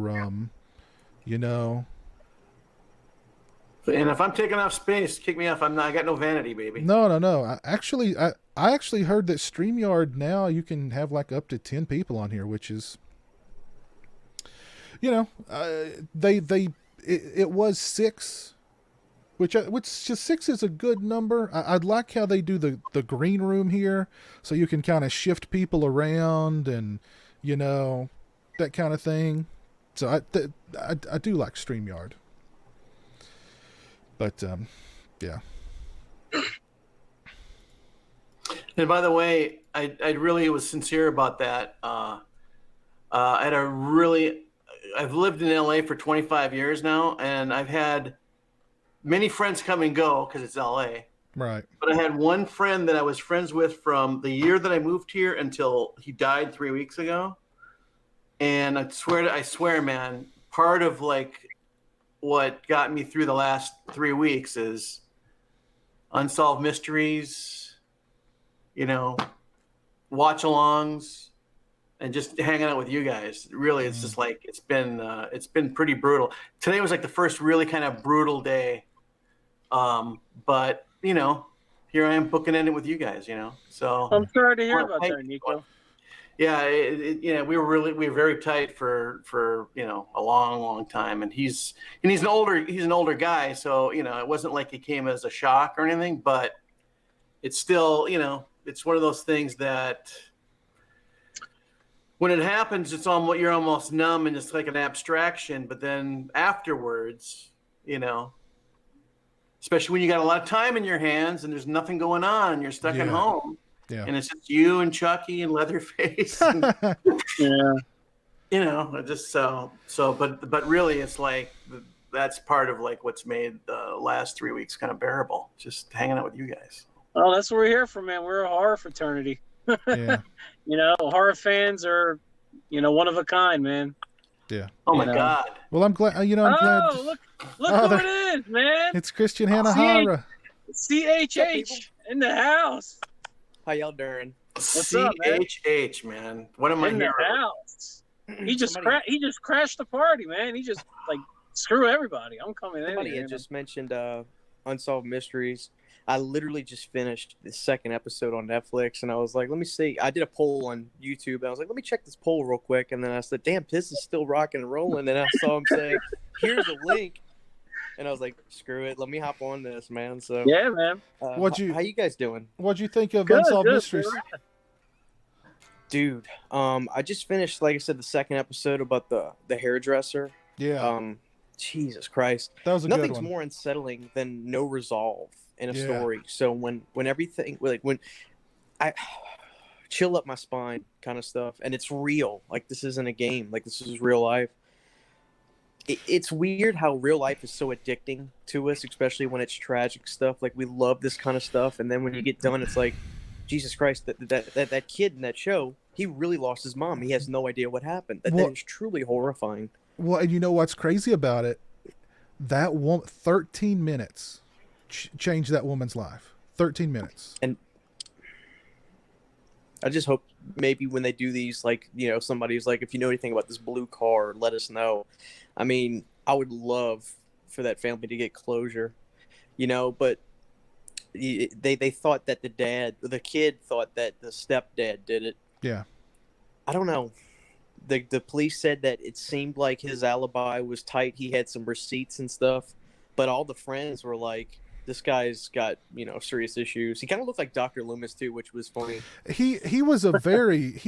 you know. And if I'm taking off space, kick me off. I got no vanity, baby. No. I actually heard that StreamYard now you can have like up to 10 people on here, which is, you know, it was 6, which just 6 is a good number. I'd like how they do the green room here, so you can kind of shift people around and, you know, that kind of thing. So I do like StreamYard. But yeah. And by the way, I really was sincere about that. I've lived in LA for 25 years now, and I've had many friends come and go because it's LA. Right. But I had one friend that I was friends with from the year that I moved here until he died 3 weeks ago. And I swear, man, part of like what got me through the last 3 weeks is unsolved mysteries, you know, watch-alongs, and just hanging out with you guys. Really, it's just like it's been pretty brutal. Today was like the first really kind of brutal day, but you know, here I am booking in it with you guys. You know, so I'm sorry to hear about that, Nico. Yeah, we were very tight for you know a long time, and he's an older guy, so you know it wasn't like he came as a shock or anything, but it's still, you know, it's one of those things that when it happens, you're almost numb and it's like an abstraction, but then afterwards, you know, especially when you got a lot of time in your hands and there's nothing going on, you're stuck at home. Yeah. And it's just you and Chucky and Leatherface. And, Yeah. you know, just but really it's like that's part of like what's made the last 3 weeks kind of bearable. Just hanging out with you guys. Well, that's what we're here for, man. We're a horror fraternity. Yeah. You know, horror fans are, you know, one of a kind, man. Yeah. Oh my You know. God. Well, I'm glad. I'm glad. Oh, look who it is, man. It's Christian Hanna. CHH in the house. How y'all doing? What's up, man? CHH, man. What am I In the hearing? house. He just crashed the party, man. He just like screw everybody. I'm coming in. Somebody here, had just mentioned Unsolved Mysteries. I literally just finished the second episode on Netflix, and I was like, let me see. I did a poll on YouTube, and I was like, let me check this poll real quick. And then I said, damn, Piss is still rocking and rolling. And I saw him say, here's a link. And I was like, screw it. Let me hop on this, man. So Yeah, man. how you guys doing? What'd you think of Good, Unsolved good, Mysteries? good. Dude, I just finished, like I said, the second episode about the hairdresser. Yeah. Jesus Christ. That was a good Nothing's one. more unsettling than no resolve in a Yeah. story. So when everything, like when I chill up my spine kind of stuff, and it's real, like this isn't a game, like this is real life. It's weird how real life is so addicting to us, especially when it's tragic stuff. Like we love this kind of stuff, and then when you get done, it's like, Jesus Christ, that kid in that show, he really lost his mom. He has no idea what happened. That is truly horrifying. Well, and you know what's crazy about it? That 13 minutes changed that woman's life. 13 minutes. And I just hope maybe when they do these, like, you know, somebody's like, if you know anything about this blue car, let us know. I mean, I would love for that family to get closure, you know, but they thought that the kid thought that the stepdad did it. Yeah. I don't know. The police said that it seemed like his alibi was tight. He had some receipts and stuff, but all the friends were like, "This guy's got, you know, serious issues." He kind of looked like Dr. Loomis too, which was funny. He was a very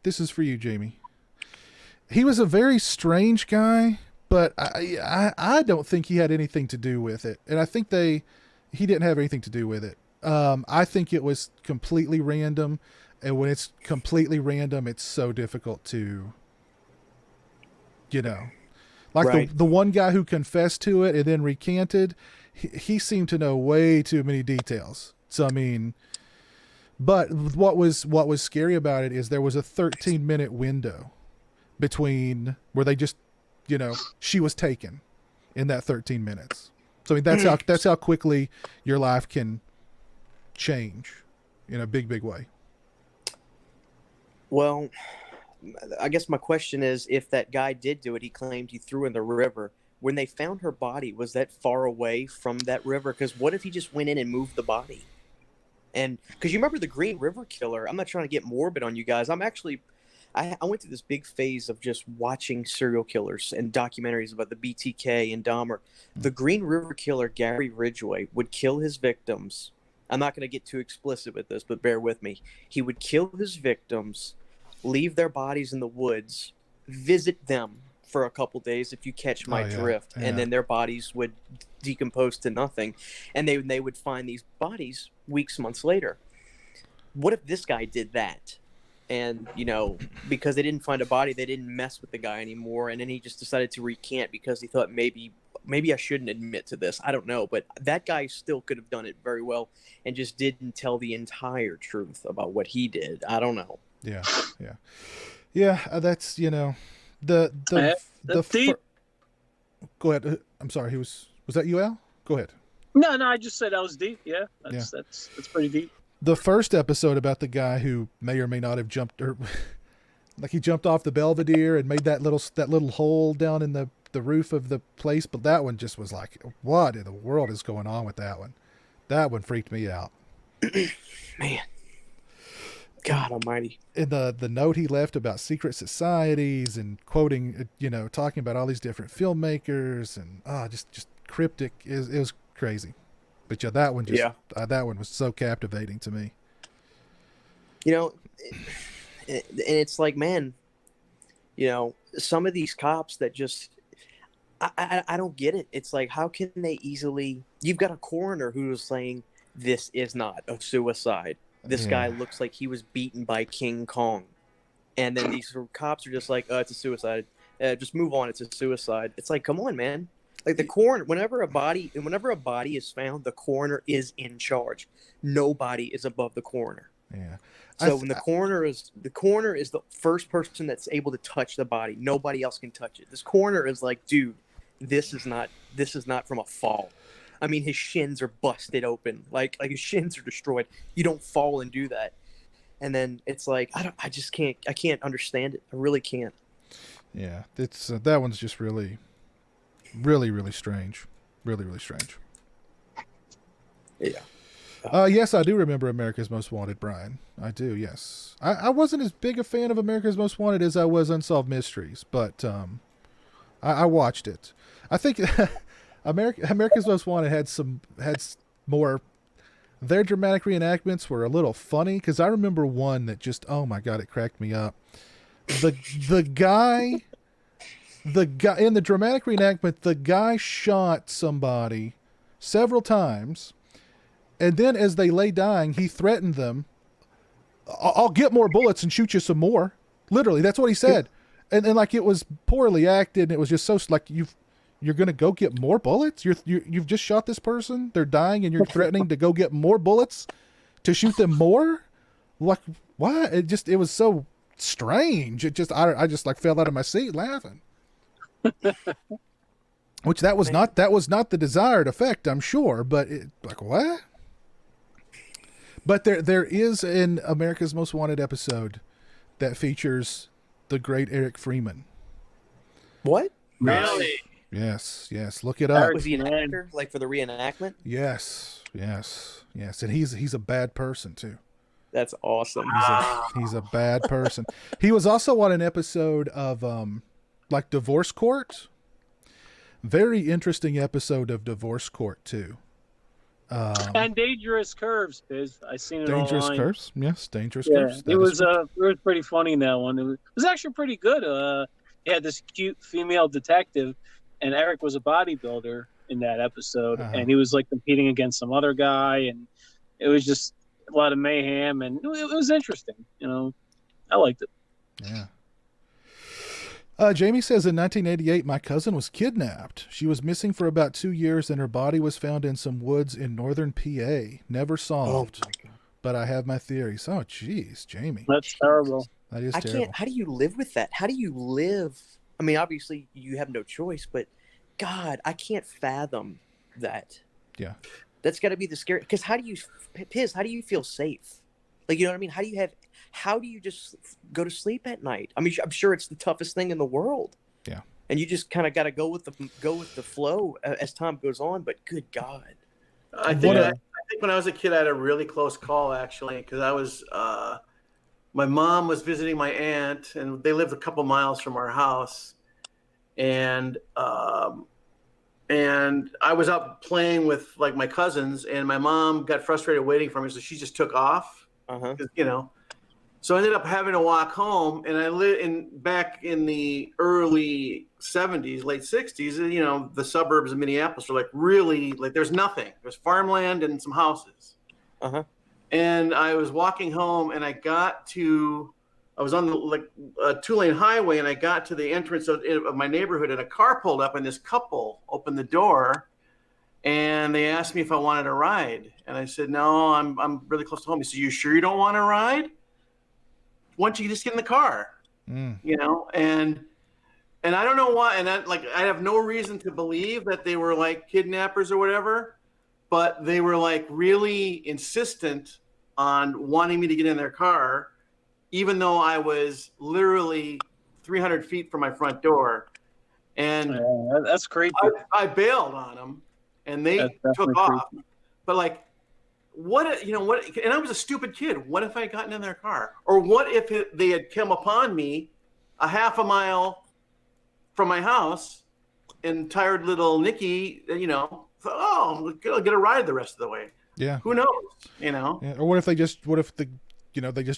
this is for you, Jamie. He was a very strange guy, but I don't think he had anything to do with it, and I think he didn't have anything to do with it. I think it was completely random. And when it's completely random, it's so difficult to, you know, like Right. the one guy who confessed to it and then recanted, he seemed to know way too many details. So, I mean, but what was scary about it is there was a 13-minute window between where they just, you know, she was taken in that 13 minutes. So, I mean, that's how quickly your life can change in a big, big way. Well, I guess my question is, if that guy did do it, he claimed he threw in the river. When they found her body, was that far away from that river? Because what if he just went in and moved the body? And because you remember the Green River Killer, I'm not trying to get morbid on you guys. I went through this big phase of just watching serial killers and documentaries about the BTK and Dahmer. The Green River Killer, Gary Ridgway, would kill his victims. I'm not going to get too explicit with this, but bear with me. He would kill his victims, leave their bodies in the woods, visit them for a couple days, if you catch my drift, and then their bodies would decompose to nothing, and they would find these bodies weeks, months later. What if this guy did that? And, you know, because they didn't find a body, they didn't mess with the guy anymore, and then he just decided to recant because he thought maybe I shouldn't admit to this. I don't know, but that guy still could have done it very well and just didn't tell the entire truth about what he did. I don't know. Yeah. That's, you know, the deep. Go ahead. I'm sorry. Was that you, Al? Go ahead. No, I just said that was deep. Yeah, that's pretty deep. The first episode about the guy who may or may not have jumped, or like he jumped off the Belvedere and made that little hole down in the roof of the place, but that one just was like, what in the world is going on with that one? That one freaked me out. Man, God Almighty! And the note he left about secret societies and quoting, you know, talking about all these different filmmakers and just cryptic. It was crazy. But yeah, that one that one was so captivating to me. You know, and it's like, man, you know, some of these cops that just, I don't get it. It's like, how can they easily? You've got a coroner who is saying this is not a suicide. This guy looks like he was beaten by King Kong, and then these cops are just like, it's a suicide. Just move on. It's a suicide. It's like, come on, man. Like the coroner, whenever a body is found, the coroner is in charge. Nobody is above the coroner. Yeah. So when the coroner is the first person that's able to touch the body. Nobody else can touch it. This coroner is like, dude, this is not from a fall. I mean, his shins are busted open. Like his shins are destroyed. You don't fall and do that. And then it's like, I can't understand it. I really can't. Yeah. It's that one's just really, really, really strange. Really, really strange. Yeah. Yes, I do remember America's Most Wanted, Brian. I do, yes. I wasn't as big a fan of America's Most Wanted as I was Unsolved Mysteries, but I watched it. I think America's Most Wanted had more. Their dramatic reenactments were a little funny because I remember one that just, oh my God, it cracked me up. The guy in the dramatic reenactment, the guy shot somebody several times, and then as they lay dying, he threatened them, I'll get more bullets and shoot you some more. Literally, that's what he said. And like it was poorly acted, and it was just so like you're gonna go get more bullets? You've just shot this person, they're dying, and you're threatening to go get more bullets to shoot them more? Like what? It was so strange. I just like fell out of my seat laughing. Which that was not the desired effect, I'm sure, but like what? But there is an America's Most Wanted episode that features the great Eric Freeman. What? Really? Yes, yes. Look it up. Eric- Was he an Man. actor, like for the reenactment? Yes, yes, yes. And he's a bad person too. That's awesome. He's a bad person. He was also on an episode of like Divorce Court. Very interesting episode of Divorce Court too. And Dangerous Curves, Biz. I seen it Dangerous online. Curves. Yes, Dangerous Yeah, Curves. That it is was pretty funny in that one. It was actually pretty good. He had this cute female detective, and Eric was a bodybuilder in that episode, Uh-huh. and he was like competing against some other guy, and it was just a lot of mayhem, and it was interesting. You know, I liked it. Yeah. Jamie says in 1988, my cousin was kidnapped. She was missing for about 2 years, and her body was found in some woods in northern PA. Never solved. But I have my theories. Oh, geez, Jamie. That's terrible. That is I terrible. can't. How do you live with that? How do you live? I mean, obviously you have no choice, but God, I can't fathom that. Yeah. That's got to be the scary. Because how do you, Piz? How do you feel safe? Like, you know what I mean? How do you just go to sleep at night? I mean, I'm sure it's the toughest thing in the world. Yeah. And you just kind of got to go with the flow as time goes on. But good God. I think when I was a kid, I had a really close call actually, because I was my mom was visiting my aunt, and they lived a couple miles from our house, and I was out playing with like my cousins, and my mom got frustrated waiting for me, so she just took off. Uh-huh. 'Cause, you know, so I ended up having to walk home, and I lived back in the early 70s, late 60s. You know, the suburbs of Minneapolis are like really like there's nothing. There's farmland and some houses. Uh-huh. And I was walking home, and I was on the a 2-lane highway, and I got to the entrance of my neighborhood, and a car pulled up, and this couple opened the door, and they asked me if I wanted a ride, and I said no, I'm really close to home. He said, "You sure you don't want a ride? Why don't you just get in the car?" You know, and I don't know why, and I have no reason to believe that they were like kidnappers or whatever. But they were like really insistent on wanting me to get in their car, even though I was literally 300 feet from my front door. And That's creepy. I bailed on them, and they That's definitely took off. But like, what? And I was a stupid kid. What if I had gotten in their car? Or what if they had come upon me a half a mile from my house, and tired little Nikki, I'll get a ride the rest of the way. Yeah. Who knows? You know. Yeah. Or what if they just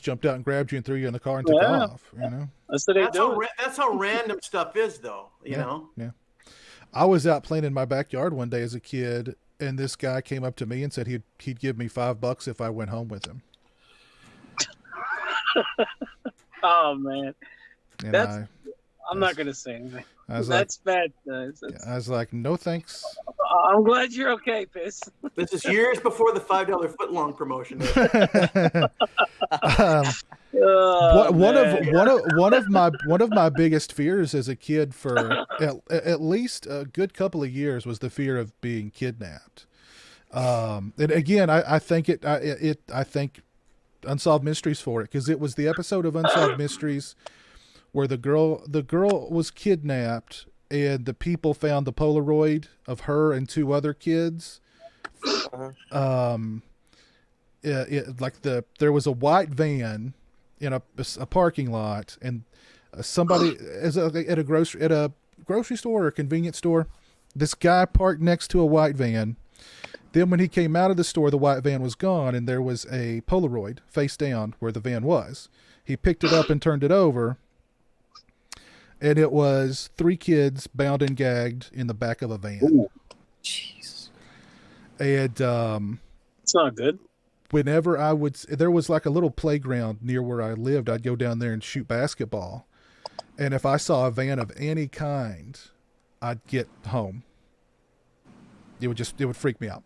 jumped out and grabbed you and threw you in the car and took off? You know. That's what they do. That's how random stuff is, though. You know. Yeah. I was out playing in my backyard one day as a kid, and this guy came up to me and said he'd give me $5 if I went home with him. Oh man, And I'm not gonna say anything. I was That's bad. I was like, no thanks. I'm glad you're okay, Piss. This is years before the $5 footlong promotion. One of my biggest fears as a kid for at least a good couple of years was the fear of being kidnapped. And again, I think Unsolved Mysteries for it, because it was the episode of Unsolved Mysteries where the girl was kidnapped, and the people found the Polaroid of her and 2 other kids. There was a white van in a parking lot, and somebody at a grocery store or a convenience store, this guy parked next to a white van. Then when he came out of the store, the white van was gone, and there was a Polaroid face down where the van was. He picked it up and turned it over, and it was 3 kids bound and gagged in the back of a van. Ooh. Jeez. And It's not good. whenever there was like a little playground near where I lived, I'd go down there and shoot basketball. And if I saw a van of any kind, I'd get home. It would freak me out.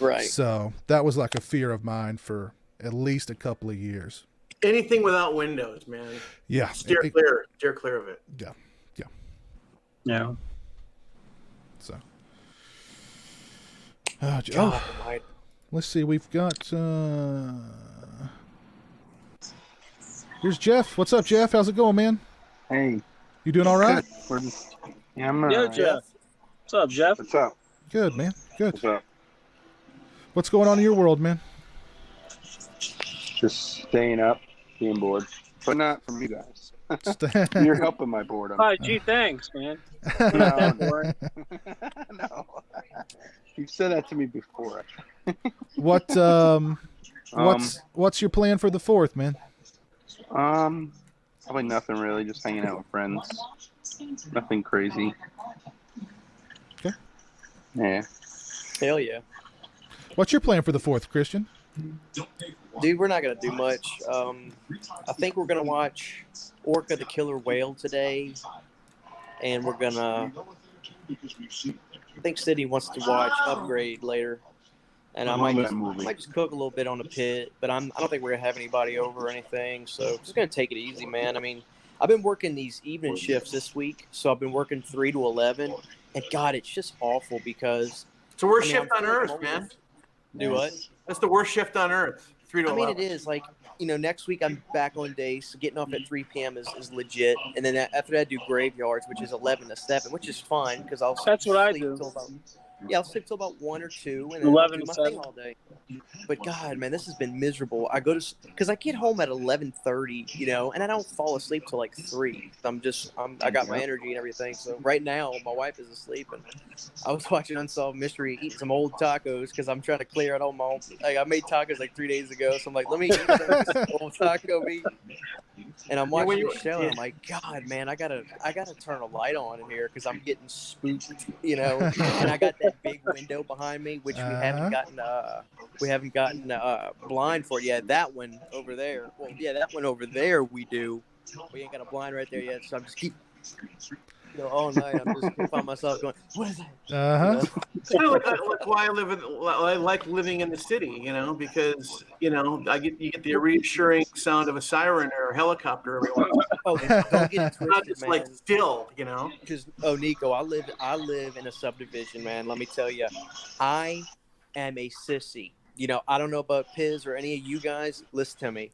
Right. So that was like a fear of mine for at least a couple of years. Anything without windows, man. Yeah. Steer clear of it. Yeah. Yeah. So. God almighty. Let's see. We've got. Here's Jeff. What's up, Jeff? How's it going, man? Hey, You doing all right? we're just Yeah, I'm Yo, alright. Jeff. What's up, Jeff? What's up? Good, man. Good. What's up? What's going on in your world, man? Just staying up, being bored, but not from you guys. You're helping my boredom. Hi, gee, thanks, man. No, That no. boring. No. You've said that to me before. What what's your plan for the 4th, man? Probably nothing really. Just hanging out with friends. Nothing crazy. Okay. Yeah. Hell yeah. What's your plan for the 4th, Christian? Dude, we're not going to do much. I think we're going to watch Orca the Killer Whale today. And we're going to... I think Sydney wants to watch Upgrade later. And I might just cook a little bit on the pit. But I don't think we're going to have anybody over or anything. So just going to take it easy, man. I mean, I've been working these evening shifts this week. So I've been working 3 to 11. And, God, it's just awful because... It's the worst I mean, shift on earth, man. Do what? That's the worst shift on earth. 3 to 11. I mean, it is. Like, next week I'm back on days. So getting off at 3 p.m. is legit. And then after that, I do graveyards, which is 11 to 7, which is fine because I'll That's what I sleep do. till about... Yeah, I'll sleep till about 1 or 2, and then 11 I'll do to my thing 7. all day. But God, man, this has been miserable. I go to because I get home at 11:30, and I don't fall asleep till like 3. I got my energy and everything. So right now, my wife is asleep, and I was watching Unsolved Mystery, eating some old tacos because I'm trying to clear out all my. Like I made tacos like 3 days ago, so I'm like, let me eat some old taco meat. And I'm watching the show, and I'm like, God, man, I gotta turn a light on in here because I'm getting spooked, And I got that big window behind me, which we haven't gotten blind for yet. That one over there. Well, yeah, that one over there we do. We ain't got a blind right there yet, so I'm just keep. All night I'm just find myself going, what is that? It's kind of like why I like living in the city, because you get the reassuring sound of a siren or a helicopter every once in a while. Oh, don't get it twisted, Not just man. like still, Because Nico, I live in a subdivision, man. Let me tell you, I am a sissy. I don't know about Piz or any of you guys. Listen to me.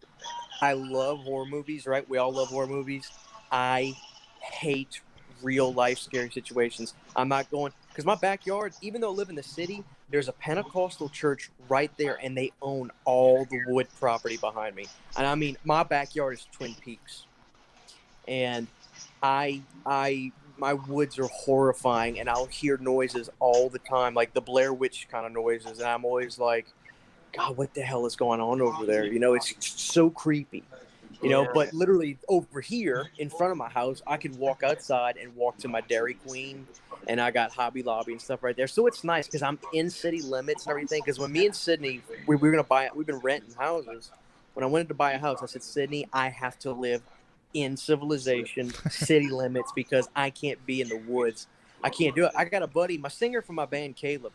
I love horror movies, right? We all love horror movies. I hate real life scary situations. I'm not going because my backyard, even though I live in the city, there's a Pentecostal church right there, and they own all the wood property behind me. And I mean, my backyard is Twin Peaks, and my woods are horrifying, and I'll hear noises all the time, like the Blair Witch kind of noises, and I'm always like, God, what the hell is going on over there? It's so creepy. But literally over here in front of my house, I could walk outside and walk to my Dairy Queen, and I got Hobby Lobby and stuff right there. So it's nice because I'm in city limits and everything. Because when me and Sydney, we were going to buy it, we've been renting houses. When I wanted to buy a house, I said, Sydney, I have to live in civilization, city limits, because I can't be in the woods. I can't do it. I got a buddy, my singer from my band, Caleb.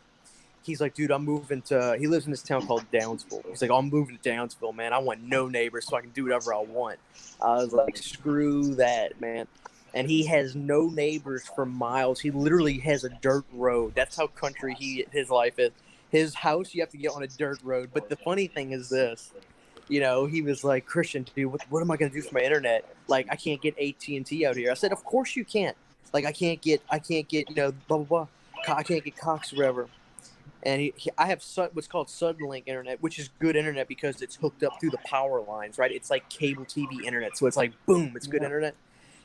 He's like, dude, I'm moving to, he lives in this town called Downsville. He's like, I'm moving to Downsville, man. I want no neighbors so I can do whatever I want. I was like, screw that, man. And he has no neighbors for miles. He literally has a dirt road. That's how country his life is. His house, you have to get on a dirt road. But the funny thing is this, he was like, Christian, dude, what am I going to do for my internet? Like, I can't get AT&T out here. I said, of course you can't. Like, I can't get, blah, blah, blah. I can't get Cox or whatever. And I have what's called Suddenlink internet, which is good internet because it's hooked up through the power lines, right? It's like cable TV internet. So it's like, boom, it's good internet.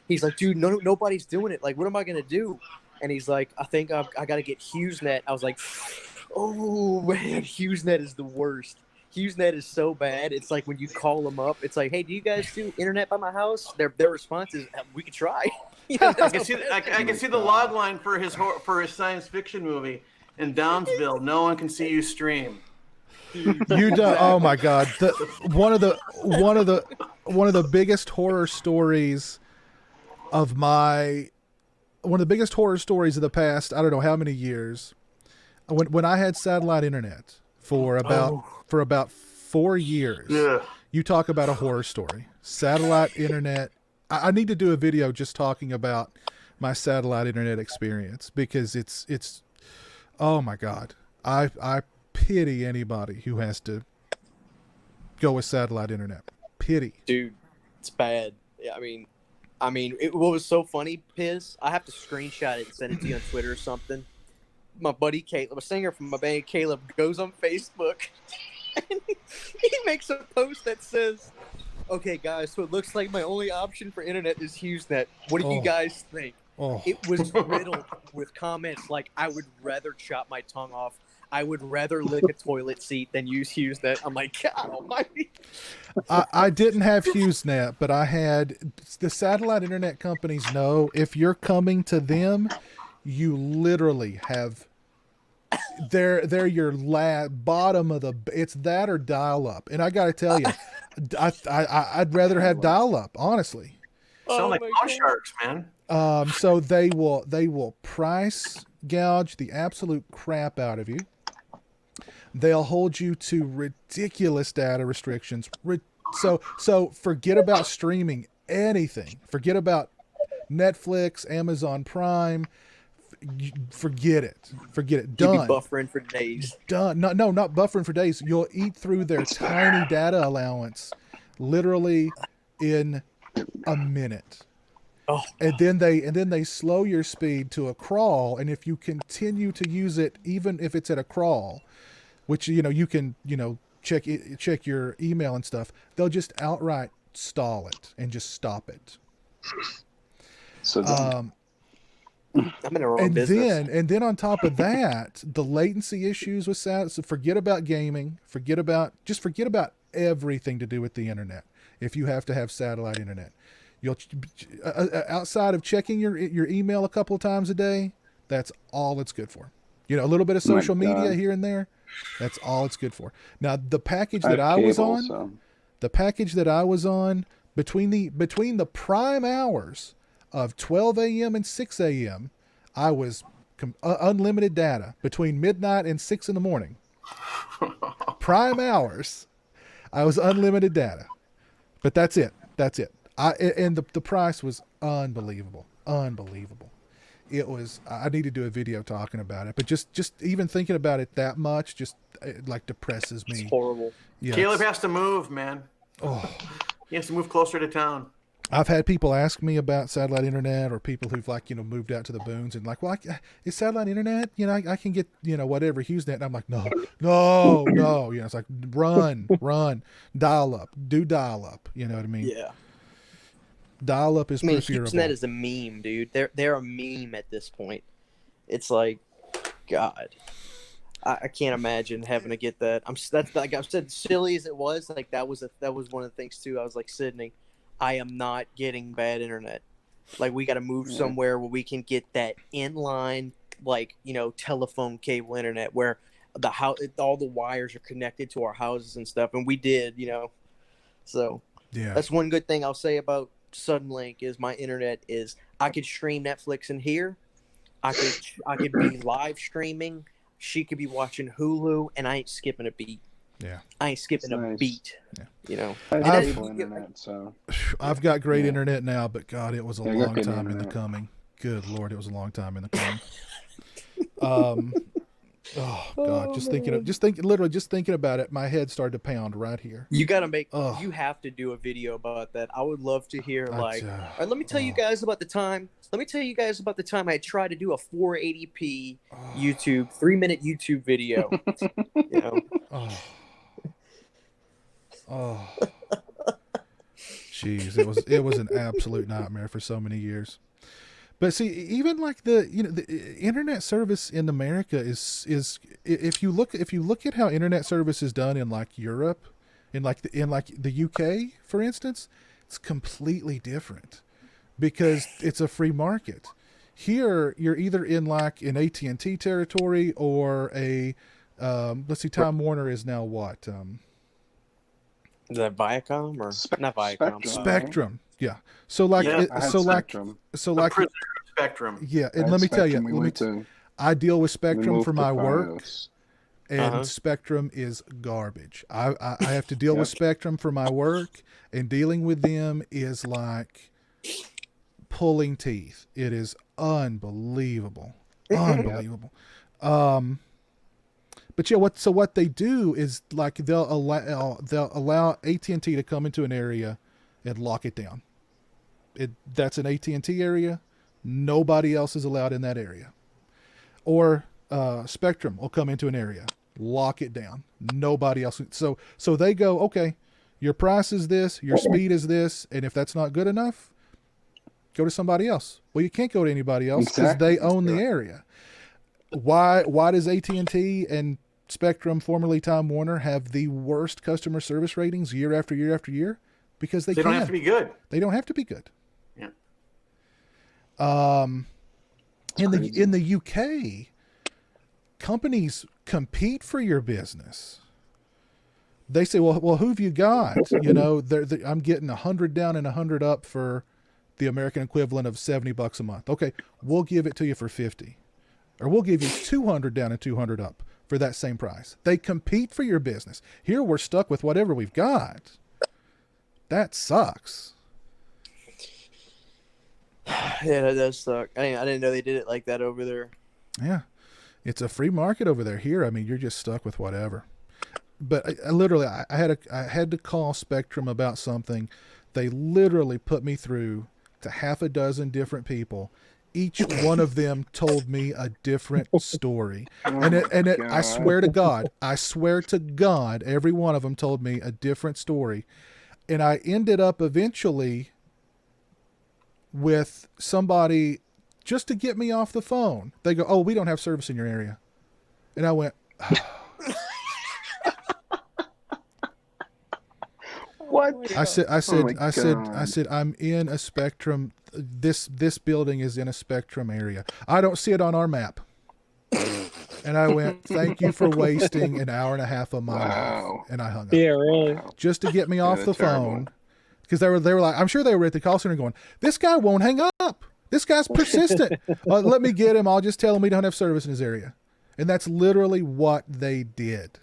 He's like, dude, nobody's doing it. Like, what am I going to do? And he's like, I think I got to get HughesNet. I was like, oh, man, HughesNet is the worst. HughesNet is so bad. It's like when you call them up, it's like, hey, do you guys do internet by my house? Their response is, we could try. I can see the log line for his science fiction movie. In Downsville, no one can see you stream. Oh my God! One of the biggest horror stories of the past, I don't know how many years, when I had satellite internet for about 4 years. Yeah. You talk about a horror story. Satellite internet. I need to do a video just talking about my satellite internet experience because it's. Oh my God. I pity anybody who has to go with satellite internet. Pity. Dude, it's bad. Yeah, I mean, I mean, what was so funny, Piz, I have to screenshot it and send it to you on Twitter or something. My buddy Caleb, a singer from my band, Caleb, goes on Facebook and he makes a post that says, "Okay, guys, so it looks like my only option for internet is HughesNet. What do you guys think?" Oh. It was riddled with comments like, "I would rather chop my tongue off. I would rather lick a toilet seat than use HughesNet." I'm like, God almighty. I didn't have HughesNet, but I had the satellite internet companies know if you're coming to them, you literally have they're your bottom of the. It's that or dial up, and I got to tell you, I'd rather have dial up, honestly. Sound like my pawn God. sharks, man. So they will price gouge the absolute crap out of you. They'll hold you to ridiculous data restrictions. So forget about streaming anything. Forget about Netflix, Amazon Prime. Forget it. Done. You'd be buffering for days. Done. No, not buffering for days. You'll eat through their tiny data allowance literally in a minute. Oh, And then they slow your speed to a crawl, and if you continue to use it, even if it's at a crawl, which you can check your email and stuff, they'll just outright stall it and just stop it. So I'm in a wrong business. And then on top of that, the latency issues with that. So forget about gaming. Forget about everything to do with the internet. If you have to have satellite internet, you'll outside of checking your email a couple of times a day, that's all it's good for. A little bit of social media here and there, that's all it's good for. Now the package that I was on, between the prime hours of 12 a.m. and 6 a.m., I was unlimited data between midnight and 6 in the morning. Prime hours, I was unlimited data. But that's it. And the price was unbelievable. It was. I need to do a video talking about it. But just even thinking about it that much just like depresses me. It's horrible. Yes. Caleb has to move, man. Oh. He has to move closer to town. I've had people ask me about satellite internet, or people who've moved out to the boons and like, well, is satellite internet? I can get whatever HughesNet. And I'm like, no. It's like run, dial up, do dial up. You know what I mean? Yeah. Dial up is preferable. HughesNet is a meme, dude. They're a meme at this point. It's like, God, I can't imagine having to get that. That's like I've said, silly as it was. Like that was one of the things too. I was like, Sydney, I am not getting bad internet. Like we got to move somewhere where we can get that inline, telephone cable internet where the house, all the wires are connected to our houses and stuff. And we did, So yeah, that's one good thing I'll say about Suddenlink is my internet is I could stream Netflix in here. I could be live streaming. She could be watching Hulu, and I ain't skipping a beat. Yeah, I ain't skipping a beat. Yeah. I have cable internet, so I've got great internet now, but God, it was a long time in the coming. Good Lord, it was a long time in the coming. Oh God, just thinking about it, my head started to pound right here. You gotta you have to do a video about that. I would love to hear all right, let me tell you guys about the time. I tried to do a 480p YouTube 3-minute YouTube video. Jeez, it was an absolute nightmare for so many years. But see, even like the internet service in America is if you look at how internet service is done in like Europe, in the UK, for instance, it's completely different because it's a free market. Here, you're either in like an AT&T territory or a let's see, Time Warner is now what? Is that Viacom or not Viacom? Spectrum. Yeah. So like, Spectrum. Spectrum. Yeah, and let me tell you, I deal with Spectrum for my work, and Spectrum is garbage. I have to deal with Spectrum for my work, and dealing with them is like pulling teeth. It is unbelievable. But yeah, what they do is like they'll allow AT&T to come into an area and lock it down. That's an AT&T area. Nobody else is allowed in that area. Or Spectrum will come into an area, lock it down. Nobody else. So they go, okay, your price is this, your speed is this, and if that's not good enough, go to somebody else. Well, you can't go to anybody else because they own the area. Why does AT&T and Spectrum, formerly Time Warner, have the worst customer service ratings year after year after year? Because they don't have to be good. They don't have to be good. Yeah. In the UK, companies compete for your business. They say, well, who've you got? You know, I'm getting 100 down and 100 up for the American equivalent of $70 a month. Okay, we'll give it to you for 50, or we'll give you 200 down and 200 up for that same price. They compete for your business. Here we're stuck with whatever we've got. That sucks. Yeah, that does suck. I didn't know they did it like that over there. Yeah, it's a free market over there. Here, I mean, you're just stuck with whatever. But I literally had to call Spectrum about something. They literally put me through to half a dozen different people. Each one of them told me a different story. I swear to God, every one of them told me a different story. And I ended up eventually with somebody just to get me off the phone. They go, "Oh, we don't have service in your area." And I went, oh. What? I said, I'm in a Spectrum. This building is in a Spectrum area. I don't see it on our map. And I went, "Thank you for wasting an hour and a half of my life." And I hung up. Yeah, really. Just to get me off the phone. Because they were like, I'm sure they were at the call center going, "This guy won't hang up. This guy's persistent. Let me get him. I'll just tell him we don't have service in his area." And that's literally what they did.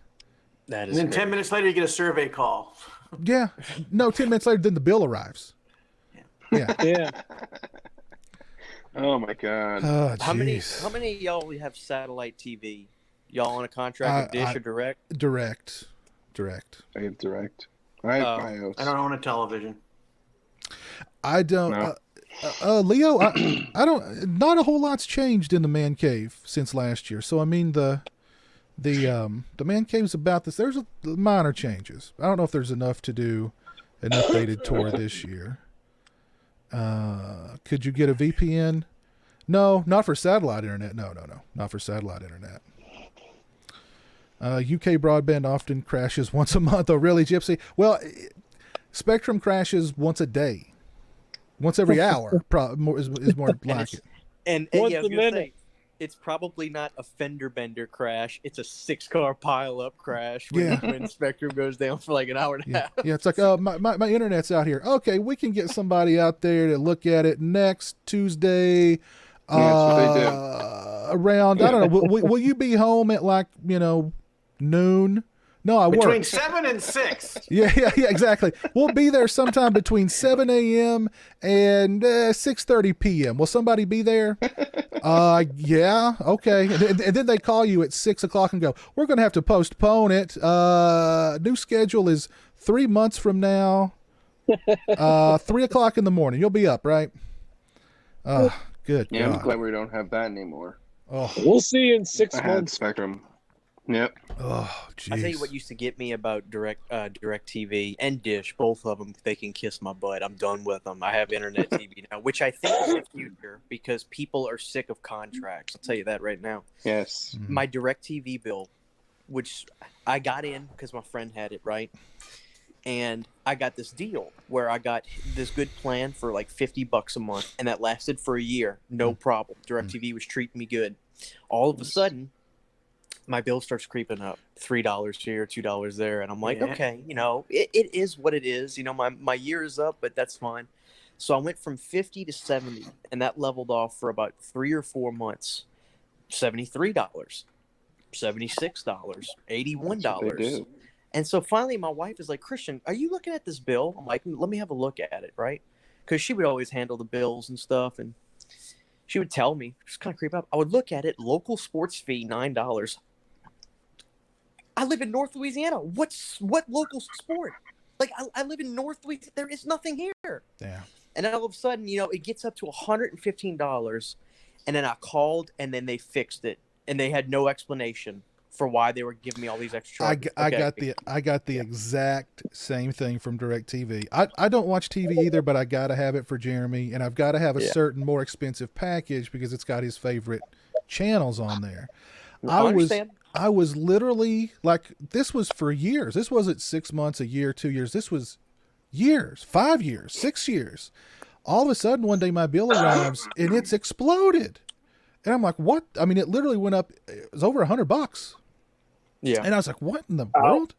That And is then great. 10 minutes later, you get a survey call. Yeah. No, 10 minutes later, then the bill arrives. Yeah. Yeah. Oh my God. Oh, How many jeez. of y'all have satellite TV? Y'all on a contract with Dish or Direct? Direct. I have direct. I have Oh. BIOS. I don't own a television. I don't. No. Leo, I don't. Not a whole lot's changed in the man cave since last year. So I mean the man cave's about this. There's minor changes. I don't know if there's enough to do an updated tour this year. Could you get a VPN? No, not for satellite internet. No, not for satellite internet. UK broadband often crashes once a month. Oh, really, Gypsy? Well, Spectrum crashes once a day. Once every hour is more like it. And Once yeah, I was a gonna minute. say, it's probably not a fender bender crash. It's a 6-car pile-up crash when Spectrum goes down for like an hour and a half. Yeah, it's like, my internet's out here. Okay, we can get somebody out there to look at it next Tuesday. Yeah, that's what they do. Around, I don't know. Will you be home at like, noon? No, I Between work. 7 and 6. Yeah, exactly. We'll be there sometime between 7 a.m. and 6:30 p.m. Will somebody be there? Yeah, okay. And then they call you at 6 o'clock and go, "We're going to have to postpone it. New schedule is 3 months from now, 3 o'clock in the morning. You'll be up, right?" Good Yeah, I'm God. glad we don't have that anymore. Oh, We'll see you in 6 I had months. Spectrum. Yep. oh, jeez. I tell you what used to get me about Direct TV and Dish, both of them. They can kiss my butt. I'm done with them. I have internet TV now, which I think is the future because people are sick of contracts. I'll tell you that right now. Yes. My Direct TV bill, which I got in because my friend had it, right? And I got this deal where I got this good plan for like $50 a month, and that lasted for a year, no problem. Direct TV was treating me good. All of a sudden, my bill starts creeping up, $3 here, $2 there, and I'm like, Yeah. okay, it is what it is. My year is up, but that's fine. So I went from 50 to 70, and that leveled off for about 3 or 4 months. $73, $76, $81. They do. And so finally, my wife is like, "Christian, are you looking at this bill?" I'm like, "Let me have a look at it," right? Because she would always handle the bills and stuff, and she would tell me, just kind of creep up. I would look at it, local sports fee, $9. I live in North Louisiana. What local sport? Like, I live in North Louisiana. There is nothing here. Yeah. And then all of a sudden, it gets up to $115. And then I called, and then they fixed it, and they had no explanation for why they were giving me all these extra charges. I got the exact same thing from DirecTV. I don't watch TV either, but I gotta have it for Jeremy, and I've got to have a certain more expensive package because it's got his favorite channels on there. I was literally like, this was for years. This wasn't 6 months, a year, 2 years. This was years, 5 years, 6 years. All of a sudden, one day my bill arrives and it's exploded, and I'm like, "What?" I mean, it literally went up. It was over $100. Yeah. And I was like, "What in the world?"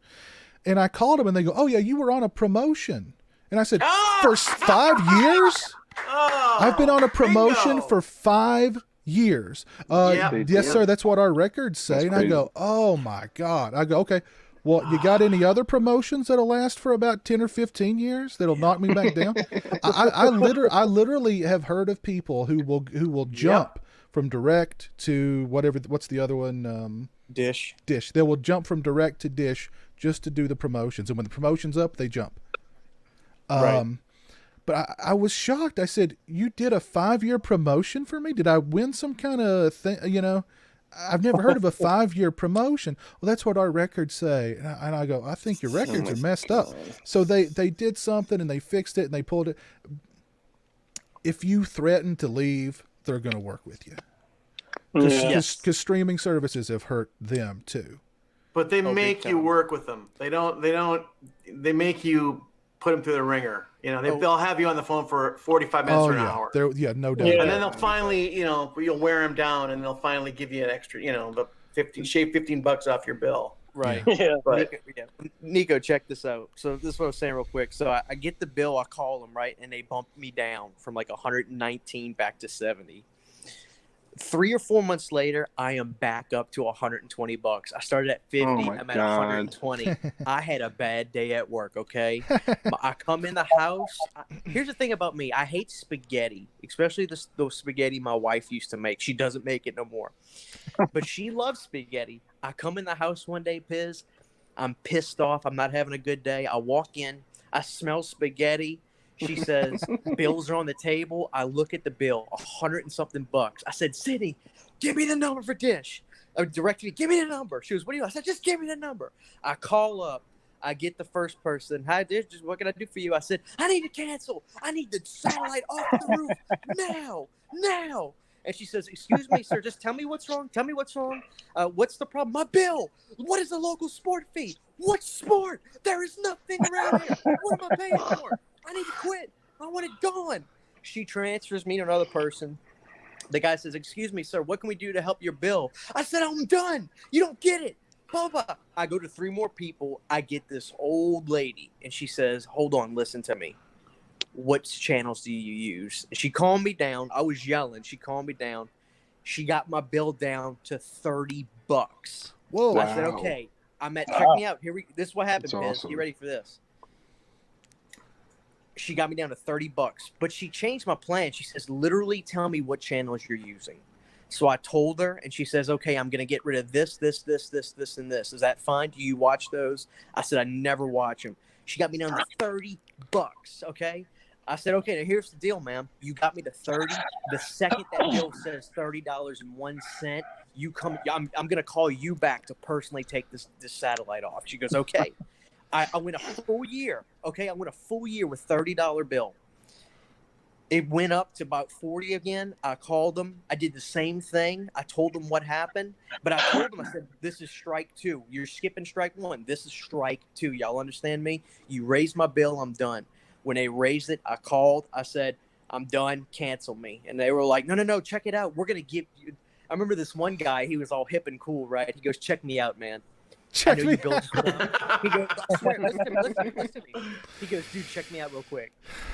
And I called them, and they go, "Oh yeah, you were on a promotion." And I said, "For 5 years? I've been on a promotion bingo. for 5 years." Yes, sir. That's what our records say. And I go, "Oh my God." I go, "Okay. Well, you got any other promotions that'll last for about 10 or 15 years that'll knock me back down?" I literally have heard of people who will jump from direct to what's the other one? Dish. They will jump from direct to Dish just to do the promotions. And when the promotion's up, they jump. Right. But I was shocked. I said, "You did a 5-year promotion for me? Did I win some kind of thing? I've never heard of a 5-year promotion." "Well, that's what our records say." And I go, "I think your records are messed up." So they did something and they fixed it and they pulled it. If you threaten to leave, they're going to work with you. Because streaming services have hurt them too. But they make you work with them. They make you put them through the ringer. They'll have you on the phone for 45 minutes or an hour. No doubt. And then they'll finally, you'll wear them down, and they'll finally give you an extra, shave $15 off your bill. Right. Yeah. But Nico, check this out. So this is what I was saying real quick. So I get the bill, I call them, right, and they bump me down from like 119 back to 70. 3 or 4 months later, I am back up to $120. I started at 50. I'm at 120. I had a bad day at work. Okay, I come in the house. Here's the thing about me: I hate spaghetti, especially those spaghetti my wife used to make. She doesn't make it no more, but she loves spaghetti. I come in the house one day, Piz. I'm pissed off. I'm not having a good day. I walk in. I smell spaghetti. She says, "Bills are on the table." I look at the bill, $100 and something. I said, "Sydney, give me the number for Dish." DirecTV, "Give me the number." She goes, "What do you?" I said, "Just give me the number." I call up. I get the first person. "Hi, Dish. What can I do for you?" I said, "I need to cancel. I need the satellite off the roof now. And she says, "Excuse me, sir. Just tell me what's wrong. Tell me what's wrong. What's the problem?" "My bill. What is the local sport fee?" "What sport? There is nothing around here. What am I paying for? I need to quit. I want it gone." She transfers me to another person. The guy says, "Excuse me, sir, what can we do to help your bill?" I said, "I'm done. You don't get it. Baba." I go to 3 more people. I get this old lady, and she says, "Hold on, listen to me. What channels do you use?" She calmed me down. I was yelling. She calmed me down. She got my bill down to $30. Whoa! I said, "Okay, check me out. This is what happened, Biz. Awesome. Get ready for this." She got me down to $30, but she changed my plan. She says, "Literally tell me what channels you're using." So I told her, and she says, "Okay, I'm going to get rid of this, and this. Is that fine? Do you watch those?" I said, "I never watch them." She got me down to $30. Okay. I said, "Okay, now here's the deal, ma'am. You got me to 30. The second that bill says $30.01, you come. I'm going to call you back to personally take this satellite off." She goes, "Okay." I went a full year. Okay, I went a full year with $30 bill. It went up to about 40 again. I called them. I did the same thing. I told them what happened, but I told them, I said, "This is strike 2. You're skipping strike 1. This is strike 2. Y'all understand me? You raised my bill. I'm done." When they raised it, I called. I said, "I'm done. Cancel me." And they were like, No. Check it out. We're going to give you. I remember this one guy. He was all hip and cool, right? He goes, "Check me out, man. Check me out." He goes, "I swear, listen to me. He goes, "Dude, check me out real quick.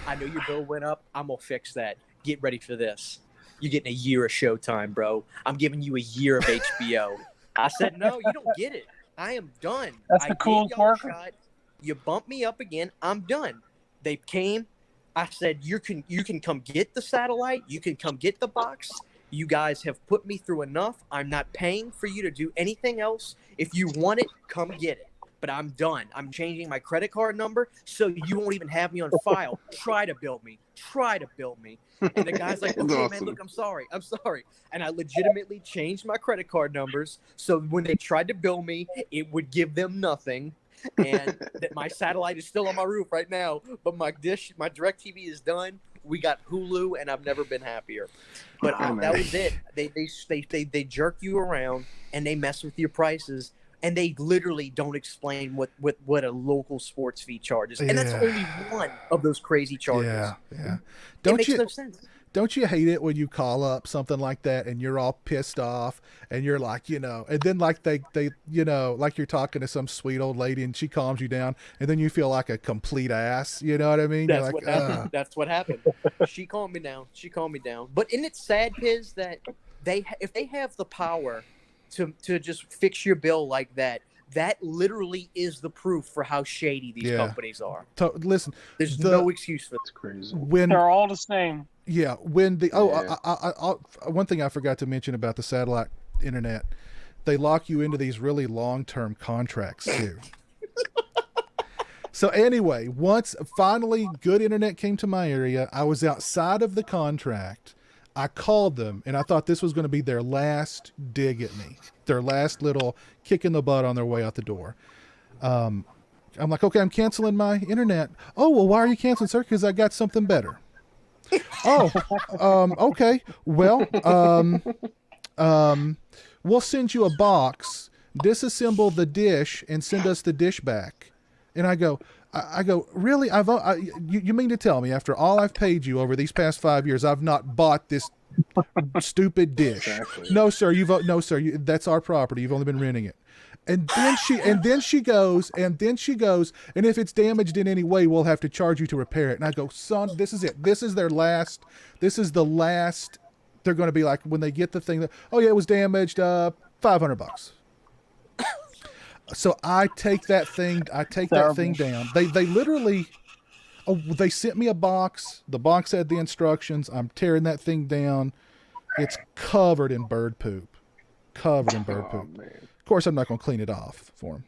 I know your bill went up. I'm going to fix that. Get ready for this. You're getting a year of Showtime, bro. I'm giving you a year of HBO. I said, "No, you don't get it. I am done. That's I the cool gave y'all a part. shot. You bump me up again. I'm done." They came. I said, you can come get the satellite. You can come get the box. You guys have put me through enough. I'm not paying for you to do anything else. If you want it, come get it. but I'm done. I'm changing my credit card number so you won't even have me on file. Try to bill me. Try to bill me. And the guy's like, That's okay, man, awesome. look, I'm sorry. And I legitimately changed my credit card numbers so when they tried to bill me, it would give them nothing. And that my satellite is still on my roof right now, but my DirecTV is done. We got Hulu, and I've never been happier. But Oh, that man. was it. They jerk you around and they mess with your prices, and they literally don't explain what a local sports fee charges. And that's Yeah. only one of those crazy charges. Yeah. It Don't makes you no sense. don't you hate it when you call up something like that and you're all pissed off and you're like, and then like they like you're talking to some sweet old lady and she calms you down and then you feel like a complete ass. You know what I mean? You're That's like, what happened. That's what happened. She calmed me down. But isn't it sad, Piz, that if they have the power to just fix your bill like that, that literally is the proof for how shady these Yeah. companies are. Listen, There's no excuse for That's crazy. when They're all the same. yeah, when the Yeah. one thing I forgot to mention about the satellite internet, they lock you into these really long-term contracts too. So anyway, once finally good internet came to my area, I was outside of the contract. I called them and I thought this was going to be their last dig at me, their last little kick in the butt on their way out the door. I'm like, okay, I'm canceling my internet. Oh, well, why are you canceling, sir? Because I got something better. Oh, okay. Well, we'll send you a box, disassemble the dish, and send us the dish back. And I go, really? You mean to tell me after all I've paid you over these past 5 years, I've not bought this stupid dish? Exactly. No, sir. That's our property. You've only been renting it. And then she goes, and if it's damaged in any way, we'll have to charge you to repair it. And I go, son, this is it. This is the last. They're going to be like, when they get the thing, oh yeah, it was damaged, $500. So I take that thing down. They literally, they sent me a box. The box had the instructions. I'm tearing that thing down. It's covered in bird poop. Oh, man. Of course, I'm not going to clean it off for him.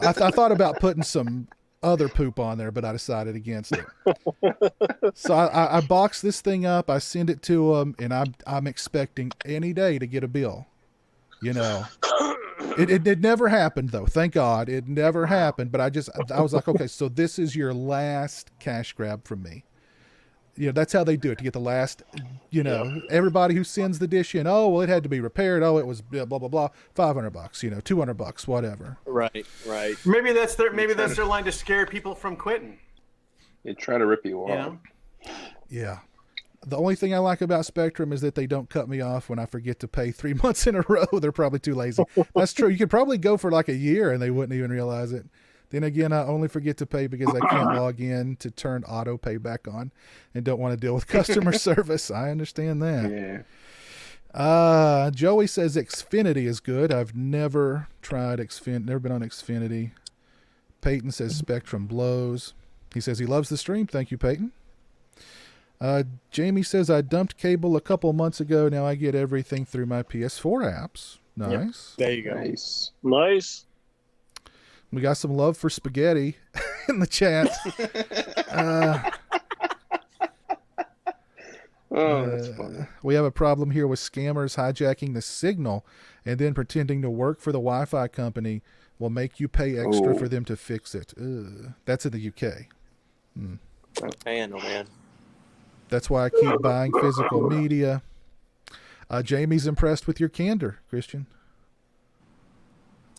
I thought about putting some other poop on there, but I decided against it. So I box this thing up. I send it to him, and I'm expecting any day to get a bill. It never happened though. Thank God, it never happened. But I was like, okay, so this is your last cash grab from me. That's how they do it to get the last. Everybody who sends the dish in, oh well, it had to be repaired. Oh, it was blah blah blah, $500. $200, whatever. Right. Maybe that's their line to scare people from quitting. They try to rip you off. You know? Yeah. The only thing I like about Spectrum is that they don't cut me off when I forget to pay 3 months in a row. They're probably too lazy. That's true. You could probably go for like a year and they wouldn't even realize it. Then again, I only forget to pay because I can't log in to turn auto pay back on and don't want to deal with customer service. I understand that. Yeah. Joey says Xfinity is good. I've never tried never been on Xfinity. Peyton says Spectrum blows. He says he loves the stream. Thank you, Peyton. Jamie says I dumped cable a couple months ago. Now I get everything through my PS4 apps. Nice. There you go. Nice. We got some love for spaghetti in the chat. That's funny. We have a problem here with scammers hijacking the signal and then pretending to work for the Wi-Fi company will make you pay extra for them to fix it. Ugh. That's in the UK. Oh man. That's why I keep buying physical media. Jamie's impressed with your candor, Christian.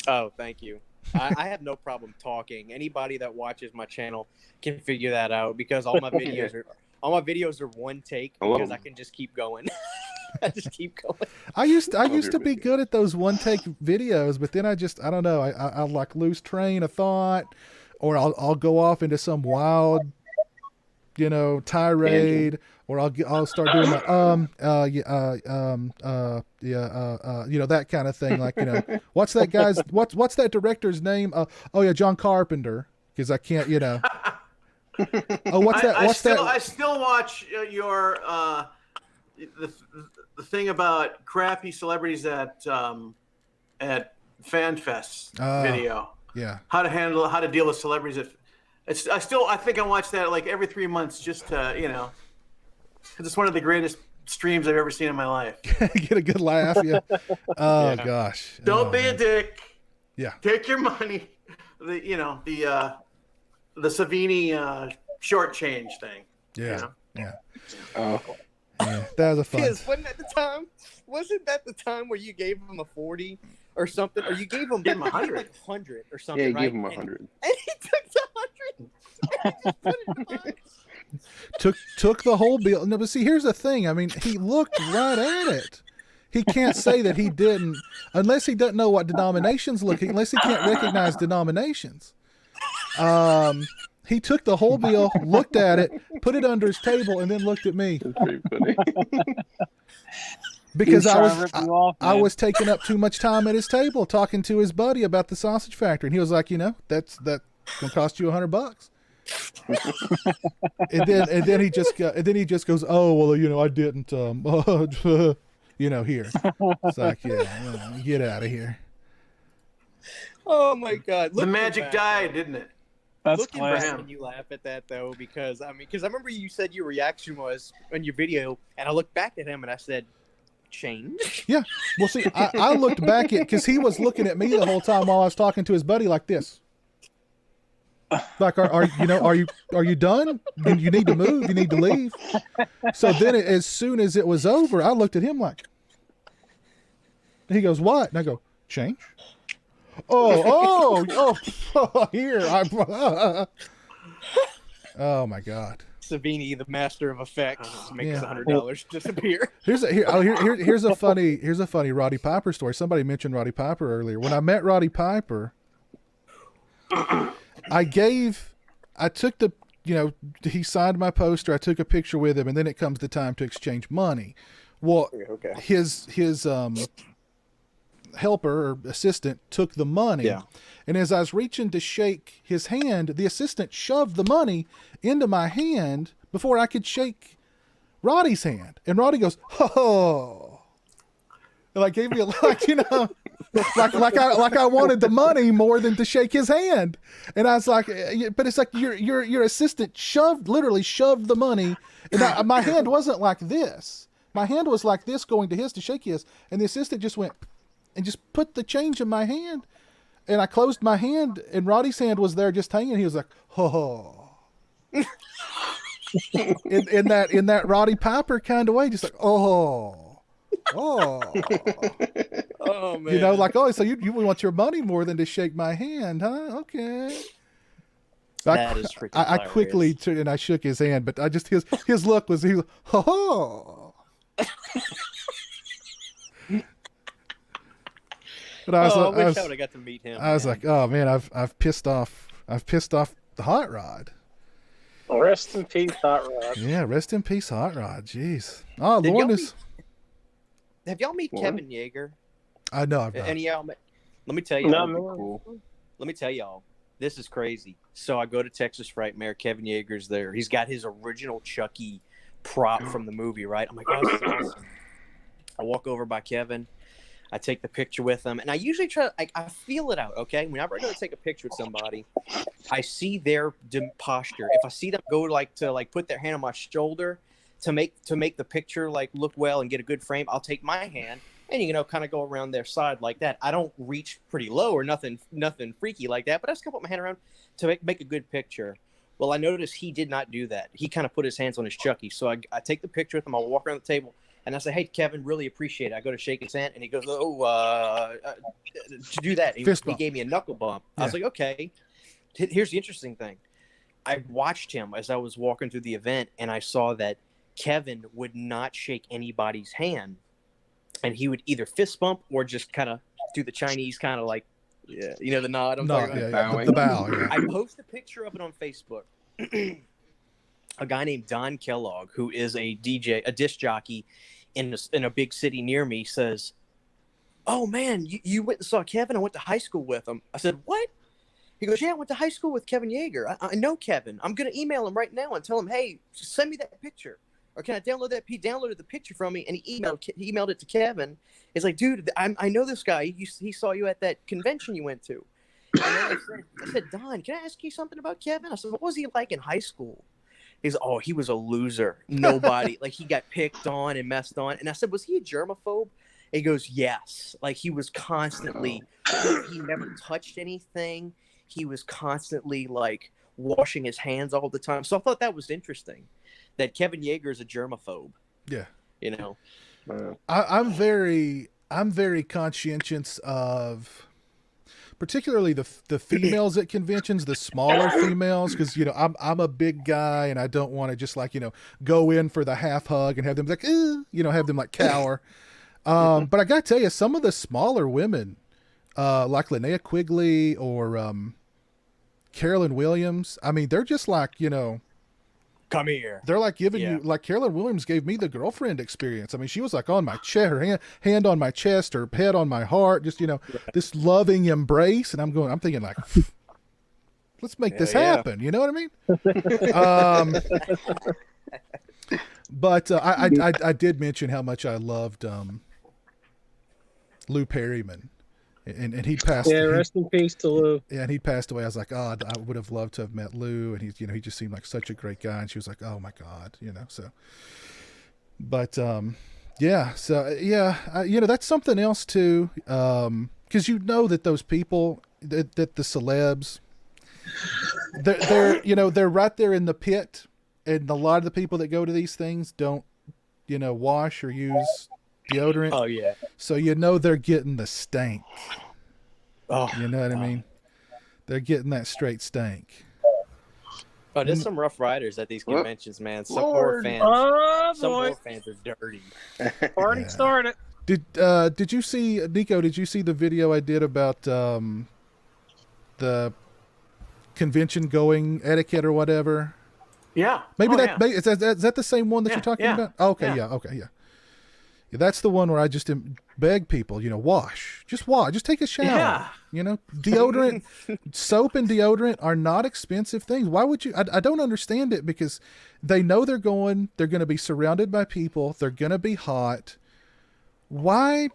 Oh, thank you. I have no problem talking. Anybody that watches my channel can figure that out because all my videos are one take because I can just keep going. I just keep going. I used to be good at those one take videos, but then I don't know. I like lose train of thought, or I'll go off into some wild, tirade, or I'll start doing the that kind of thing. Like, what's that guy's what's that director's name? Oh yeah, John Carpenter. Because I can't, Oh, what's that? I still watch your the thing about crappy celebrities at FanFest video. Yeah. how to deal with celebrities. I think I watch that like every 3 months just to, because it's one of the greatest streams I've ever seen in my life. Get a good laugh. Yeah. Oh Yeah. gosh. Don't Oh, be a man. dick. Yeah. Take your money. The Savini short change thing. Yeah. Yeah. Oh, Yeah. That was a fun. Piz, wasn't that the time? Wasn't that the time where you gave him a 40 or something, or you gave him Gave him 100. like 100 or yeah, something? you right? gave him 100. And he took the 100. And he just put it in the box. Took the whole bill. No, but see, here's the thing. I mean, he looked right at it. He can't say that he didn't, unless he doesn't know what denominations look, unless he can't recognize denominations. He took the whole bill, looked at it, put it under his table, and then looked at me That's pretty funny. because He was I trying to rip you off, I man. was taking up too much time at his table talking to his buddy about the sausage factory, and he was like, that's gonna cost you $100. and then he just goes, oh well, I didn't here. It's like, get out of here. Oh my God! The magic died, didn't it? That's Looking back classic. when you laugh at that though, because I remember you said your reaction was on your video, and I looked back at him and I said, "Change." Yeah. Well, see, I looked back at because he was looking at me the whole time while I was talking to his buddy like this. Like, are you done? You need to move. You need to leave. So then, as soon as it was over, I looked at him like. He goes, "What?" And I go, "Change." Oh! Here, oh my God. Savini, the master of effects, makes Yeah. $100 disappear. Here's a funny Roddy Piper story. Somebody mentioned Roddy Piper earlier. When I met Roddy Piper, he signed my poster. I took a picture with him, and then it comes the time to exchange money. Well, Okay. his helper or assistant took the money. Yeah. And as I was reaching to shake his hand, the assistant shoved the money into my hand before I could shake Roddy's hand. And Roddy goes, "Oh." And like gave me like I wanted the money more than to shake his hand. And I was like, but it's like your assistant literally shoved the money. And my hand wasn't like this. My hand was like this going to his to shake his. And the assistant just went and just put the change in my hand. And I closed my hand, and Roddy's hand was there just hanging. He was like, "Oh." in that Roddy Piper kind of way, just like, "Oh." Oh man. Like, "Oh, so you want your money more than to shake my hand, huh? Okay." That is freaking I quickly turned and I shook his hand, but I just his look was "Oh." But I wish I would have got to meet him. I was like, "Oh man, I've pissed off the Hot Rod." Rest in peace, Hot Rod. Yeah, rest in peace, Hot Rod. Jeez. Oh, Did Lauren y'all is. Have y'all met What? Kevin Yeager? I know. I've not. Any of y'all met? Let me tell you. No, That'd be man. cool. Let me tell y'all. This is crazy. So I go to Texas Frightmare. Kevin Yeager's there. He's got his original Chucky prop from the movie, right? I'm like, oh, this is awesome. I walk over by Kevin. I take the picture with him, and I usually try. I feel it out. Okay, whenever I go to take a picture with somebody, I see their posture. If I see them go to put their hand on my shoulder to make the picture look well and get a good frame, I'll take my hand and kind of go around their side like that. I don't reach pretty low or nothing freaky like that, but I just put my hand around to make a good picture. Well, I noticed he did not do that. He kind of put his hands on his Chucky. So I take the picture with him. I'll walk around the table. And I say, "Hey, Kevin, really appreciate it." I go to shake his hand, and he goes, to do that. He gave me a knuckle bump. I was like, okay. Here's the interesting thing. I watched him as I was walking through the event, and I saw that Kevin would not shake anybody's hand. And he would either fist bump or just kind of do the Chinese kind of the nod. I'm talking about. The bow. Yeah. I post a picture of it on Facebook. A guy named Don Kellogg, who is a DJ, a disc jockey in a big city near me, says, "Oh man, you went and saw Kevin? I went to high school with him." I said, "What?" He goes, "Yeah, I went to high school with Kevin Yeager. I know Kevin. I'm gonna email him right now and tell him, hey, send me that picture, or can I download that?" He downloaded the picture from me and he emailed it to Kevin. It's like, dude, I know this guy. He saw you at that convention you went to. And then I said, Don, can I ask you something about Kevin? I said, what was he like in high school? He's, oh, he was a loser. Nobody, like he got picked on and messed on. And I said, was he a germaphobe? He goes, yes. Like he was constantly, he never touched anything. He was constantly like washing his hands all the time. So I thought that was interesting that Kevin Yeager is a germaphobe. Yeah. You know, I'm very conscientious of particularly the females at conventions, the smaller females, because I'm a big guy and I don't want to just like go in for the half hug and have them like have them like cower. But I gotta tell you, some of the smaller women, like Linnea Quigley or Carolyn Williams, I mean, they're just like come here. They're like giving you, like Carolyn Williams gave me the girlfriend experience. I mean, she was like on my chest, her hand on my chest, her head on my heart, just, this loving embrace. And I'm thinking like, let's make this happen. You know what I mean? But I did mention how much I loved Lou Perryman. And he passed. Yeah, rest in peace to Lou. Yeah, and he passed away. I was like, oh, I would have loved to have met Lou, and he just seemed like such a great guy. And she was like, oh my God, So, but yeah, that's something else too, because that those people that the celebs, they're right there in the pit, and a lot of the people that go to these things don't, wash or use deodorant. Oh yeah. So they're getting the stank. Oh, you know what I mean? They're getting that straight stank. Oh, there's some rough riders at these conventions, man. Some Lord. more fans are dirty. Party started. Did you see, Nico? Did you see the video I did about the convention going etiquette or whatever? Yeah. Maybe Oh, yeah. is that the same one that you're talking about? Oh, okay, yeah. Okay, yeah. Yeah, that's the one where I just beg people, wash. Just take a shower. Yeah. Deodorant, soap and deodorant are not expensive things. Why would you? I don't understand it, because they know they're going to be surrounded by people. They're going to be hot. Why,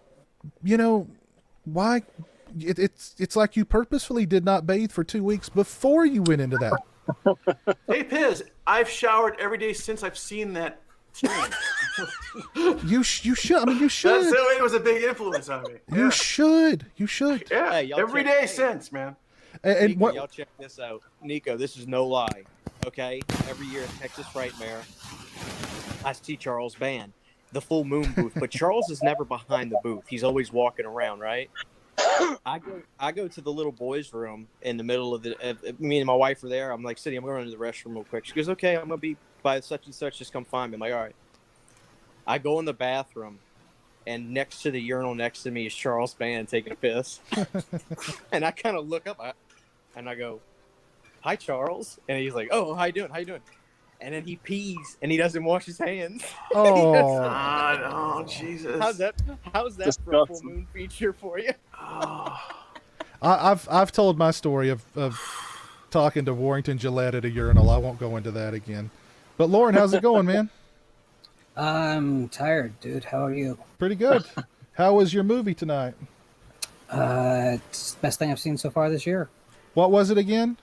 why? It's like you purposefully did not bathe for 2 weeks before you went into that. Hey, Piz, I've showered every day since I've seen that stream. You should. I mean, you should. It was a big influence on me. You should. Yeah, Hey, y'all every check- day since, man. And Nico, what? y'all check this out. Nico, this is no lie. Okay? Every year at Texas Frightmare, I see Charles' band, the Full Moon booth. But Charles is never behind the booth. He's always walking around, right? I go to the little boys' room in the middle of me and my wife are there. I'm like, City, I'm going to the restroom real quick. She goes, okay, I'm going to be by such and such. Just come find me. I'm like, all right. I go in the bathroom, and next to the urinal next to me is Charles' band taking a piss. And I kind of look up, and I go, hi, Charles. And he's like, oh, how you doing? How you doing? And then he pees, and he doesn't wash his hands. Oh, God, oh, Jesus. How's that for a Full Moon feature for you? Oh. I've told my story of talking to Warrington Gillette at a urinal. I won't go into that again. But Lauren, how's it going, man? I'm tired, dude. How are you? Pretty good. How was your movie tonight? It's the best thing I've seen so far this year. What was it again?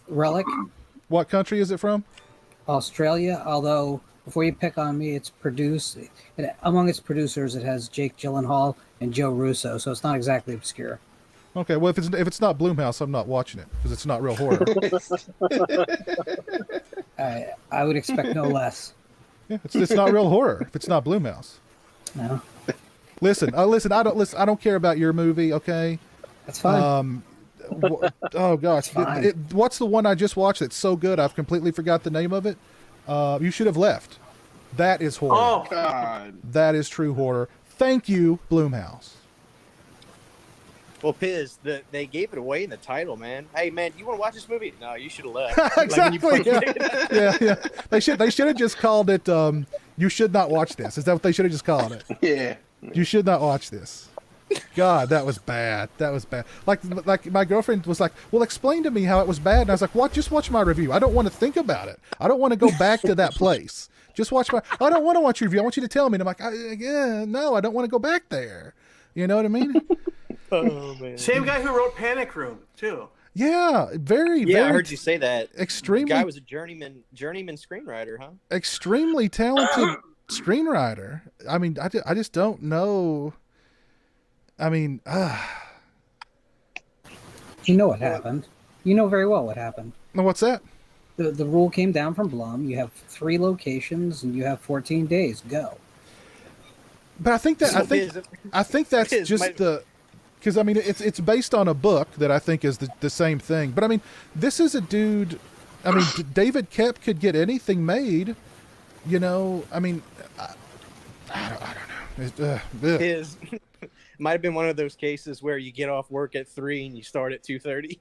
Relic, What country is it from? Australia. Although before you pick on me, among its producers, it has Jake Gyllenhaal and Joe Russo, so it's not exactly obscure. Okay, well, if it's not Blumhouse, I'm not watching it because it's not real horror. I would expect no less. Yeah, it's not real horror if it's not Blumhouse. No, Listen. I don't care about your movie. Okay. that's fine. Oh gosh, Fine. what's the one I just watched that's so good I've completely forgot the name of it? You Should Have Left. That is horror. Oh, God. That is true horror. Thank you, Blumhouse. Well, Piz, they gave it away in the title, man. Hey, man, you want to watch this movie? No, you should have left. Exactly. Yeah. They should have just called it. You should not watch this. Is that what they should have just called it? Yeah. You should not watch this. God, that was bad. That was bad. Like my girlfriend was like, "Well, explain to me how it was bad." And I was like, "What? Just watch my review. I don't want to think about it. I don't want to go back to that place. Just watch my. I don't want to watch your review. I want you to tell me." And I'm like, "Yeah, no, I don't want to go back there." You know what I mean? Oh man. Same guy who wrote Panic Room too. Yeah, very, Yeah, very I heard you say that. extremely The guy was a journeyman screenwriter, huh? extremely talented screenwriter. I mean, I just don't know. I mean, You know what happened. You know very well what happened. what's that? The rule came down from Blum. You have 3 locations and you have 14 days. Go. But I think that So I think that's Biz, just because I mean it's based on a book that I think is the same thing. But I mean, this is a dude. I mean, David Koepp could get anything made. You know, I mean, I don't know. His might have been one of those cases where you get off work at 3 and you start at 2:30.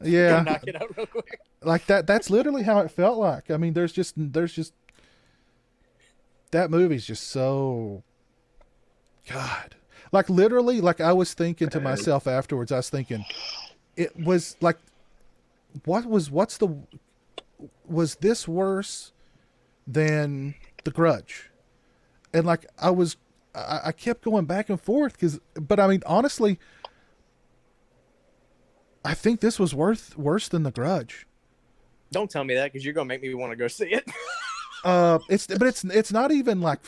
Yeah, knock it out real quick. like that. That's literally how it felt like. I mean, there's just that movie's just so God. Like literally, like I was thinking to myself afterwards, I was thinking, it was like, was this worse than The Grudge? And like I kept going back and forth but I mean, honestly, I think this was worse than The Grudge. Don't tell me that because you're gonna make me want to go see it. It's not even like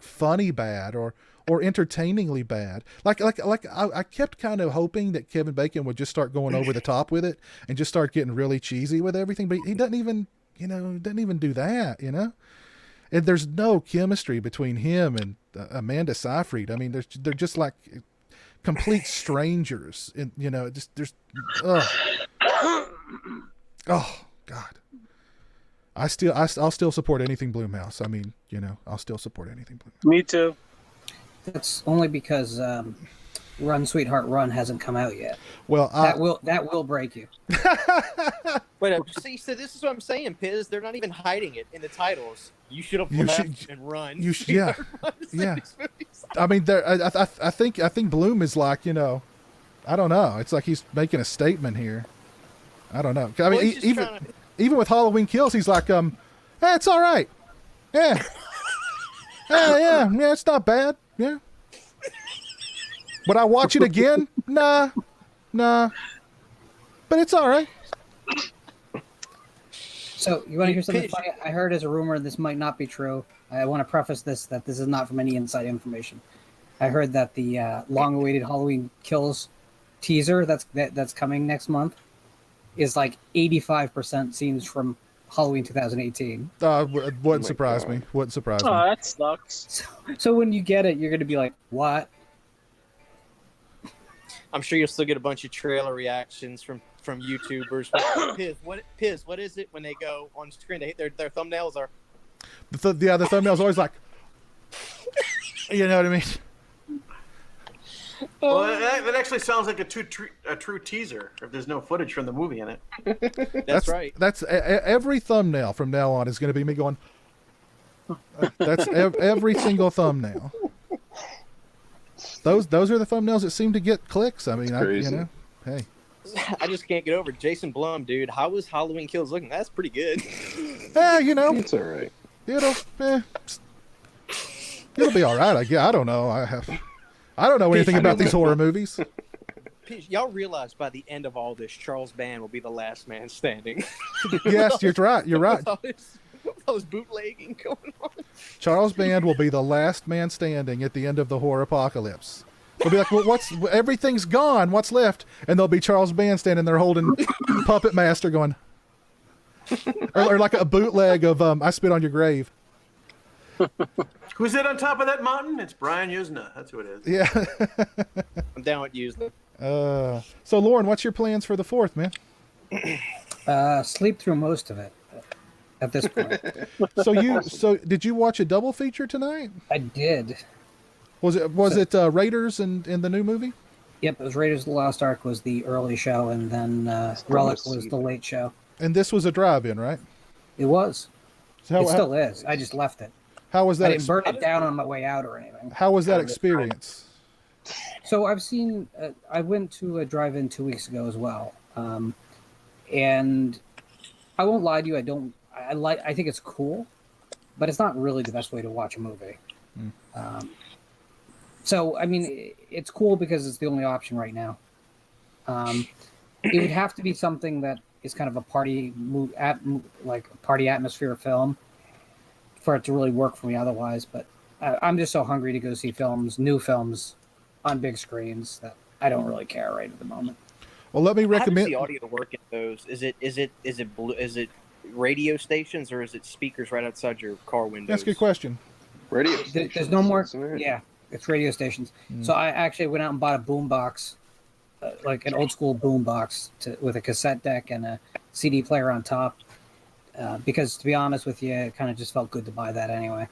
funny bad or entertainingly bad. Like I kept kind of hoping that Kevin Bacon would just start going over the top with it and just start getting really cheesy with everything, but he doesn't even do that, you know. And there's no chemistry between him and Amanda Seyfried. I mean, they're just like complete strangers, and you know, oh God. I'll still support anything Blumhouse. I mean, you know, I'll still support anything Blumhouse. Me too. That's only because Run Sweetheart Run hasn't come out yet. Well, that will break you. But see, so this is what I'm saying, Piz. They're not even hiding it in the titles. You should have left and run. Yeah. I mean, I think Bloom is like, you know, I don't know. It's like he's making a statement here. I don't know. I mean, even with Halloween Kills, he's like, hey, it's all right. Yeah. Yeah, it's not bad. Yeah. Would I watch it again? Nah. But it's all right. So, you want to hear something funny? I heard as a rumor, this might not be true. I want to preface this, that this is not from any inside information. I heard that the long-awaited Halloween Kills teaser that's coming next month is like 85% scenes from Halloween 2018. Wouldn't surprise me. Wouldn't surprise me. Oh, that sucks. So when you get it, you're going to be like, what? I'm sure you'll still get a bunch of trailer reactions from YouTubers. Piz, what is it when they go on screen? Their thumbnails are. The thumbnail's always like, you know what I mean? Well, that actually sounds like a true teaser if there's no footage from the movie in it. That's right. That's every thumbnail from now on is going to be me going. That's every single thumbnail. Those are the thumbnails that seem to get clicks. I mean, hey. I just can't get over it. Jason Blum, dude. How was Halloween Kills looking? That's pretty good. You know, it's all right. It'll be all right. I guess. I don't know. I don't know anything about these horror movies. Y'all realize by the end of all this, Charles Band will be the last man standing. Yes, you're right. You're right. All this bootlegging going on. Charles Band will be the last man standing at the end of the horror apocalypse. They'll be like, well, everything's gone. What's left? And there'll be Charles Band standing there holding Puppet Master going, or like a bootleg of I Spit on Your Grave. Who's it on top of that mountain? It's Brian Usna. That's who it is. Yeah. I'm down with Usna. So Lauren, what's your plans for the 4th, man? Sleep through most of it at this point. So did you watch a double feature tonight? I did. Was it Raiders and the new movie? Yep, it was Raiders of the Lost Ark was the early show, and then Relic was the late show. And this was a drive-in, right? It was. So It still is. I just left it. How was that? I didn't burn it down on my way out or anything. How was that experience? So I've seen. I went to a drive-in 2 weeks ago as well, and I won't lie to you. I think it's cool, but it's not really the best way to watch a movie. So I mean, it's cool because it's the only option right now. It would have to be something that is kind of a like a party atmosphere film for it to really work for me otherwise. But I'm just so hungry to go see new films on big screens that I don't really care right at the moment. Well, let me How recommend. does the audio work in those? Is it radio stations or is it speakers right outside your car windows? That's a good question. Radio There's stations, no more. isn't it? Yeah, it's radio stations. So I actually went out and bought a boombox, like an old school boombox with a cassette deck and a CD player on top. Because to be honest with you, it kind of just felt good to buy that anyway.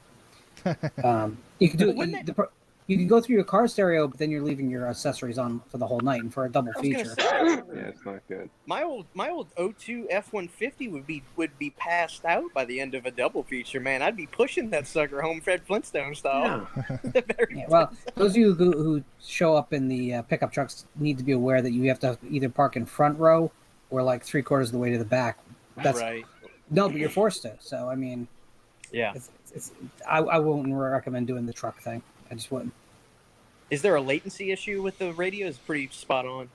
You can do you can go through your car stereo, but then you're leaving your accessories on for the whole night and for a double feature. Yeah, it's not good. My old O2 F-150 would be passed out by the end of a double feature, man. I'd be pushing that sucker home Fred Flintstone style. Yeah, well, those of you who show up in the pickup trucks need to be aware that you have to either park in front row or like 3/4 of the way to the back. That's right. No, but you're forced to. So I mean, yeah, I wouldn't recommend doing the truck thing. I just wouldn't. Is there a latency issue with the radio? It's pretty spot on.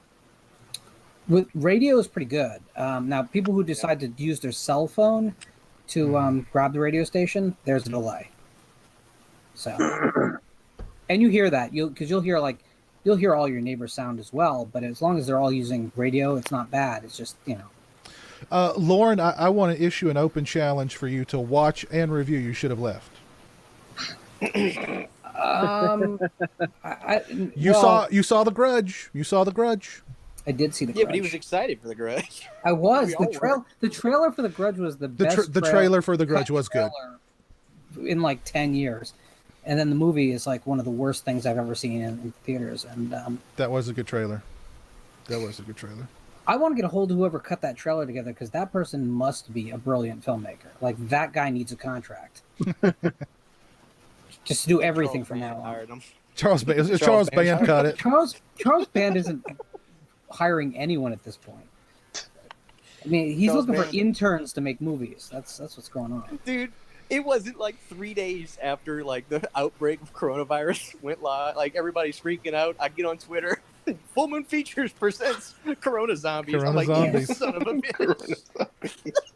With radio is pretty good. Now, people who decide to use their cell phone to grab the radio station, there's a delay. So, and you hear that because you'll hear all your neighbors' sound as well. But as long as they're all using radio, it's not bad. It's just Lauren, I want to issue an open challenge for you to watch and review You Should Have Left. You saw The Grudge. You saw The Grudge. I did see The Grudge. Yeah, but he was excited for The Grudge. I was. The trailer for The Grudge was the best. The trailer for The Grudge was good. In like 10 years. And then the movie is like one of the worst things I've ever seen in theaters. And that was a good trailer. I want to get a hold of whoever cut that trailer together because that person must be a brilliant filmmaker. Like, that guy needs a contract. Just to do everything from now on. Charles Band cut it. Charles Band isn't hiring anyone at this point. I mean, he's looking for interns to make movies. That's what's going on. Dude, it wasn't like 3 days after like the outbreak of coronavirus went live. Like everybody's freaking out. I get on Twitter. Full Moon Features presents Corona Zombies. I'm like, you son of a bitch.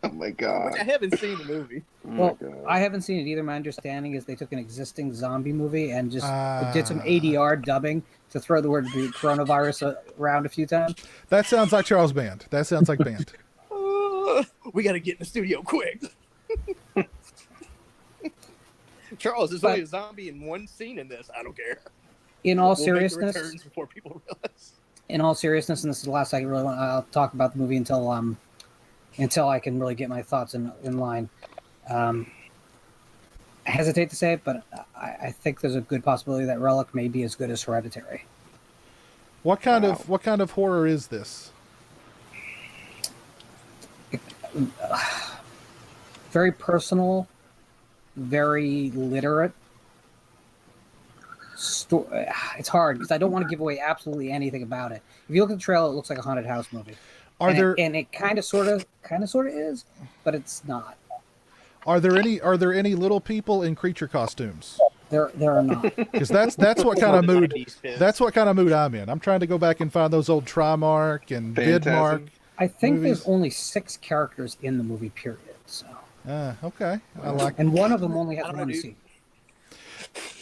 Oh my god. Which I haven't seen the movie. Well, I haven't seen it either. My understanding is they took an existing zombie movie and just did some ADR dubbing to throw the word coronavirus around a few times. That sounds like Charles Band. That sounds like Band. We got to get in the studio quick. Charles, there's only a zombie in one scene in this. I don't care. In all We'll seriousness, make returns before people realize. In all seriousness, and this is the last I really want. I'll talk about the movie until I can really get my thoughts in line. I hesitate to say it, but I think there's a good possibility that Relic may be as good as Hereditary. What kind of horror is this? Very personal, very literate. It's hard because I don't want to give away absolutely anything about it. If you look at the trailer, it looks like a haunted house movie. It kind of sort of is, but it's not. Are there any little people in creature costumes? There are not. Because that's what kind of mood I'm in. I'm trying to go back and find those old Trimark and Vidmark. I think movies. there's only 6 characters in the movie. Period. So. Okay. I like. And one of them only has one scene.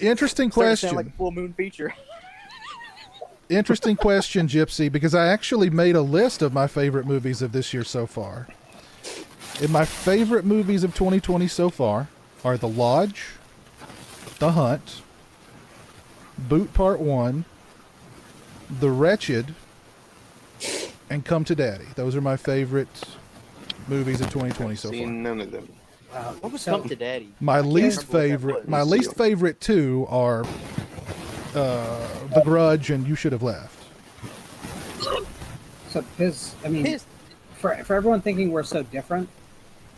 Interesting question. Sound like a Full Moon feature. Interesting question, Gypsy, because I actually made a list of my favorite movies of this year so far. And my favorite movies of 2020 so far are The Lodge, The Hunt, Boot Part 1, The Wretched, and Come to Daddy. Those are my favorite movies of 2020 so far. Seen none of them. What was Come to Daddy? My least favorite 2 are The Grudge and You Should Have Left. So for everyone thinking we're so different,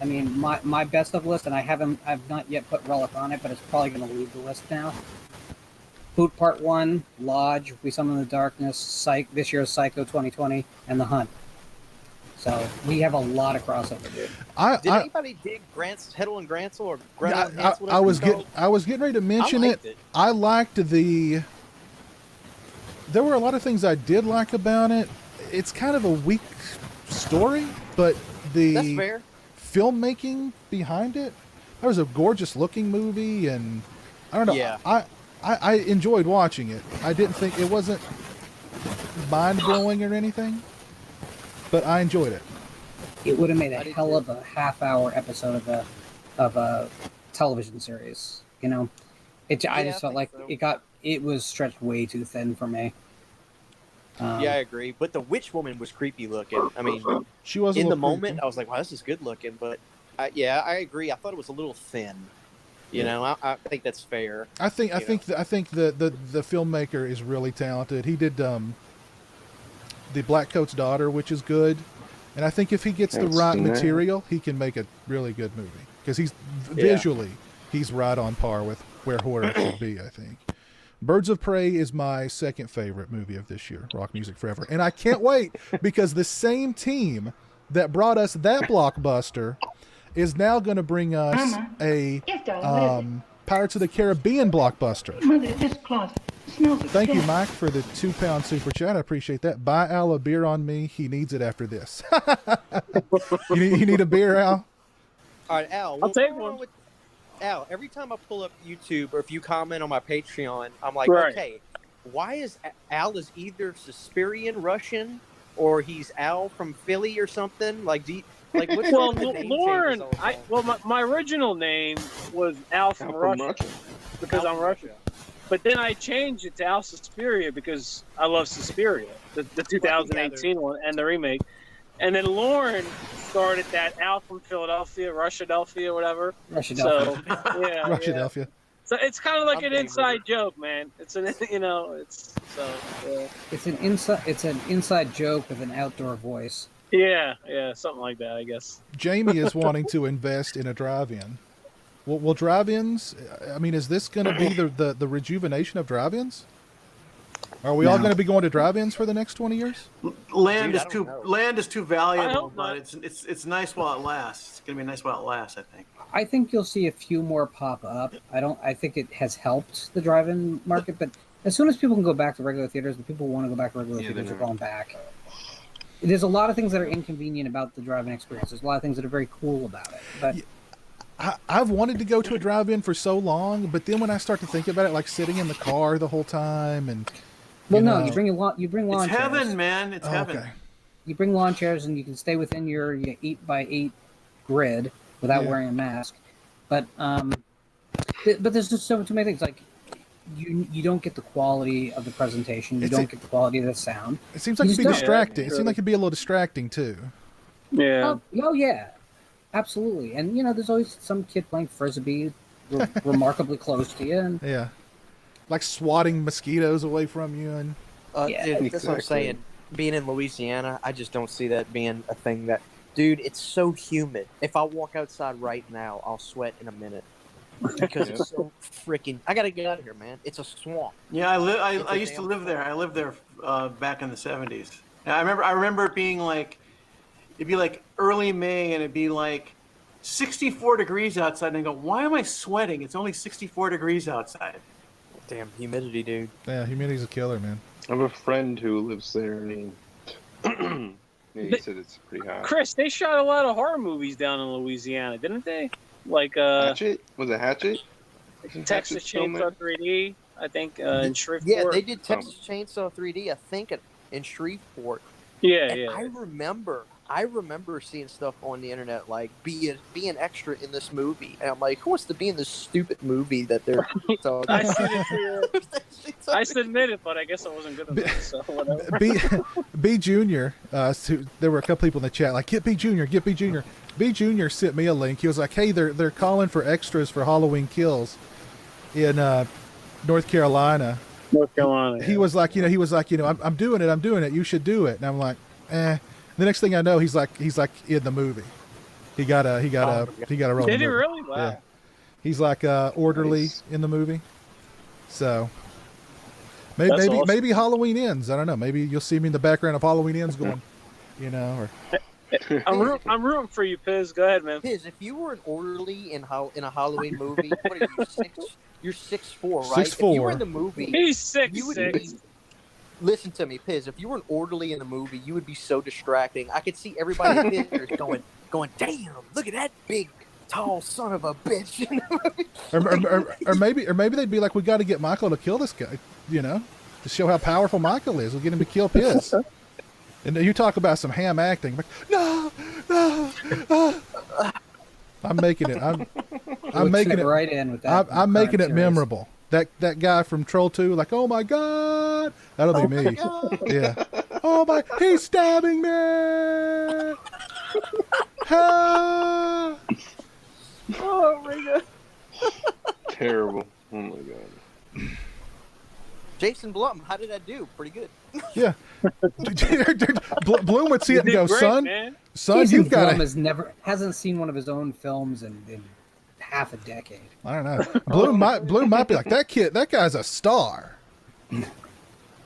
I mean, my best of list, and I've not yet put Relic on it, but it's probably going to lead the list now. Boot Part 1, Lodge, We Summon the Darkness, this year's Psycho 2020, and The Hunt. So we have a lot of crossover, dude. Did anybody dig Heddle and Gransel or I was getting ready to mention it. I liked the there were a lot of things I did like about it. It's kind of a weak story, but That's the fair. filmmaking behind it, that was a gorgeous looking movie, and I don't know. Yeah. I enjoyed watching it. I didn't think it wasn't mind blowing or anything, but I enjoyed it. It would have made a hell of a half-hour episode of a television series. You know, I just felt like it was stretched way too thin for me. Yeah, I agree. But the witch woman was creepy looking. I mean, she was in the moment. I was like, "Wow, this is good looking." But I agree. I thought it was a little thin. You know, I think that's fair. I think the filmmaker is really talented. He did the Black Coat's Daughter, which is good, and I think if he gets the right material, he can make a really good movie because visually he's right on par with where horror should be. I think. Birds of Prey is my second favorite movie of this year, Rock Music Forever. And I can't wait because the same team that brought us that blockbuster is now going to bring us a Pirates of the Caribbean blockbuster. Mother, this closet smells of Thank you, death. Mike, for the £2 super chat. I appreciate that. Buy Al a beer on me. He needs it after this. you need a beer, Al? All right, Al. I'll take one. Al, every time I pull up YouTube or if you comment on my Patreon, I'm like, okay, why is Al is either Suspirian Russian or he's Al from Philly or something? Like, what's Well, the name Lauren, changes all the time? my original name was Al from Russia because I'm Russian. But then I changed it to Al Suspiria because I love Suspiria, the 2018 one and the remake. And then Lauren started that Al from Philadelphia, Russia-delphia, whatever. Russia-delphia. So, yeah. Russia-delphia. So it's kind of like an inside joke, man. It's an, it's so. Yeah. It's an inside joke with an outdoor voice. Yeah, something like that, I guess. Jamie is wanting to invest in a drive-in. Will drive-ins? I mean, is this going to be the rejuvenation of drive-ins? Are we all going to be going to drive-ins for the next 20 years? Land is too valuable, not. but it's nice while it lasts. It's gonna be nice while it lasts, I think. I think you'll see a few more pop up. I think it has helped the drive-in market, but as soon as people can go back to regular theaters, the people who want to go back to regular theaters are going back. There's a lot of things that are inconvenient about the drive-in experience. There's a lot of things that are very cool about it, but. I've wanted to go to a drive-in for so long, but then when I start to think about it, like sitting in the car the whole time and you bring lawn it's chairs. heaven, man. It's heaven. Okay. You bring lawn chairs and you can stay within your 8x8 grid without wearing a mask. But there's just too many things. Like you don't get the quality of the presentation. You don't get the quality of the sound. It seems like it'd be distracting. It seems like it'd be a little distracting too. Yeah. Oh yeah, absolutely. And there's always some kid playing frisbee remarkably close to you. And yeah. Like swatting mosquitoes away from you, and dude, that's what I'm saying. Being in Louisiana, I just don't see that being a thing. Dude, it's so humid. If I walk outside right now, I'll sweat in a minute because it's so freaking. I gotta get out of here, man. It's a swamp. Yeah, I used to live there. I lived there back in the '70s. And I remember it being like, it'd be like early May, and it'd be like 64 degrees outside, and I go, why am I sweating? It's only 64 degrees outside. Damn humidity, dude. Yeah, humidity's a killer, man. I have a friend who lives there, and he said it's pretty hot. Chris, they shot a lot of horror movies down in Louisiana, didn't they? Like Hatchet? Was it Hatchet? Texas Chainsaw 3D, I think, in Shreveport. Yeah, they did Texas Chainsaw 3D, I think, in Shreveport. Yeah, and yeah. I remember seeing stuff on the internet like being extra in this movie, and I'm like, who wants to be in this stupid movie that they're talking I about? seen it too. I submit it, but I guess I wasn't good enough. So whatever. B Junior. There were a couple people in the chat like, get B Junior, get B Junior. B Junior sent me a link. He was like, hey, they're calling for extras for Halloween Kills in North Carolina. North Carolina. He was like, I'm doing it. You should do it. And I'm like, eh. The next thing I know, he's like in the movie. He got a role. Did he really? Wow. Yeah. He's like orderly in the movie. So maybe Halloween Ends. I don't know. Maybe you'll see me in the background of Halloween Ends going, or. I'm rooting for you, Piz. Go ahead, man. Piz, if you were an orderly in a Halloween movie, what are you, 6'4", right? 6'4". If you were in the movie, he's 6'6". listen to me, Piz. If you were an orderly in the movie, you would be so distracting. I could see everybody in theaters going, damn, look at that big, tall son of a bitch. or maybe they'd be like, we got to get Michael to kill this guy, to show how powerful Michael is. We'll get him to kill Piz. And you talk about some ham acting. Like, no. I'm making it. I'm making it right in with that. I'm making it series. memorable. That guy from Troll 2, like, oh my god, that'll be me. Yeah. Oh my, he's stabbing me. Ah! Oh my god. Terrible. Oh my god. Jason Blum, how did that do? Pretty good. Yeah. Bloom would see it and go, Great, son, man. Jason you've got Blum hasn't seen one of his own films in half a decade. I don't know. Bloom might be like, that guy's a star.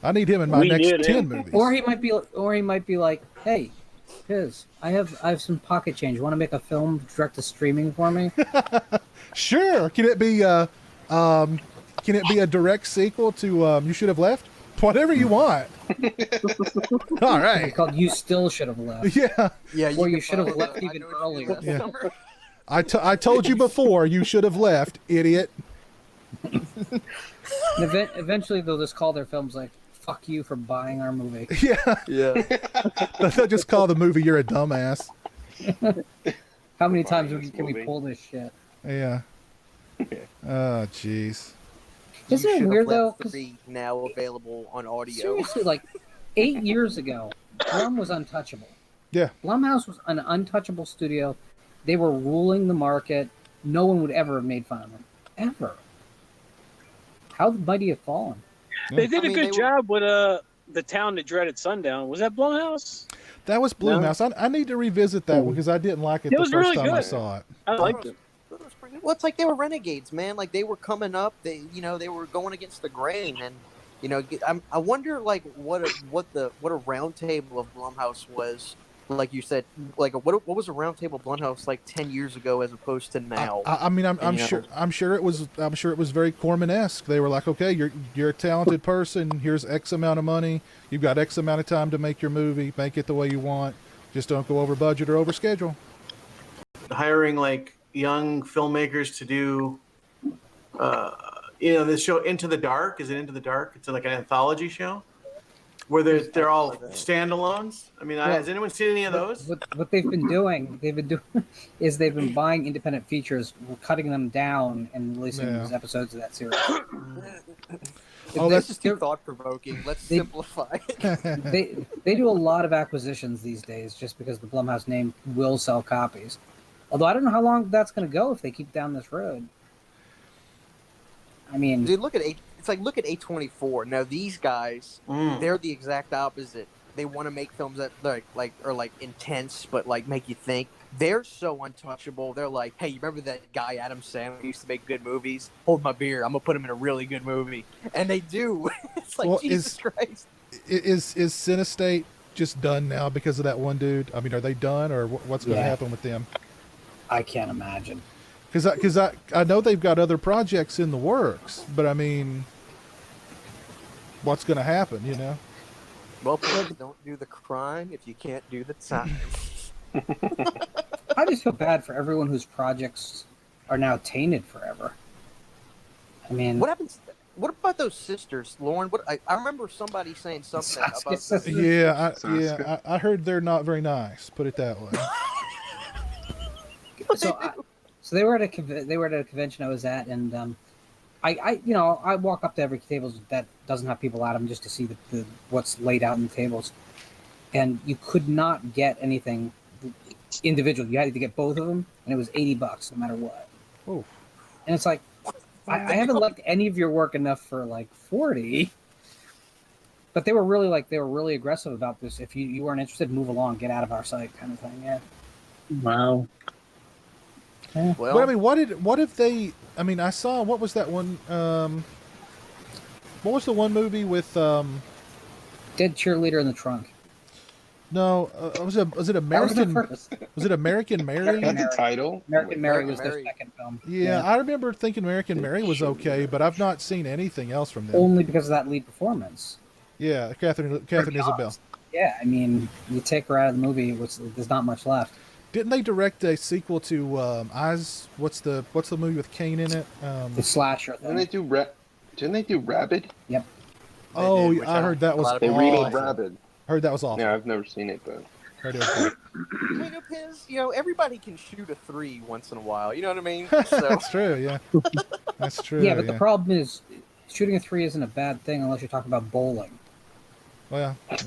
I need him in my next 10 movies. Or he might be like, hey, Piz, I have some pocket change. You want to make a film direct to streaming for me? Sure. Can it be a direct sequel to You Should Have Left? Whatever you want. All right. It's called You Still Should Have Left. Yeah. Yeah. Or You Should Have Left even earlier. Yeah. I told you before, you should have left, idiot. And eventually, they'll just call their films like, fuck you for buying our movie. Yeah. Yeah. They'll just call the movie You're a Dumbass. How many times can we pull this shit? Yeah. Oh, jeez. Isn't it weird, though? 3 now available on audio. Seriously, like 8 years ago, Blum was untouchable. Yeah. Blumhouse was an untouchable studio. They were ruling the market. No one would ever have made fun of them. Ever. How mighty have fallen. They did a good job with The Town That Dreaded Sundown. Was that Blumhouse? That was Blumhouse. I need to revisit that one because I didn't like it the was first really time I good. saw it. I liked it. Well, it's like they were renegades, man. Like they were coming up. They were going against the grain, and I wonder like what a round table of Blumhouse was. Like you said, like what was a round table Blumhouse like 10 years ago as opposed to now? I'm sure it was very Corman-esque. They were like, okay, you're a talented person. Here's X amount of money. You've got X amount of time to make your movie. Make it the way you want. Just don't go over budget or over schedule. Hiring like young filmmakers to do, this show Into the Dark. Is it Into the Dark? It's like an anthology show where they're all standalones. I mean, has anyone seen any of those? What they've been doing is they've been buying independent features, cutting them down, and releasing them as episodes of that series. This is too thought provoking. Let's simplify it. They do a lot of acquisitions these days just because the Blumhouse name will sell copies. Although I don't know how long that's going to go if they keep down this road. I mean, dude, look at A24. Now these guys, they're the exact opposite. They want to make films that are intense, but like make you think. They're so untouchable. They're like, hey, you remember that guy Adam Sandler used to make good movies? Hold my beer. I'm gonna put him in a really good movie, and they do. It's like Jesus Christ. Is Cinestate just done now because of that one dude? I mean, are they done, or what's going to happen with them? I can't imagine. Because I know they've got other projects in the works, but I mean, what's going to happen, Well, don't do the crime if you can't do the time. I just feel bad for everyone whose projects are now tainted forever. I mean, what happens? What about those sisters, Lauren? I remember somebody saying something about sisters. I heard they're not very nice. Put it that way. So they were at a convention I was at, and I walk up to every table that doesn't have people at them just to see the what's laid out in the tables, and you could not get anything individual. You had to get both of them, and it was $80 no matter what. Oh, and it's like I haven't liked any of your work enough for like 40. But they were really aggressive about this. If you weren't interested, move along, get out of our site, kind of thing. Yeah. Wow. Yeah. Well, but I mean, what if they? I mean, I saw what was that one? What was the one movie with? Dead Cheerleader in the Trunk. No, was it American? Was it American Mary? That's a title. American Mary was their second film. Yeah, I remember thinking American Mary was okay, but I've not seen anything else from them. Only because of that lead performance. Yeah, Catherine Isabel. Yeah, I mean, you take her out of the movie, there's not much left. Didn't they direct a sequel to Eyes? What's the movie with Kane in it? The slasher thing. Didn't they do Rabid? Yep. Oh, did, which I heard that was They remade awful. Rabid. Heard that was awful. Yeah, I've never seen it, but Heard it was good. Piz, everybody can shoot a 3 once in a while. You know what I mean? So That's true. Yeah, that's true. Yeah, but the problem is, shooting a 3 isn't a bad thing unless you're talking about bowling. Well, yeah.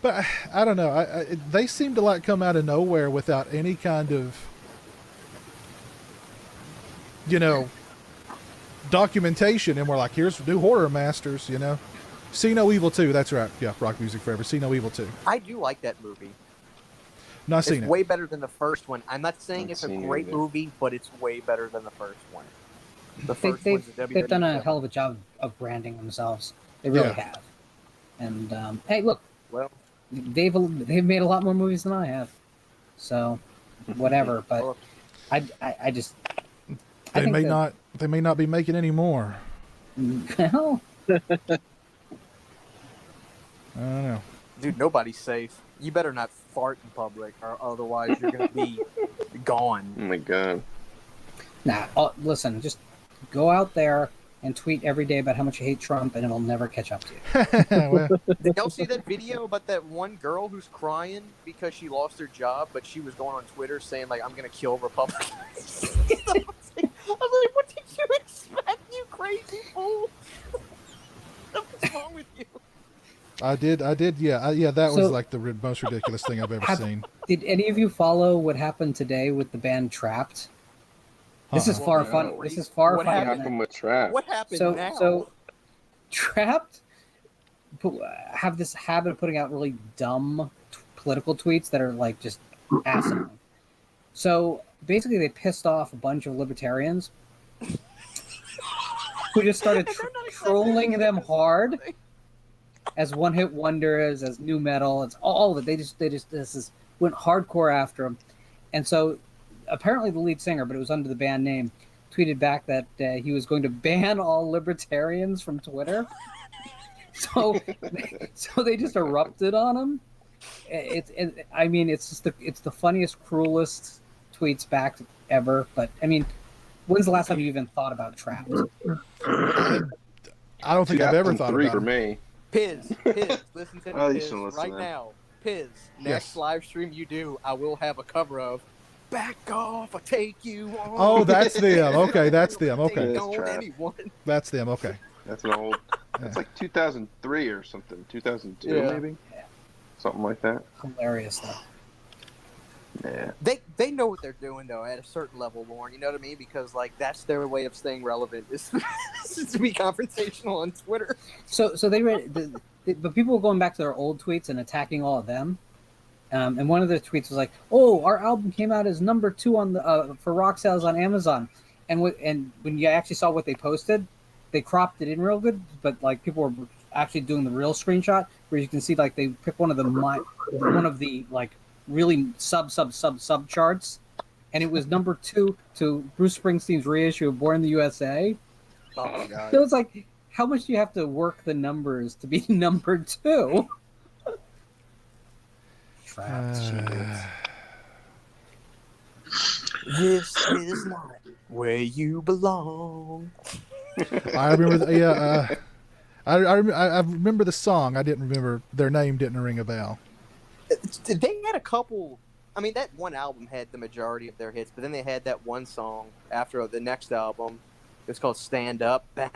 But I don't know. They seem to like come out of nowhere without any kind of, documentation, and we're like, here's new horror masters. See No Evil 2. That's right. Yeah, Rock Music Forever. See No Evil 2. I do like that movie. Not seen It's it. way better than the first one. I'm not saying it's a seen it great either. movie, but it's way better than the first one. The They, first one's a they've done a WWE. hell of a job of branding themselves. They really Yeah. have. And hey, look, Well, they've made a lot more movies than I have. So, whatever. But I just I They think may that- not be making any more. Well, I don't know. dude, nobody's safe. You better not fart in public, or otherwise you're gonna be gone. oh my god. nah. Listen, just go out there and tweet every day about how much you hate Trump, and it'll never catch up to you. Well, Did y'all see that video about that one girl who's crying because she lost her job, but she was going on Twitter saying like, "I'm gonna kill Republicans." I was like, "What did you expect, you crazy fool? What's wrong with you?" I did. Yeah, that was So- like the most ridiculous thing I've ever seen. Did any of you follow what happened today with the band Trapped? This is Uh-uh. far No. fun. This is far What What fun. happened with Trap? What happened So now? Trapped have this habit of putting out really dumb political tweets that are like just asinine. So basically, they pissed off a bunch of libertarians who just started trolling them hard as one-hit wonders, as new metal. It's all of it. They just went hardcore after them, and so apparently the lead singer, but it was under the band name, tweeted back that he was going to ban all libertarians from Twitter. So they just erupted on him. I mean, it's the funniest, cruelest tweets back ever. But I mean, when's the last time you even thought about Trapped? I don't think I've ever thought 2003 about for it. me. Piz, listen to Oh, you Piz should listen right to that. now. Piz, next Yes. live stream you do, I will have a cover of "Back Off, I Take You On." Oh, that's them. Okay, that's them. Take Okay, on Trapped. anyone. that's them. Okay. That's an old. That's like 2003 or something. 2002 Yeah. maybe. Something like that. Hilarious though. Yeah. They know what they're doing though at a certain level, Lauren. You know what I mean? Because like that's their way of staying relevant is to be confrontational on Twitter. So they read, but people were going back to their old tweets and attacking all of them. And one of their tweets was like, "Oh, our album came out as number 2 on the for rock sales on Amazon." And when you actually saw what they posted, they cropped it in real good, but like people were actually doing the real screenshot where you can see like they pick one of the like really sub charts, and it was number 2 to Bruce Springsteen's reissue of Born in the USA. Oh my god! So it's like, how much do you have to work the numbers to be number 2? This is not where you belong. I remember. I remember the song. I didn't remember their name. Didn't ring a bell. They had a couple. I mean, that one album had the majority of their hits, but then they had that one song after the next album. It was called "Stand Up." Yep.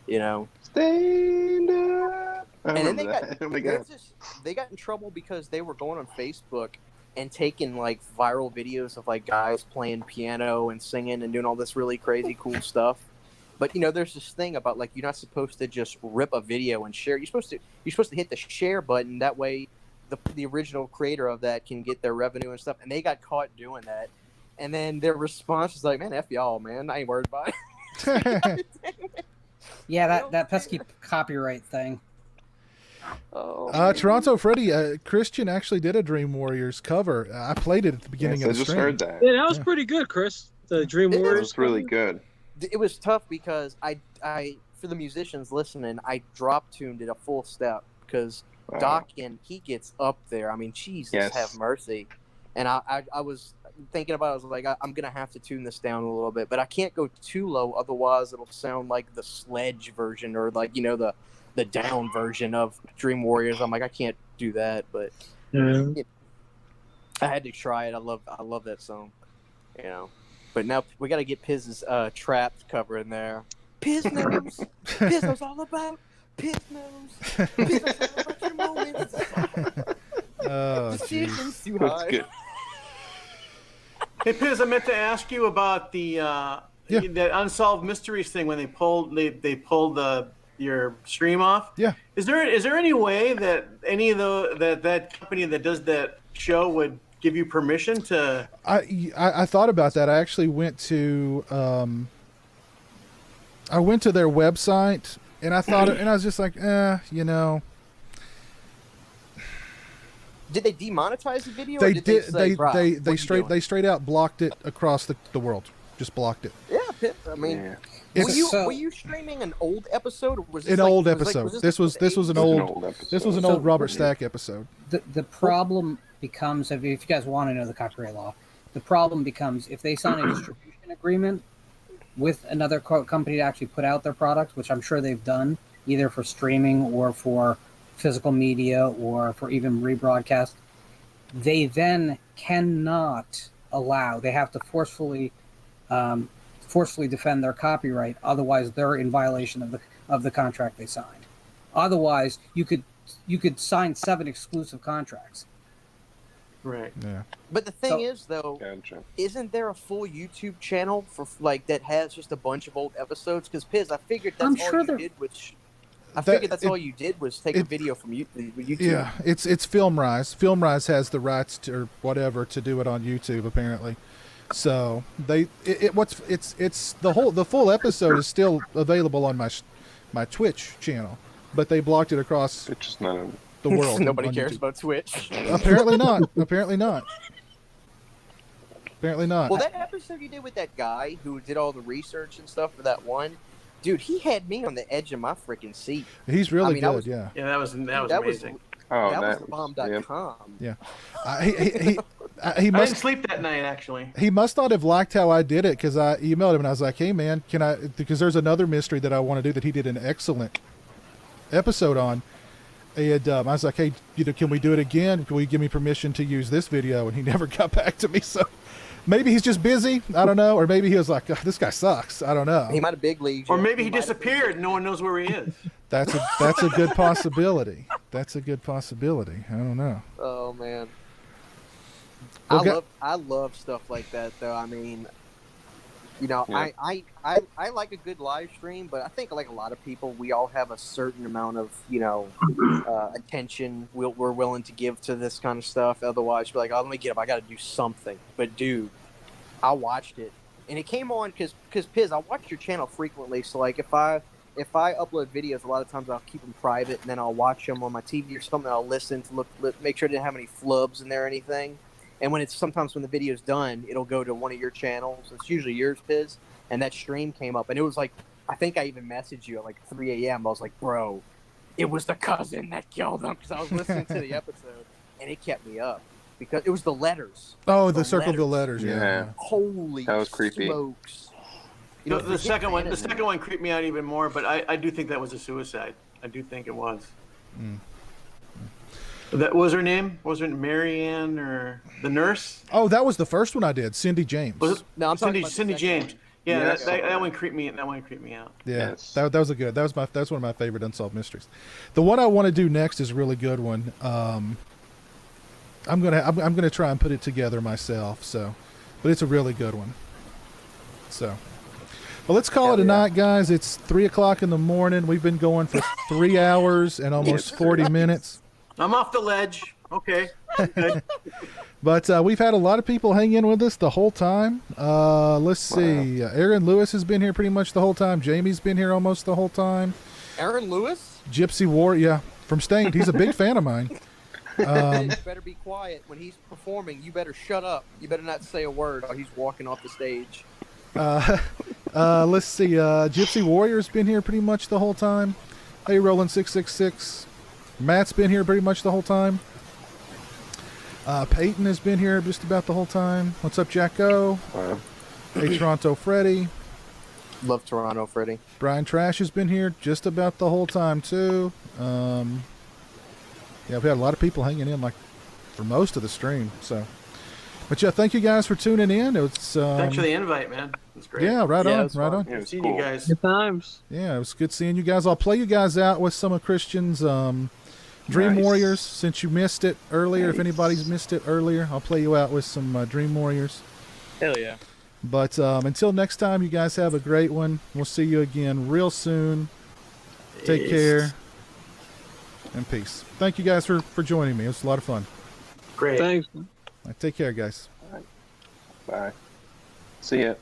You know, Stand up. I and then remember they that. got Oh my god. they got in trouble because they were going on Facebook and taking like viral videos of like guys playing piano and singing and doing all this really crazy cool stuff. But you know, there's this thing about like you're not supposed to just rip a video and share. You're supposed to hit the share button. That way, the original creator of that can get their revenue and stuff. And they got caught doing that. And then their response was like, "Man, F y'all, man. I ain't worried about it." Yeah, that pesky copyright thing. Oh, Toronto Freddy, Christian actually did a Dream Warriors cover. I played it at the beginning Yes, of I the just stream. heard that. Yeah, that was pretty good, Chris. The Dream It It Warriors. was really good. it was tough because I for the musicians listening, I drop tuned it a full step because Wow. Dokken, he gets up there. I mean, Jesus, Yes. have mercy. And I was thinking about it. I was like, I'm going to have to tune this down a little bit. But I can't go too low. Otherwise, it'll sound like the Sledge version or like, you know, the down version of Dream Warriors. I'm like, I can't do that. But I had to try it. I love that song. You know. But now we got to get Piz's Trapped cover in there. Piz knows. Piz knows all about. Piz knows. Piz knows all about your moments. Oh, Decisions jeez. too That's high. good. Hey, Piz, I meant to ask you about the unsolved mysteries thing when they pulled your stream off. Yeah. Is there any way that any of that company that does that show would give you permission to? I thought about that. I actually went to their website and I thought, and I was just like, you know. Did they demonetize the video? They or did. did. Say, "Bro, what you doing?" They straight out blocked it across the world. Just blocked it. Yeah, Pip, I mean, Yeah. It's were you streaming an old episode? Or was this an like, old was like- episode. was This was an It was an old old episode. this was an So- old Robert Stack episode. The problem becomes, if you guys want to know the copyright law, the problem becomes if they sign a distribution agreement with another company to actually put out their product, which I'm sure they've done, either for streaming or for physical media or for even rebroadcast, they then cannot allow, they have to forcefully defend their copyright, otherwise they're in violation of the contract they signed. Otherwise, you could sign 7 exclusive contracts. Right. Yeah. But the thing is, though, Gotcha. isn't there a full YouTube channel for like that has just a bunch of old episodes? Because Piz, I figured that's I'm all sure you there- did was. I figured that's it- all you did was take a it- video from YouTube. Yeah, it's FilmRise. FilmRise has the rights to, or whatever, to do it on YouTube apparently. So it's the full episode is still available on my Twitch channel, but they blocked it across It's just not a... the world. Nobody on cares YouTube. about Twitch. Apparently not. Apparently not. Apparently not. Well, that episode you did with that guy who did all the research and stuff for that one, dude, he had me on the edge of my freaking seat. He's really I mean, I good. was- yeah. Yeah, that was That was amazing. Oh, that was that bomb.com. Yeah. He I didn't must. sleep that night actually. He must not have liked how I did it because I emailed him and I was like, "Hey man, can I?" Because there's another mystery that I want to do that he did an excellent episode on. And I was like, "Hey, can we do it again? Can we give me permission to use this video?" And he never got back to me. So maybe he's just busy. I don't know. Or maybe he was like, "This guy sucks." I don't know. He might have big leagued. Or you. maybe he might have big disappeared. leagued No one knows where he is. That's a good possibility. That's a good possibility. I don't know. you. Oh man. Well, I love stuff like that though. I mean, you know, Yeah. I like a good live stream, but I think like a lot of people, we all have a certain amount of, you know, attention we're willing to give to this kind of stuff. Otherwise, we're like, oh, let me get up. I got to do something. But dude, I watched it, and it came on because Piz, I watch your channel frequently. So like, if I upload videos, a lot of times I'll keep them private, and then I'll watch them on my TV or something. I'll listen to make sure I didn't have any flubs in there or anything. And when the video's done, it'll go to one of your channels. It's usually yours, Piz. And that stream came up, and it was like, I think I even messaged you at like 3 a.m. I was like, bro, it was the cousin that killed him, because I was listening to the episode, and it kept me up because it was the letters. Oh, the Circleville letters. Yeah. Yeah. Holy That was creepy. smokes! You know, The second one, forget the second one creeped me out even more. But I do think that was a suicide. I do think it was. That was her name. Was it Marianne or the nurse? Oh, that was the first one I did. Cindy James. Was it? No, I'm talking about the Cindy second James. Yeah, Yes. that one creeped me. That one creeped me out. Yeah, Yes. that was a good. That's one of my favorite unsolved mysteries. The one I want to do next is a really good one. I'm gonna try and put it together myself. So, but it's a really good one. So, well, let's call it a night, guys. It's 3:00 in the morning. We've been going for 3 hours and almost 40 minutes. I'm off the ledge. Okay. Good. But we've had a lot of people hang in with us the whole time. Let's see. Aaron Lewis has been here pretty much the whole time. Jamie's been here almost the whole time. Aaron Lewis? Gypsy War, yeah, from Stained. He's a big fan of mine. You better be quiet when he's performing. You better shut up. You better not say a word while he's walking off the stage. Let's see. Gypsy Warrior's been here pretty much the whole time. Hey, Roland 666. Matt's been here pretty much the whole time. Peyton has been here just about the whole time. What's up, Jacko? Hey, Toronto Freddy. Love Toronto, Freddie. Brian Trash has been here just about the whole time too. Yeah, we've had a lot of people hanging in like for most of the stream. So, but yeah, thank you guys for tuning in. It's Thanks for the invite, man. It's great. Yeah, right Yeah, it on, was right fun. on. It was Seeing cool. you guys. Good times. Yeah, it was good seeing you guys. I'll play you guys out with some of Christian's Dream Nice. Warriors since you missed it earlier. If Nice. anybody's missed it earlier, I'll play you out with some Dream Warriors. Hell yeah. But until next time, you guys have a great one. We'll see you again real soon. Take Peace. care and peace. Thank you guys for joining me. It was a lot of fun. Great. Thanks. All right, take care, guys. Bye. See ya.